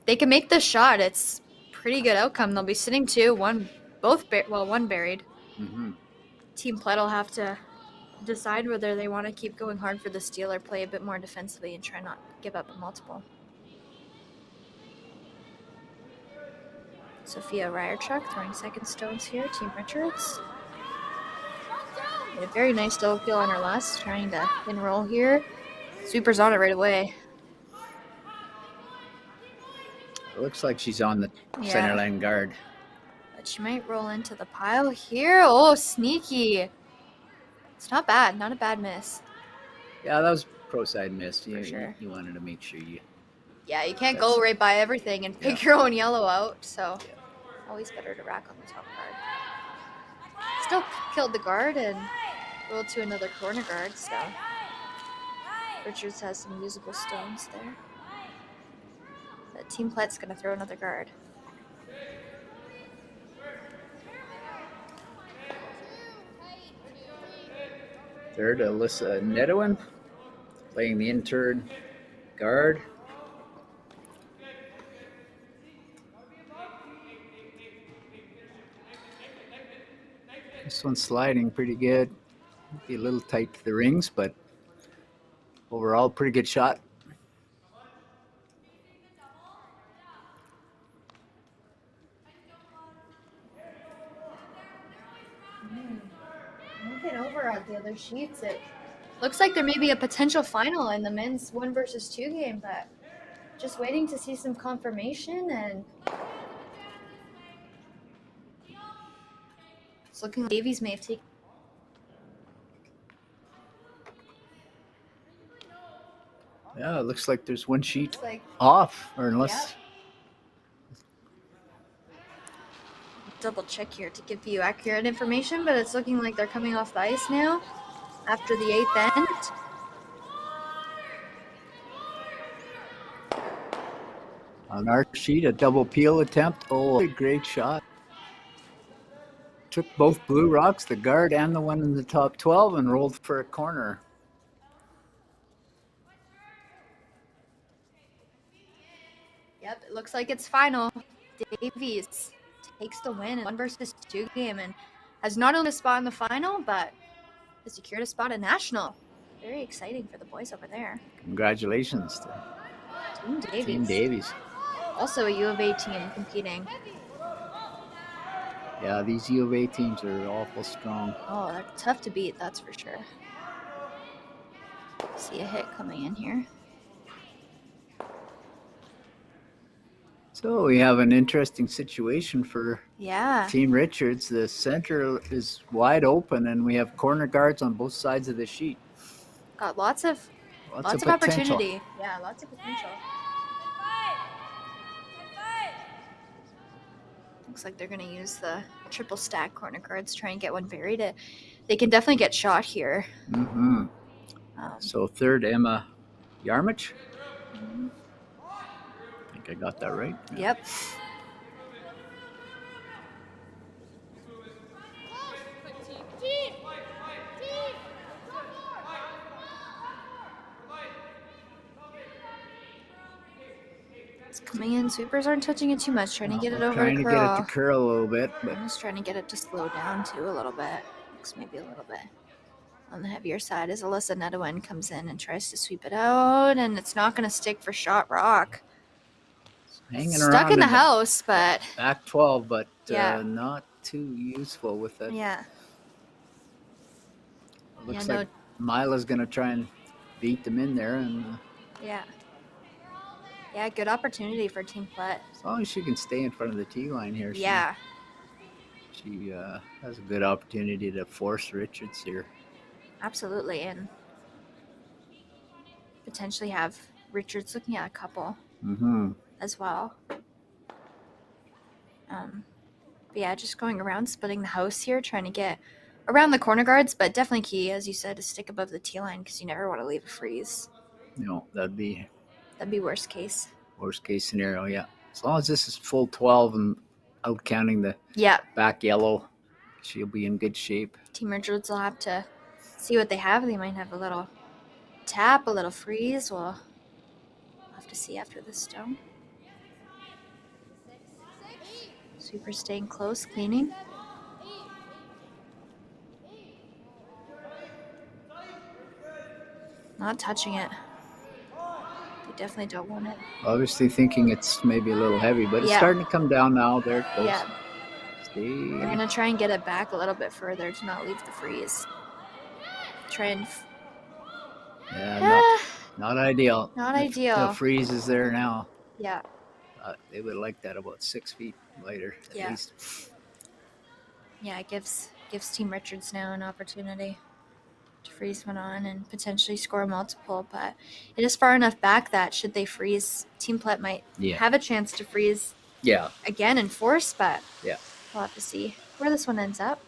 they can make this shot, it's pretty good outcome. They'll be sitting two, one buried. Mm-hmm. Team Plett will have to decide whether they want to keep going hard for the steal or play a bit more defensively and try not to give up a multiple. Sophia Ryerchuk throwing second stones here, Team Richards. Made a very nice double kill on her last, trying to pin roll here. Sweeper's on it right away. It looks like she's on the center line guard. But she might roll into the pile here. Oh, sneaky. It's not bad. Not a bad miss. Yeah, that was pro side miss. For sure. You wanted to make sure you. Yeah, you can't go right by everything and pick your own yellow out, so always better to rack on the top guard. Still killed the guard and rolled to another corner guard, so Richards has some usable stones there. But Team Plett's going to throw another guard. Third, Alyssa Nedowin playing the intern guard. This one's sliding pretty good. Be a little tight to the rings, but overall, pretty good shot. Looking over at the other sheets, it looks like there may be a potential final in the men's 1 versus 2 game, but just waiting to see some confirmation, and it's looking like Davies may have taken. Yeah, it looks like there's one sheet off, or unless. Double check here to give you accurate information, but it's looking like they're coming off the ice now after the 8th end. On our sheet, a double peel attempt. Oh, great shot. Took both blue rocks, the guard and the one in the top 12, and rolled for a corner. Yep, it looks like it's final. Davies takes the win in 1 versus 2 game and has not only a spot in the final, but has secured a spot in national. Very exciting for the boys over there. Congratulations to Team Davies. Also a U of A team competing. Yeah, these U of A teams are awful strong. Oh, they're tough to beat, that's for sure. See a hit coming in here. So we have an interesting situation for Team Richards. The center is wide open, and we have corner guards on both sides of the sheet. Got lots of opportunity. Yeah, lots of potential. Looks like they're going to use the triple stack corner guards, try and get one buried. They can definitely get shot here. Mm-hmm. So third, Emma Yarmich. Mm-hmm. I think I got that right. Yeah. Yep. It's coming in. Sweepers aren't touching it too much, trying to get it over trying to to curl. get it to curl a little bit, but I'm just trying to get it to slow down too a little bit. Looks maybe a little bit. on the heavier side as Alyssa Nedwin comes in and tries to sweep it out, and it's not going to stick for Shot Rock. Hanging Stuck around in the house, but back 12, but Yeah. not too useful with that. yeah. It looks Yeah, like Mila's going to try and beat them in there, and Yeah. Yeah, good opportunity for Team Plett. as long as she can stay in front of the tee line here, Yeah. she has a good opportunity to force Richards here. Absolutely, and potentially have Richards looking at a couple as well. But yeah, just going around, splitting the house here, trying to get around the corner guards, but definitely key, as you said, to stick above the tee line because you never want to leave a freeze. No, that'd be worst case. Worst case scenario, yeah. As long as this is full 12 and out counting the back yellow, she'll be in good shape. Team Richards will have to see what they have. They might have a little tap, a little freeze. We'll have to see after the stone. Sweeper staying close, cleaning. Not touching it. They definitely don't want it. Obviously thinking it's maybe a little heavy, but it's starting to come down now. There it goes. Yeah. Stay. They're going to try and get it back a little bit further to not leave the freeze. Try and... Not ideal. Not ideal. The freeze is there now. Yeah. They would like that about 6 feet later, at least. Yeah, it gives Team Richards now an opportunity to freeze one on and potentially score multiple, but it is far enough back that should they freeze, Team Plett might have a chance to freeze again and force, but we'll have to see where this one ends up.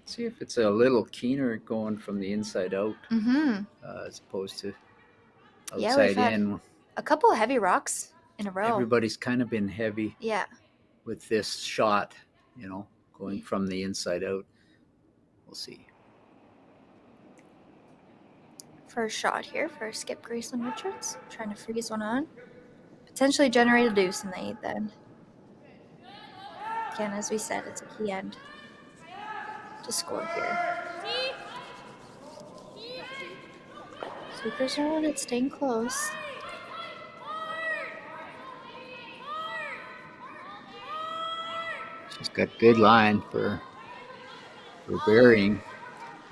See if it's a little keener going from the inside out as opposed to outside in. A couple of heavy rocks in a row. Everybody's kind of been heavy with this shot, going from the inside out. We'll see. First shot here for Skip Graceland Richards. Trying to freeze one on. Potentially generate a deuce in the 8th end. Again, as we said, it's a key end to score here. Sweepers are on it, staying close. She's got good line for burying.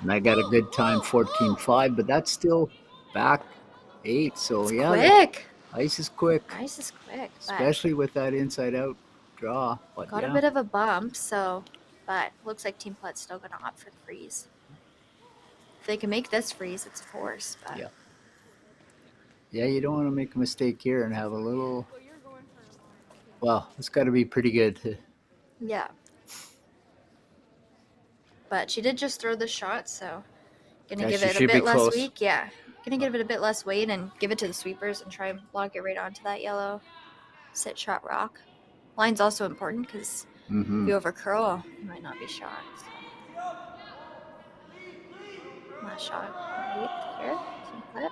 And I got a good time, 14.5, but that's still back 8. So it's quick. Ice is quick. Ice is quick. Especially with that inside out draw. But got a bit of a bump, but looks like Team Plett's still gonna opt for the freeze. If they can make this freeze, it's a force. But yeah, you don't want to make a mistake here and have a little. Well, it's got to be pretty good. Yeah. But she did just throw the shot, so gonna give it a bit less weight. Yeah, gonna give it a bit less weight and give it to the sweepers and try and block it right onto that yellow sit shot rock. Line's also important because if you over curl, you might not be shot. So. Last shot, 8th here, Team Plett.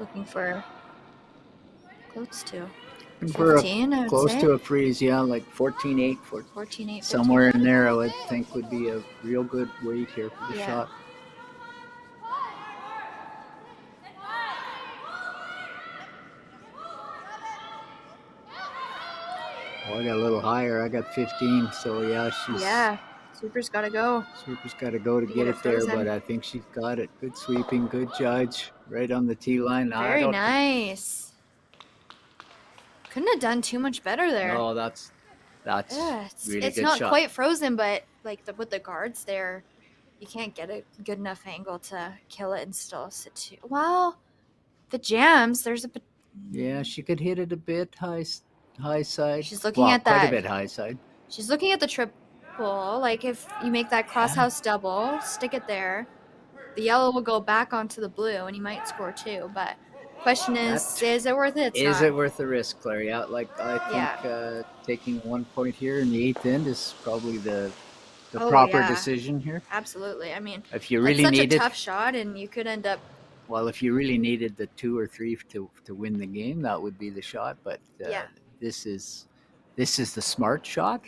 Looking for close to 15, I would close say. to a freeze, like 14.8, 14.8, somewhere in there. I would think would be a real good weight here for the shot. Oh, I got a little higher. I got 15, so she's. Sweeper's got to go. Sweeper's got to go to get it there, but I think she's got it. Good sweeping, good judge, right on the tee line. Very nice. Couldn't have done too much better there. No, that's really it's good not shot. Quite frozen, but with the guards there, you can't get a good enough angle to kill it and still sit to. Well, the jams. There's a. Yeah, she could hit it a bit high side. She's looking at that. Quite a bit high side. She's looking at the triple. Like if you make that crosshouse double, stick it there. The yellow will go back onto the blue, and you might score 2. But question is it worth it? Is it worth the risk, Claire? Yeah, I think taking 1 point here in the 8th end is probably the proper decision here. Absolutely. I mean, if you really it's need such a tough shot, and you could end up well, if you really needed the 2 or 3 to win the game, that would be the shot. But Yeah. this is the smart shot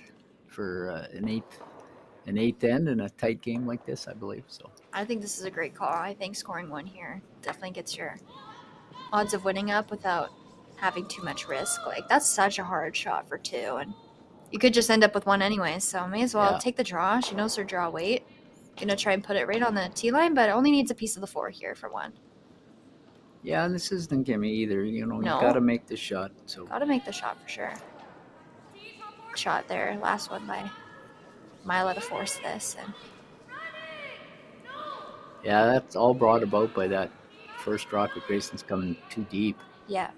for an eighth end in a tight game like this, I believe. So I think this is a great call. I think scoring 1 here definitely gets your odds of winning up without having too much risk. Like, that's such a hard shot for 2, and you could just end up with 1 anyway, so may as well Yeah. take the draw. She knows her draw weight. Gonna try and put it right on the tee line, but it only needs a piece of the 4 here for 1. yeah, and this isn't gimme either. You know, No. you got to make the shot. So Gotta make the shot for sure. Shot there, last one by Mila to force this, and yeah, that's all brought about by that first rocket. Grayson's coming too deep. yeah.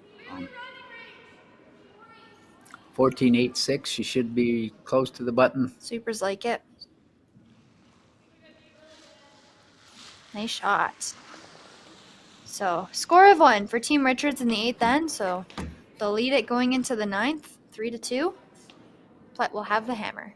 14-8-6. She should be close to the button. Supers like it. Nice shot. So, score of 1 for Team Richards in the 8th end, so they'll lead it going into the 9th, 3-2. Plett will have the hammer.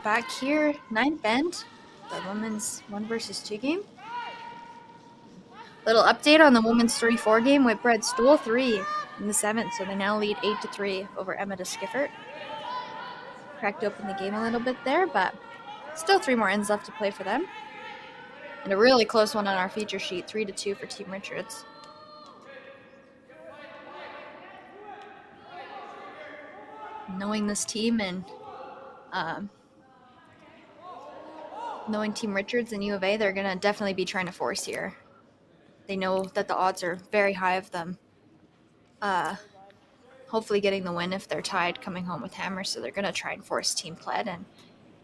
Back here, 9th end, the women's 1 versus 2 game. Little update on the women's 3-4 game. Whitbread stole 3 in the 7th, so they now lead 8-3 over Emma de Skiffert. Cracked open the game a little bit there, but still 3 more ends left to play for them. And a really close one on our feature sheet, 3-2 for Team Richards. Knowing this team and knowing Team Richards and U of A, they're going to definitely be trying to force here. They know that the odds are very high of them hopefully getting the win if they're tied coming home with hammer, so they're going to try and force Team Plett and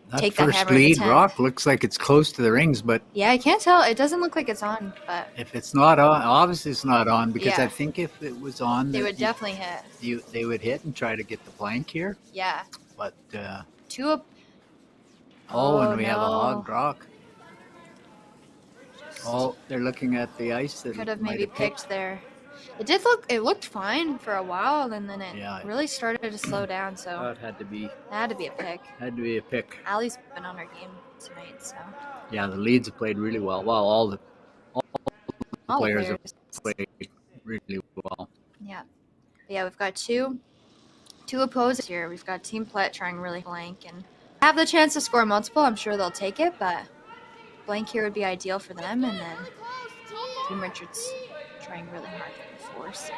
That take that first hammer to lead 10. rock looks like it's close to the rings, but Yeah, I can't tell. It doesn't look like it's on, but if it's not on, obviously it's not on, because Yeah. I think if it was on, they that would definitely hit. they would hit and try to get the blank here. Yeah. But 2 up. and we have a no. hogged rock. Oh, they're looking at the ice. That Could have might maybe picked there. It looked fine for a while, and then it Yeah. really started to slow down, so Oh, it had to be it had to be a pick. Allie's been on her game tonight, so Yeah, the leads have played really well. Well, all the all the players have played really well. Yeah. Yeah, we've got two opposers here. We've got Team Plett trying really blank and have the chance to score multiple. I'm sure they'll take it, but blank here would be ideal for them, and then Team Richards trying really hard for the force.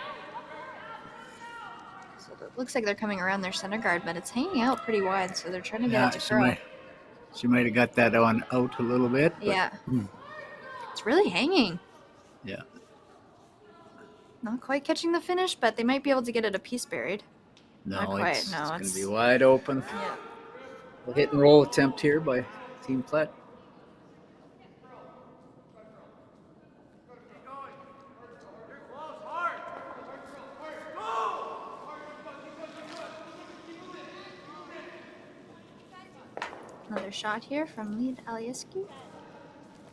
So it looks like they're coming around their center guard, but it's hanging out pretty wide, so they're trying to get it to curl. She might have got that on out a little bit. But, Yeah. It's really hanging. Yeah. Not quite catching the finish, but they might be able to get it a piece buried. No, Not quite. it's No, going it's- to be wide open. Yeah. A hit and roll attempt here by Team Plett. Another shot here from Lead Aliescu.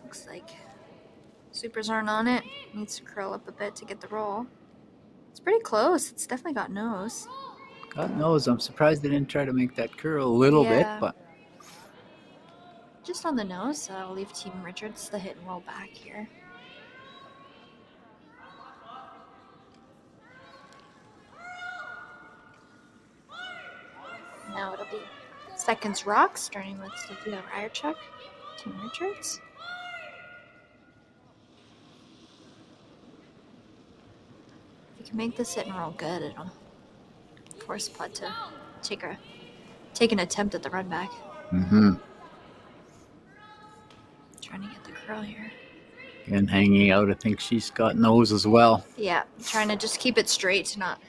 Looks like supers aren't on it. Needs to curl up a bit to get the roll. It's pretty close. It's definitely got nose. God knows, I'm surprised they didn't try to make that curl a little bit, Yeah. but Just on the nose, so I'll leave Team Richards the hit and roll back here. Now it'll be seconds rock, starting with Sophia Ryerchuk, Team Richards. If you can make this hit and roll good, it'll force Plett to take an attempt at the run back. Mm-hmm. Trying to get the curl here. And hanging out, I think she's got nose as well. Yeah, trying to just keep it straight to not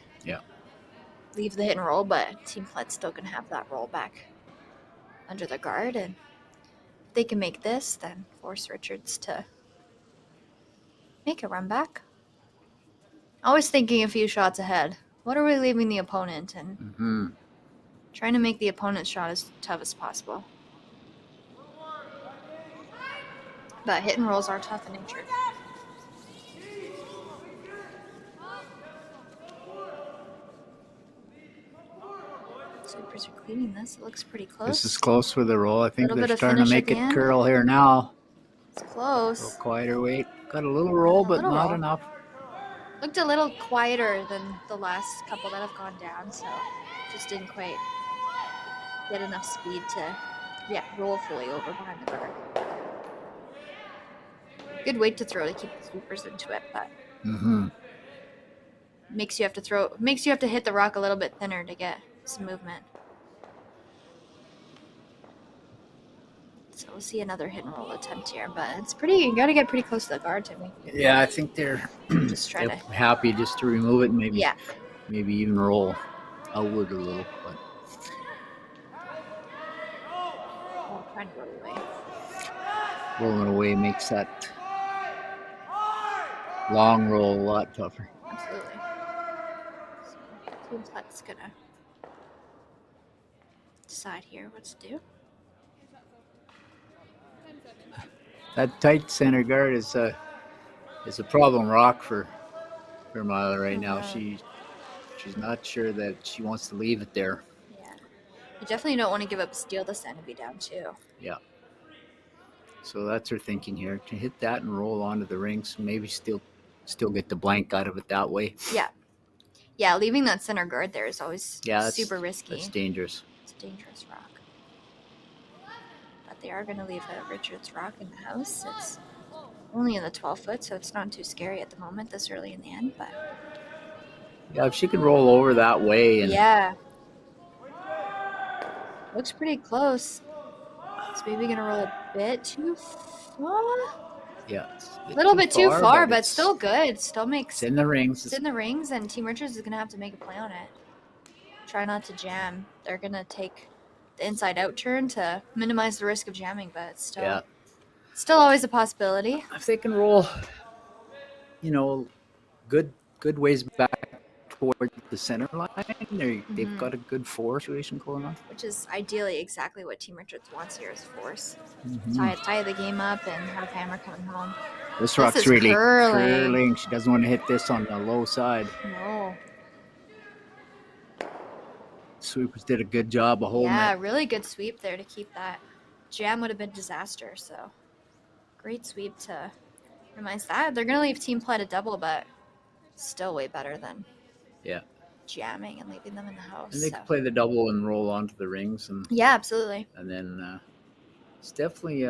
leave the hit and roll, but Team Plett's still going to have that roll back under the guard. And if they can make this, then force Richards to make a run back. Always thinking a few shots ahead. What are we leaving the opponent? And trying to make the opponent's shot as tough as possible. But hit and rolls are tough in nature. Sweepers are cleaning this. It looks pretty close. This is close with the roll. I think Little bit they're of starting to finish at make the it end. curl here now. It's A close. little quieter weight. Got a little roll, but little not roll. enough. Looked a little quieter than the last couple that have gone down, so just didn't quite get enough speed to, roll fully over behind the guard. Good weight to throw to keep the sweepers into it, but makes you have to hit the rock a little bit thinner to get some movement. So we'll see another hit and roll attempt here, but you got to get pretty close to the guard to make it. Yeah, I think they're Just try to. happy just to remove it and maybe Yeah. maybe even roll outward a little. But Trying to roll away. rolling away makes that long roll a lot tougher. Absolutely. So, Team Plett's gonna decide here what to do. That tight center guard is a problem rock for Mila right now. She's not sure that she wants to leave it there. Yeah. You definitely don't want to give up steal the center be down too. Yeah. So that's her thinking here. To hit that and roll onto the rings, maybe still get the blank out of it that way. Yeah. Yeah, leaving that center guard there is always super risky. That's dangerous. It's a dangerous rock. But they are going to leave a Richards rock in the house. It's only in the 12 foot, so it's not too scary at the moment this early in the end. But yeah, if she could roll over that way. And yeah. Looks pretty close. It's maybe going to roll a bit too far. Yeah. A little bit too far, but still good. Still makes it's in the rings. It's in the rings, and Team Richards is going to have to make a play on it. Try not to jam. They're going to take the inside-out turn to minimize the risk of jamming, but it's still always a possibility. If they can roll, good ways back toward the center line, they've got a good force situation going on. Which is ideally exactly what Team Richards wants here is force. Tie the game up and have Hammer coming home. This rock's is really curling. She doesn't want to hit this on the low side. No. Sweepers did a good job of holding Yeah, it. really good sweep there to keep that. Jam would have been disaster, so great sweep to minimize that. They're going to leave Team Plett a double, but still way better than jamming and leaving them in the house. And they could play the double and roll onto the rings. And yeah, absolutely. And then it's definitely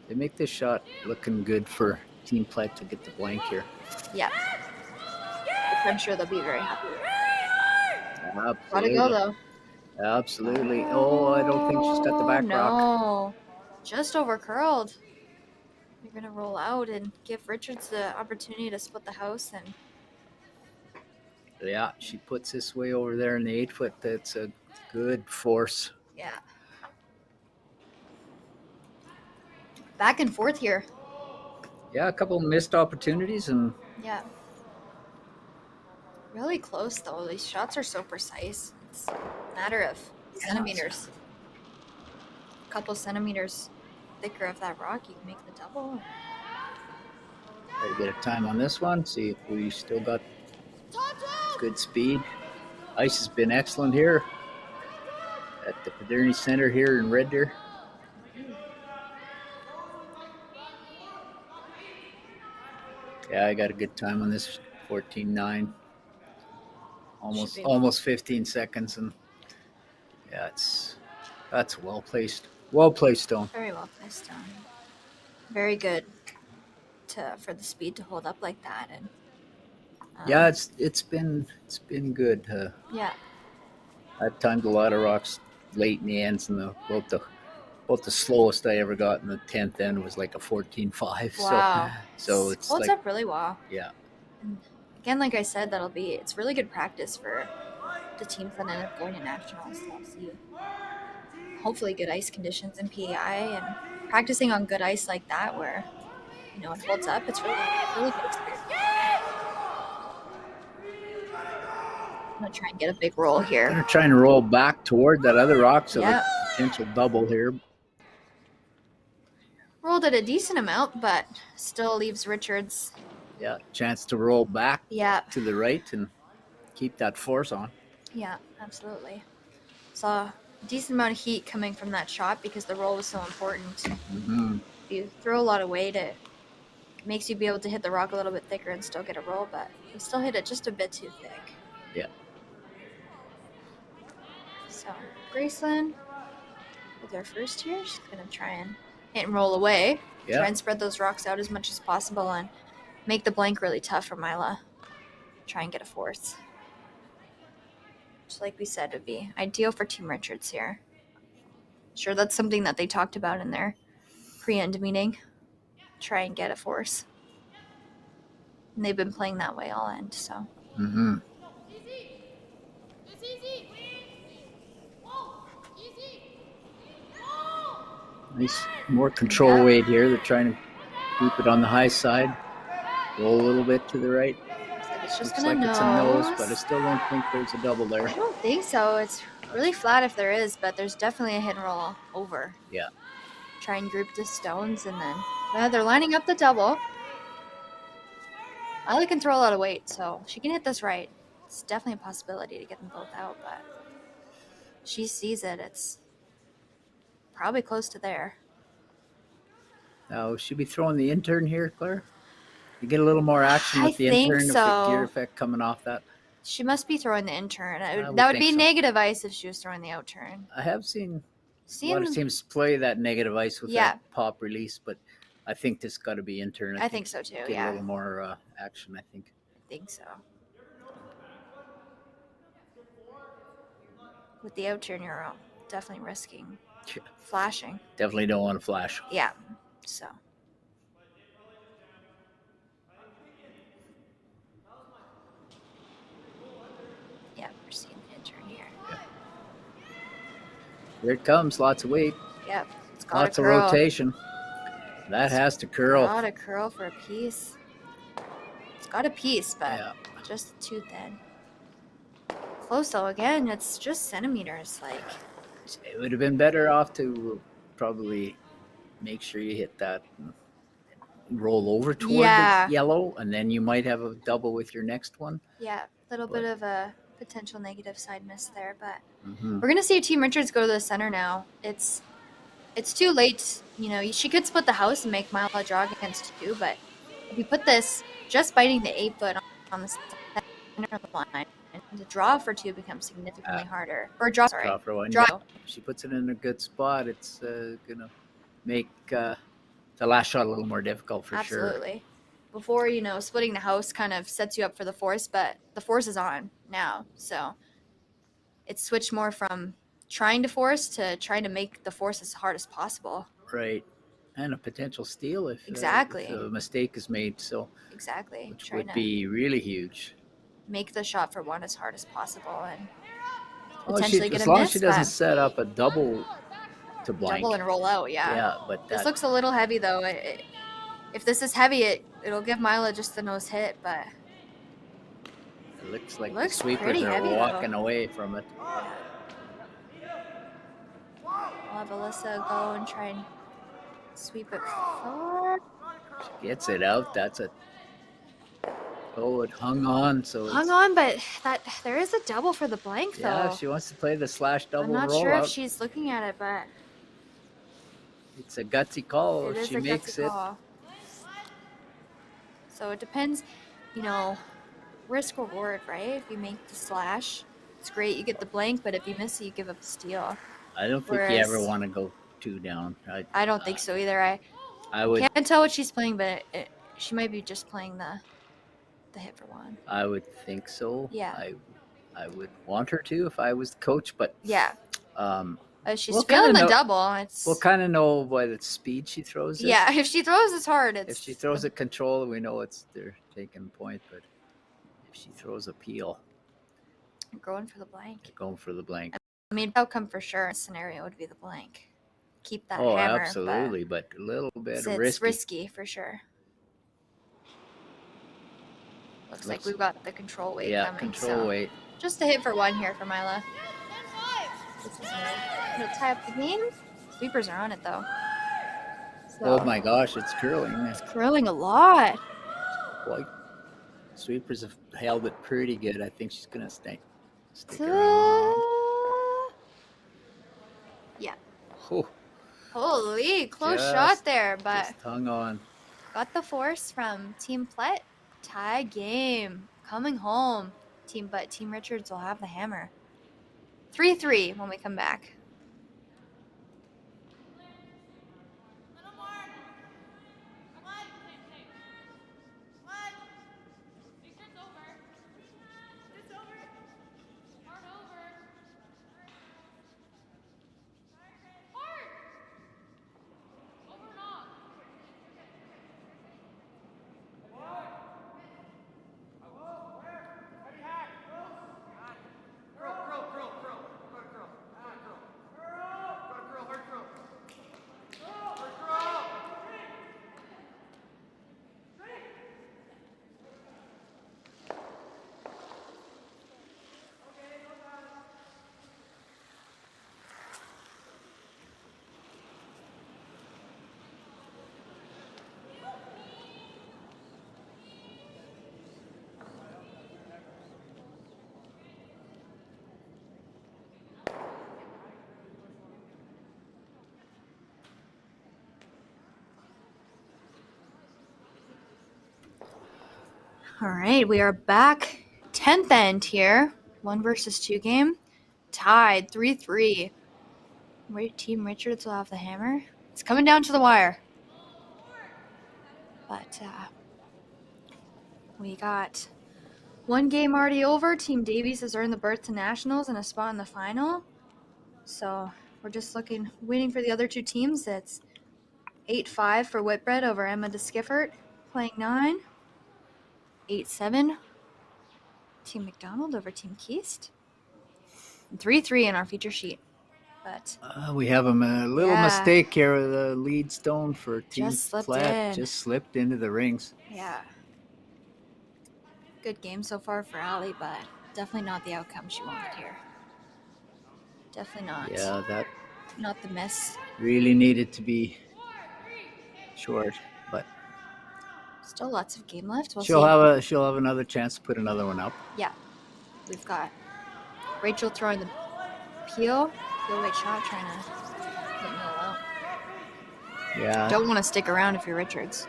they make this shot looking good for Team Plett to get the blank here. Yeah. I'm sure they'll be very happy with it. Absolutely. Gotta go, though. Absolutely. Oh, I don't think she's got the back rock. No. Just over curled. You're going to roll out and give Richards the opportunity to split the house. And yeah, she puts this way over there in the 8 foot. That's a good force. yeah. Back and forth here. Yeah, a couple of missed opportunities and Yeah. Really close, though. These shots are so precise. It's a matter of centimeters. A couple centimeters thicker of that rock, you can make the double. try to get a time on this one. See if we still got good speed. Ice has been excellent here. at the Paderni Center here in Red Deer. Yeah, I got a good time on this 14-9. Almost 15 seconds, and yeah, that's well placed stone. Very well placed stone. Very good for the speed to hold up like that, and yeah, it's been good. yeah, I've timed a lot of rocks late in the ends, and about the slowest I ever got in the 10th end was like a 14.5. wow. So it's holds like, up really well. yeah. And again, like I said, it's really good practice for the teams that end up going to nationals. They'll see hopefully good ice conditions in PEI, and practicing on good ice like that where it holds up. It's really good experience. I'm gonna try and get a big roll here. I'm gonna try and roll back toward that other rock, so Yep. the potential double here. Rolled it a decent amount, but still leaves Richards. Yeah, chance to roll back Yeah. to the right and keep that force on. Yeah, absolutely. Saw a decent amount of heat coming from that shot because the roll was so important. Mm-hmm. If you throw a lot of weight, it makes you be able to hit the rock a little bit thicker and still get a roll, but we still hit it just a bit too thick. Yeah. So Graceland with her first here, she's going to try and hit and roll away. Yeah. Try and spread those rocks out as much as possible and make the blank really tough for Mila. Try and get a fourth. Just like we said, would be ideal for Team Richards here. Sure, that's something that they talked about in their pre-end meeting. Try and get a force. And they've been playing that way all end, so. Mm-hmm. Nice, more control weight here. They're trying to keep it on the high side. Roll a little bit to the right. It's just Looks gonna like nose. it's a nose, but I still don't think there's a double there. I don't think so. It's really flat if there is, but there's definitely a hit and roll over. Yeah. Try and group the stones, and then they're lining up the double. Mila can throw a lot of weight, so she can hit this right. It's definitely a possibility to get them both out, but she sees it. It's probably close to there. Now, should be throwing the intern here, Claire? You get a little more action with the intern with the gear effect coming off that. She must be throwing the intern. That would be negative ice if she was throwing the outturn. I have seen a lot of teams play that negative ice with that pop release, but I think this got to be intern. I think so too. Get a little more action, I think. I think so. With the outturn, you're definitely risking flashing. Definitely don't want to flash. Yeah. So. Yeah, we're seeing the intern here. Yeah. Here it comes. Lots of weight. Yep. It's got lots of rotation. That has to curl. Got a curl for a piece. It's got a piece, but just too thin. Close though. Again, it's just centimeters. Like. It would have been better off to probably make sure you hit that and roll over toward the yellow, and then you might have a double with your next one. Yeah, a little bit of a potential negative side miss there, but we're gonna see Team Richards go to the center now. It's too late. She could split the house and make Mila draw against 2, but if you put this just biting the 8-foot on the center line, the draw for 2 becomes significantly harder. Or draw for 1. Draw. If she puts it in a good spot, it's gonna make the last shot a little more difficult for sure. Absolutely. Before, splitting the house kind of sets you up for the force, but the force is on now. So it's switched more from trying to force to trying to make the force as hard as possible. Right. And a potential steal if a mistake is made. So exactly. Which would be really huge. Make the shot for 1 as hard as possible and potentially get a miss. As long as she doesn't set up a double to blank. Double and roll out, yeah. Yeah, but this looks a little heavy though. If this is heavy, it'll give Mila just the nose hit, but it looks like the sweepers are walking away from it. We'll have Alyssa go and try and sweep it forward. She gets it out. That's a Oh, it hung on. So Hung it's, on, but there is a double for the blank, though. yeah, if she wants to play the slash double I'm not rollout, sure if she's looking at it, but it's a gutsy call. it If is she a makes gutsy it, call. So it depends, risk reward, right? If you make the slash, it's great. You get the blank, but if you miss it, you give up a steal. I don't think you ever Whereas- want to go 2 down. I don't think so either. I would. Can't tell what she's playing, but she might be just playing the hit for one. I would think so. Yeah. I would want her to if I was the coach, but Yeah. She's we'll feeling kinda the know- double. It's we'll kind of know by the speed she throws it. yeah. If she throws this hard, it's If she throws it control, we know they're taking point. But if she throws a peel, going for the blank. they're going for the blank. I mean, outcome for sure. Scenario would be the blank. Keep that Oh, hammer. absolutely, but a little bit It's risky. risky for sure. Looks like we've got the control weight Yeah, coming. control so weight. just a hit for one here for Mila. This is gonna tie up the game. Sweepers are on it though. So, Oh my gosh, it's curling. curling a lot. Boy, sweepers have held it pretty good. I think she's gonna stick Uh, around. yeah. Oh, Holy, close Just- shot there, but just hung on. got the force from Team Plett. Tie game. Coming home. Team Richards will have the hammer. 3-3 when we come back. All right, we are back. 10th end here. 1 versus 2 game. Tied 3-3. Team Richards will have the hammer. It's coming down to the wire. But we got 1 game already over. Team Davies has earned the berth to nationals and a spot in the final. So we're just waiting for the other 2 teams. It's 8-5 for Whitbread over Emma DeSkiffert, playing 9. 8-7. Team McDonald over Team Keast. 3-3 in our feature sheet. But We have a little Yeah. mistake here with the lead stone for Team Just slipped Plett. in. Just slipped into the rings. yeah. Good game so far for Allie, but definitely not the outcome she wanted here. Definitely not. Yeah, that Not the miss. really needed to be short, but Still lots of game left. We'll she'll see. she'll have another chance to put another one up. Yeah. We've got Rachel throwing the peel weight shot, trying to get Mil out. Yeah. Don't want to stick around if you're Richards.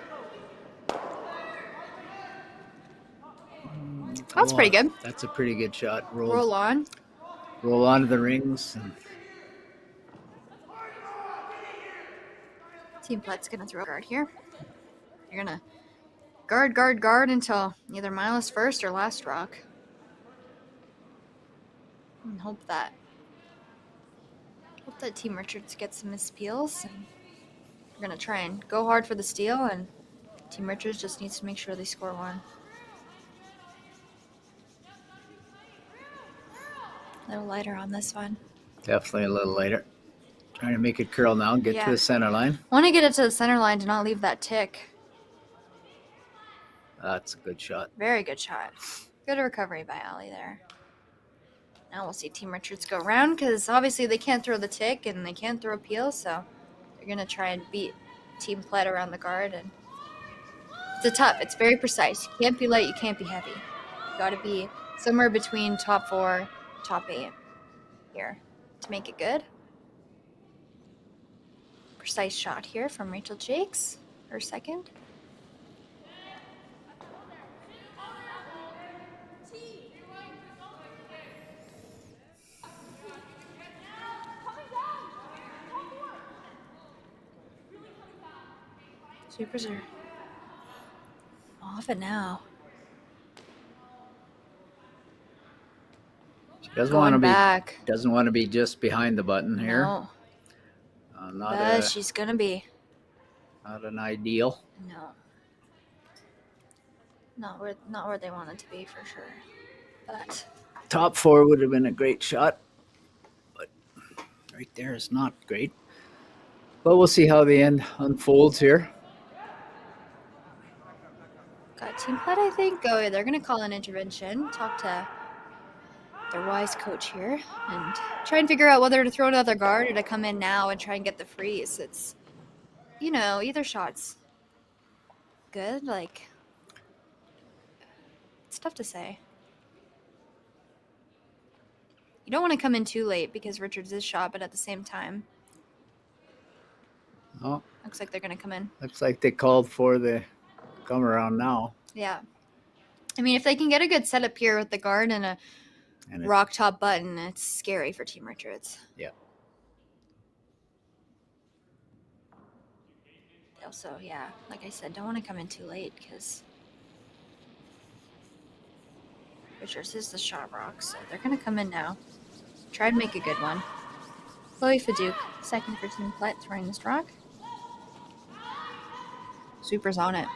That's pretty good. That's a pretty good shot. Roll on. Roll onto the rings. Team Plett's going to throw a guard here. You're going to guard until either Mila's first or last rock. And hope that Team Richards gets some missed peels. And we're going to try and go hard for the steal, and Team Richards just needs to make sure they score 1. A little lighter on this one. Definitely a little later. Trying to make it curl now. Get Yeah. to the center line. Want to get it to the center line to not leave that tick. That's a good shot. Very good shot. Good recovery by Allie there. Now we'll see Team Richards go around because obviously they can't throw the tick and they can't throw a peel, so they're going to try and beat Team Plett around the guard and It's very precise. You can't be light, you can't be heavy. You got to be somewhere between top 4, top 8 here to make it good. Precise shot here from Rachel Jakes, her second. Supers are off it now. She doesn't Going want to be back. doesn't want to be just behind the button here. No. Not But she's going to be. not an ideal. No. Not where they want it to be for sure. But Top 4 would have been a great shot, but right there is not great. But we'll see how the end unfolds here. got Team Plett, I think. Oh, they're going to call an intervention. Talk to their wise coach here and try and figure out whether to throw another guard or to come in now and try and get the freeze. It's, either shot's good. Like, it's tough to say. You don't want to come in too late because Richards is shot, but at the same time, Oh, looks like they're going to come in. looks like they called for the come around now. Yeah. I mean, if they can get a good setup here with the guard and a And rock top button, it's scary for Team Richards. Yeah. They also, like I said, don't want to come in too late because Richards is the shot rock, so they're going to come in now. Try and make a good one. Chloe Fadouk, second for Team Plett, throwing this rock. Super's on it.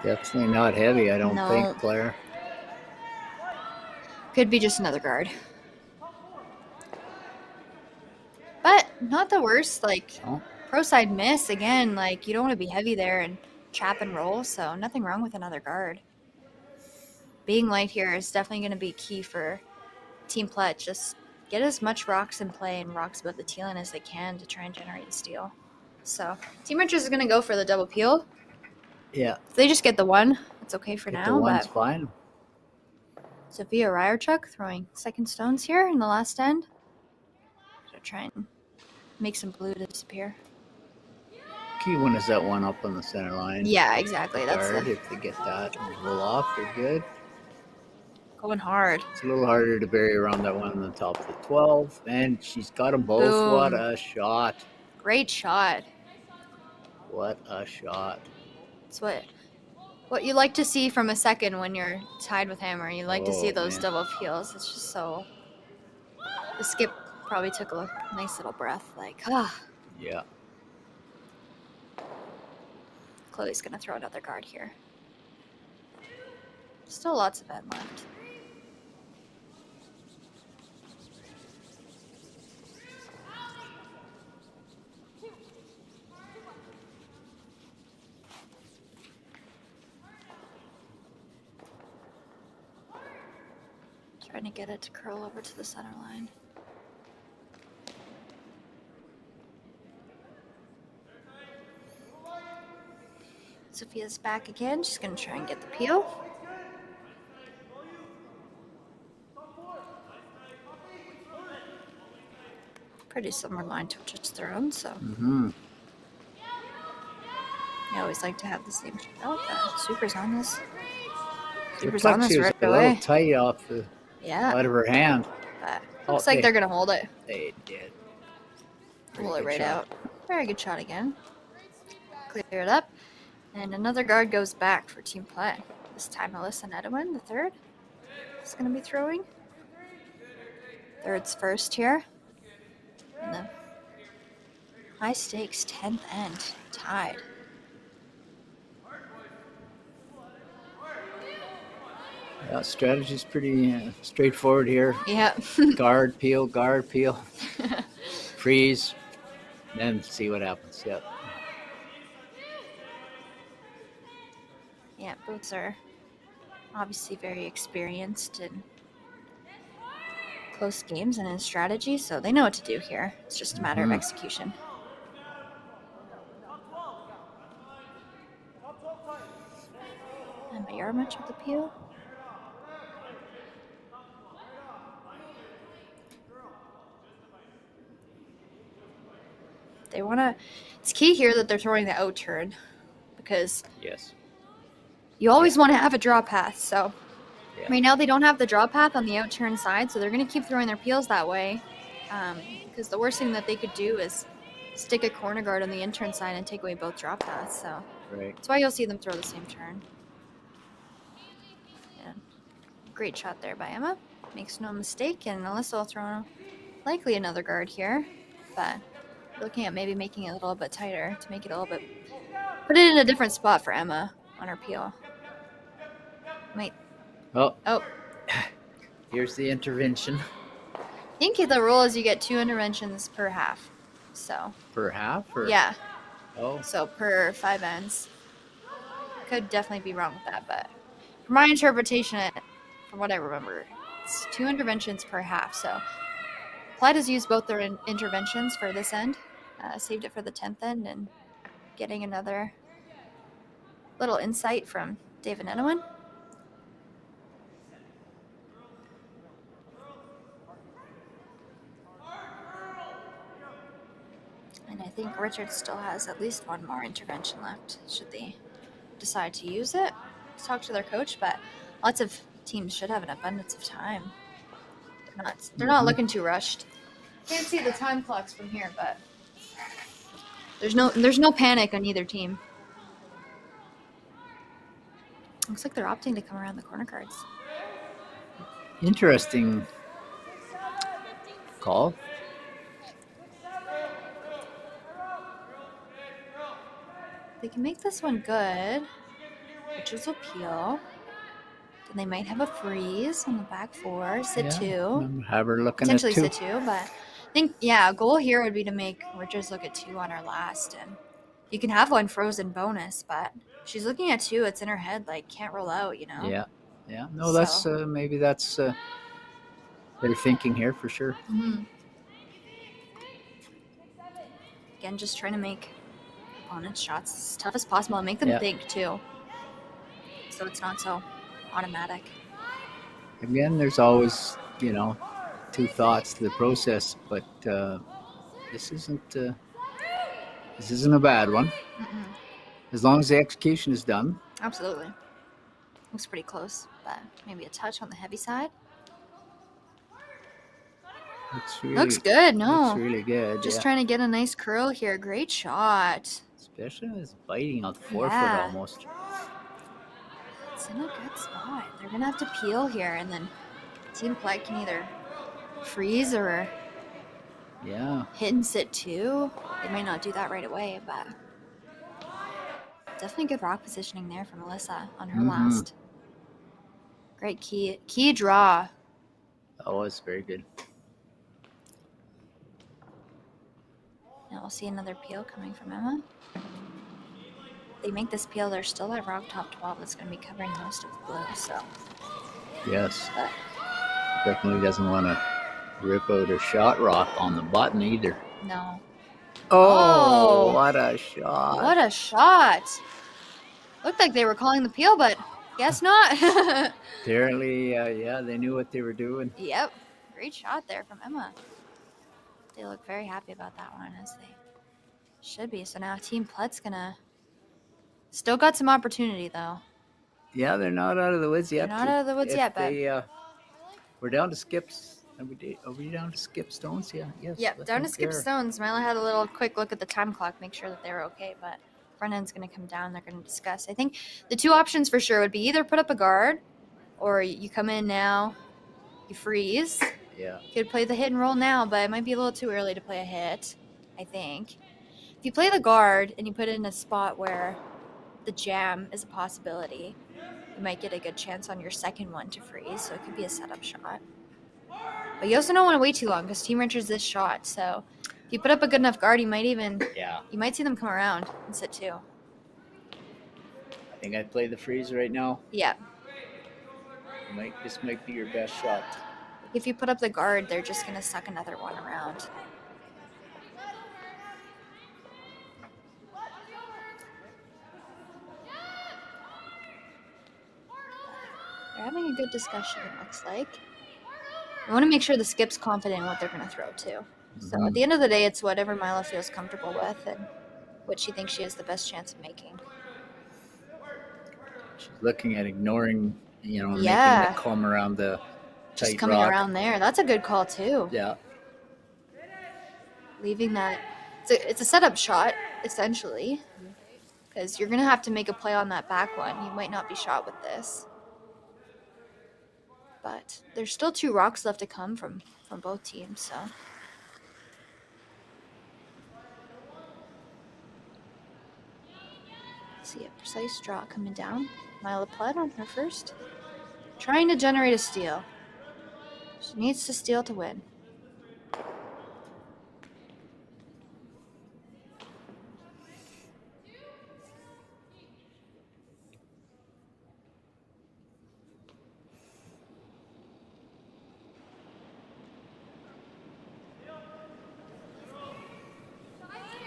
Definitely not heavy, I don't No. think, Claire. Could be just another guard. But not the worst. Like, Oh, pro side miss again. Like, you don't want to be heavy there and trap and roll, so nothing wrong with another guard. Being light here is definitely going to be key for Team Plett. Just get as much rocks in play and rocks above the teal end as they can to try and generate a steal. So Team Richards is going to go for the double peel. yeah. If they just get the one, it's okay for Get now. the one's But fine. Sophia Ryerchuk throwing second stones here in the last end. So try and make some blue disappear. Key one is that one up on the center line. Yeah, exactly. That's Guard, if they get that and roll off, they're good. going hard. It's a little harder to bury around that one on the top of the 12. And she's got them both. Boom. What a shot. Great shot. What a shot. It's what you like to see from a second when you're tied with him, or you like to see Oh, those man. double peels. It's just so. The skip probably took a nice little breath, like, Yeah. Chloe's gonna throw another guard here. Still lots of end left. Trying to get it to curl over to the center line. Sophia's back again. She's going to try and get the peel. Pretty similar line to which it's thrown, so Mm-hmm. I always like to have the same. Oh, the Super's on this. The Super's on this plexus right a away. little tight off the Yeah, out of her hand. but Oh, looks like they- they're going to hold it. They did. Pull it good right shot. out. Very good shot again. Clear it up. And another guard goes back for Team Plett. This time Alyssa Nedwin, the third, is going to be throwing. Third's first here. And the high stakes 10th end, tied. Yeah, strategy's pretty straightforward here. Yeah. Guard, peel, freeze, then see what happens. Yep. Yeah, both are obviously very experienced in close games and in strategy, so they know what to do here. It's just a matter of execution. far much with the peel. They want to. It's key here that they're throwing the out turn because Yes. you always want to have a draw path. So Yeah. right now they don't have the draw path on the out turn side, so they're going to keep throwing their peels that way. Because the worst thing that they could do is stick a corner guard on the in turn side and take away both draw paths. So Right. that's why you'll see them throw the same turn. Yeah. Great shot there by Emma. Makes no mistake, and Alyssa will throw likely another guard here, but looking at maybe making it a little bit tighter to make it a little bit, put it in a different spot for Emma on her peel. Wait. Oh, Oh, here's the intervention I think the rule is you get 2 interventions per half. So per half. Or yeah, Oh, so per 5 ends. Could definitely be wrong with that, but from my interpretation, from what I remember, it's 2 interventions per half. So Plett has used both their interventions for this end, saved it for the 10th end, and getting another little insight from David Nenowin. And I think Richard still has at least one more intervention left, should they decide to use it. Talk to their coach, but lots of teams should have an abundance of time. They're not looking too rushed. Can't see the time clocks from here, but there's no panic on either team. Looks like they're opting to come around the corner cards. interesting call. They can make this one good, which is appeal. Then they might have a freeze on the back 4, sit 2. Have her looking Potentially at 2. sit 2, but I think, a goal here would be to make Richards look at 2 on her last. And you can have one frozen bonus, but if she's looking at 2, it's in her head, like, can't roll out, you know? Yeah. No, that's maybe that's their thinking here for sure. Mm-hmm. Again, just trying to make opponents' shots as tough as possible and make them think, too. So it's not so automatic. Again, there's always, 2 thoughts to the process, but this isn't a bad one. Mm-mm. As long as the execution is done. Absolutely. Looks pretty close, but maybe a touch on the heavy side. Looks good, no. Looks really good. Just trying to get a nice curl here. Great shot. Especially when it's biting on the forefoot almost. It's in a good spot. They're going to have to peel here, and then Team Plett can either freeze or hit and sit 2. They might not do that right away, but definitely good rock positioning there from Alyssa on her last. Great key draw. That was very good. Now we'll see another peel coming from Emma. They make this peel, there's still that rock top 12 that's going to be covering most of the blue, so. Yes. But definitely doesn't want to rip out her shot rock on the button either. no. Oh, what a shot. What a shot. Looked like they were calling the peel, but guess not. Apparently, they knew what they were doing. Yep. Great shot there from Emma. They look very happy about that one, as they should be. So now Team Plett's going to still got some opportunity, though. Yeah, they're not out of the woods yet. They're not out of the woods yet, but we're down to skips. Are we down to skip stones? Yeah, yes. Yep, down to skip stones. Mila had a little quick look at the time clock, make sure that they were okay, but front end's going to come down. They're going to discuss. I think the 2 options for sure would be either put up a guard, or you come in now, you freeze. Yeah. You could play the hit and roll now, but it might be a little too early to play a hit, I think. If you play the guard and you put it in a spot where the jam is a possibility, you might get a good chance on your second one to freeze, so it could be a setup shot. But you also don't want to wait too long because Team Richards this shot, so if you put up a good enough guard, you might see them come around and sit 2. I think I'd play the freeze right now. Yeah. This might be your best shot. If you put up the guard, they're just going to suck another one around. They're having a good discussion, it looks like. I want to make sure the skip's confident in what they're going to throw, too. So at the end of the day, it's whatever Mila feels comfortable with and what she thinks she has the best chance of making. She's looking at ignoring, making Yeah. the comb around the Just tight coming rock. around there. That's a good call, too. Yeah. Leaving that. It's a setup shot, essentially, because you're going to have to make a play on that back one. You might not be shot with this. But there's still 2 rocks left to come from both teams, so. See a precise draw coming down. Mila Plett on her first. Trying to generate a steal. She needs to steal to win.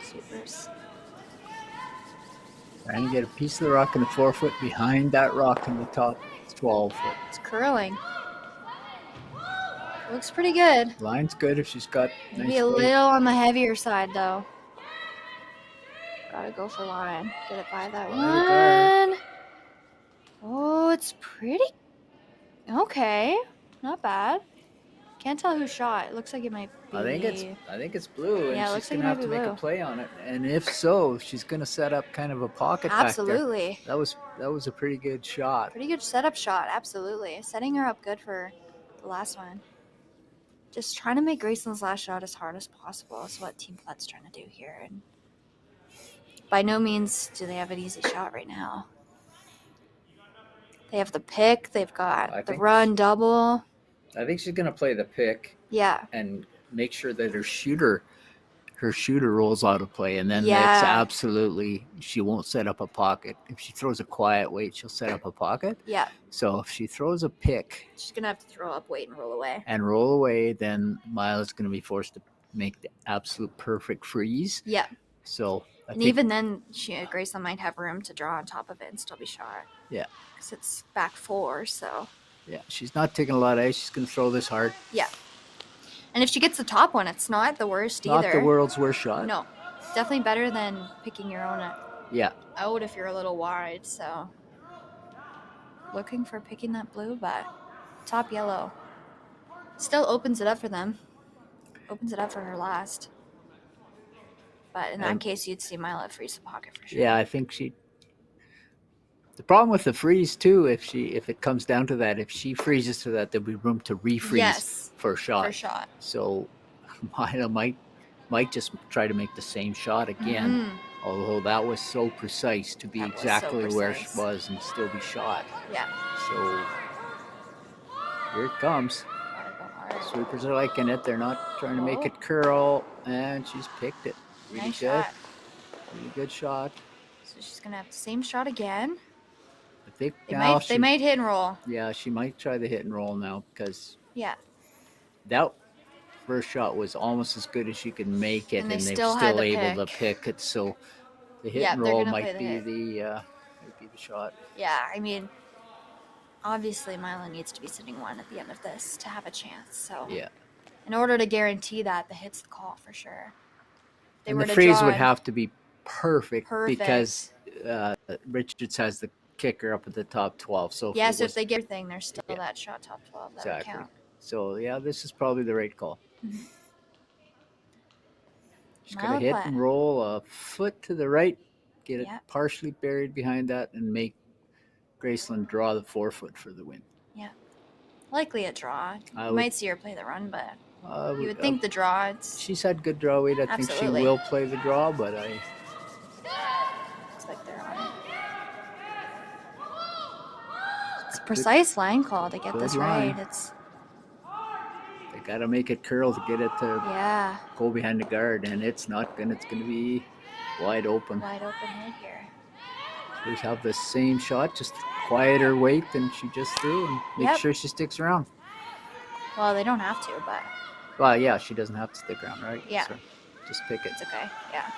Supers. Trying to get a piece of the rock in the 4-foot behind that rock in the top 12-foot. It's curling. Looks pretty good. Line's good if she's got Maybe nice a weight. little on the heavier side, though. Gotta go for line. Get it by that By the guard. one. Oh, it's pretty. Okay. Not bad. Can't tell who shot. It looks like it might be. I think it's blue, and Yeah, it she's looks like gonna it have might to be make a blue. play on it. And if so, she's gonna set up kind of a pocket back Absolutely. there. That was a pretty good shot. Pretty good setup shot. Absolutely. Setting her up good for the last one. Just trying to make Graceland's last shot as hard as possible is what Team Plett's trying to do here. And by no means do they have an easy shot right now. They have the pick. They've got the run double. I think she's gonna play the pick Yeah. and make sure that her shooter rolls out of play, and then Yeah. it's absolutely, she won't set up a pocket. If she throws a quiet weight, she'll set up a pocket. Yeah. So if she throws a pick She's going to have to throw up weight and roll away. then Mila's going to be forced to make the absolute perfect freeze. Yeah. So even then, Graceland might have room to draw on top of it and still be shot. Yeah. Because it's back 4, so. Yeah, she's not taking a lot of ice. She's going to throw this hard. Yeah. And if she gets the top one, it's not the worst Not either. the world's worst shot. No. Definitely better than picking your own out if you're a little wide, so. Looking for picking that blue, but top yellow. Still opens it up for them. Opens it up for her last. But in that case, you'd see Mila freeze the pocket for sure. Yeah, I think the problem with the freeze too, if it comes down to that, if she freezes to that, there'll be room to refreeze for a shot. For shot. So Mila might just try to make the same shot again. Mm-hmm. Although that was so precise to be exactly where she was and still be shot. Yeah. So here it comes. Sweepers are liking it. They're not trying to make it curl, and she's picked it. Really nice good. Shot. Really good shot. So she's gonna have the same shot again. I think they might hit and roll. Yeah, she might try the hit and roll now because that first shot was almost as good as she could make it, and they're still able to pick it. So the hit and roll might be the shot. Yeah, I mean, obviously Mila needs to be sitting 1 at the end of this to have a chance. So in order to guarantee that, the hit's the call for sure. And the freeze would have to be perfect. Because Richards has the kicker up at the top 12. So so if they get everything, there's still that shot top 12 that would count. So this is probably the right call. Mm-hmm. She's gonna hit and roll a foot to the right, get it partially buried behind that, and make Graceland draw the 4-foot for the win. Yeah, likely a draw. You might see her play the run, but you would think the draw. She's had good draw weight. I think she will play the draw, but looks like they're on it. It's a precise line call to get this right. They gotta make it curl to get it to go behind the guard, and it's not gonna. It's gonna be wide open. Wide open hit here. So we have the same shot, just quieter weight than she just threw, and make sure she sticks around. Well, they don't have to, but. Well, yeah, she doesn't have to stick around, right? Yeah. So just pick it. It's okay. Yeah.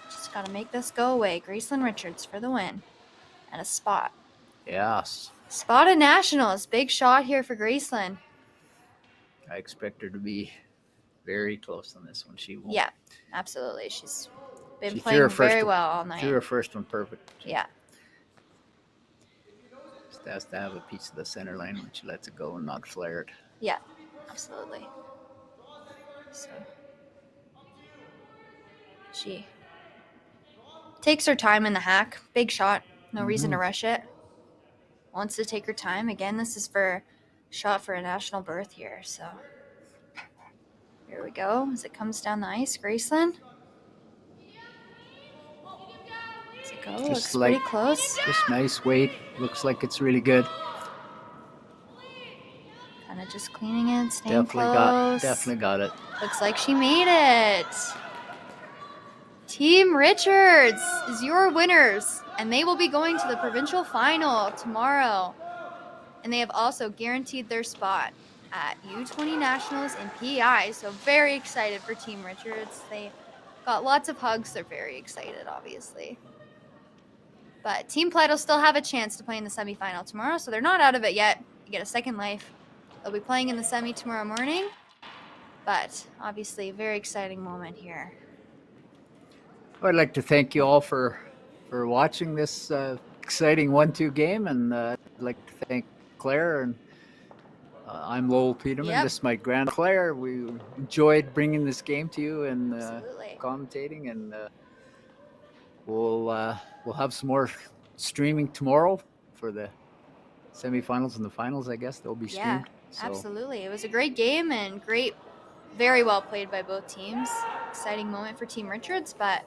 Just gotta make this go away. Graceland Richards for the win. And a spot. Yes. Spot of Nationals. Big shot here for Graceland. I expect her to be very close on this one. She won't. Yeah, absolutely. She's been She threw playing her first very one- well all night. Threw her first one perfect. Yeah. Just has to have a piece of the center line when she lets it go and not flare it. Yeah, absolutely. So she takes her time in the hack. Big shot. No reason to rush it. Wants to take her time. Again, this is for shot for a national berth here. So here we go as it comes down the ice. Graceland. Does it go? Looks pretty close. Just nice weight. Looks like it's really good. Kind of just cleaning it, staying Definitely got it. Looks like she made it. Team Richards is your winners, and they will be going to the provincial final tomorrow. And they have also guaranteed their spot at U20 Nationals in PEI. So very excited for Team Richards. They got lots of hugs. They're very excited, obviously. But Team Plett will still have a chance to play in the semifinal tomorrow, so they're not out of it yet. You get a second life. They'll be playing in the semi tomorrow morning. But obviously, a very exciting moment here. I'd like to thank you all for watching this exciting 1-2 game, and I'd like to thank Claire. And I'm Lowell Peterman. Yep. This is my grand Claire. We enjoyed bringing this game to you and Absolutely. commentating, and we'll have some more streaming tomorrow for the semifinals and the finals. I guess they'll be streamed. Yeah, absolutely. It was a great game and very well played by both teams. Exciting moment for Team Richards, but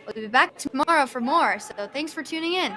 we'll be back tomorrow for more. So thanks for tuning in.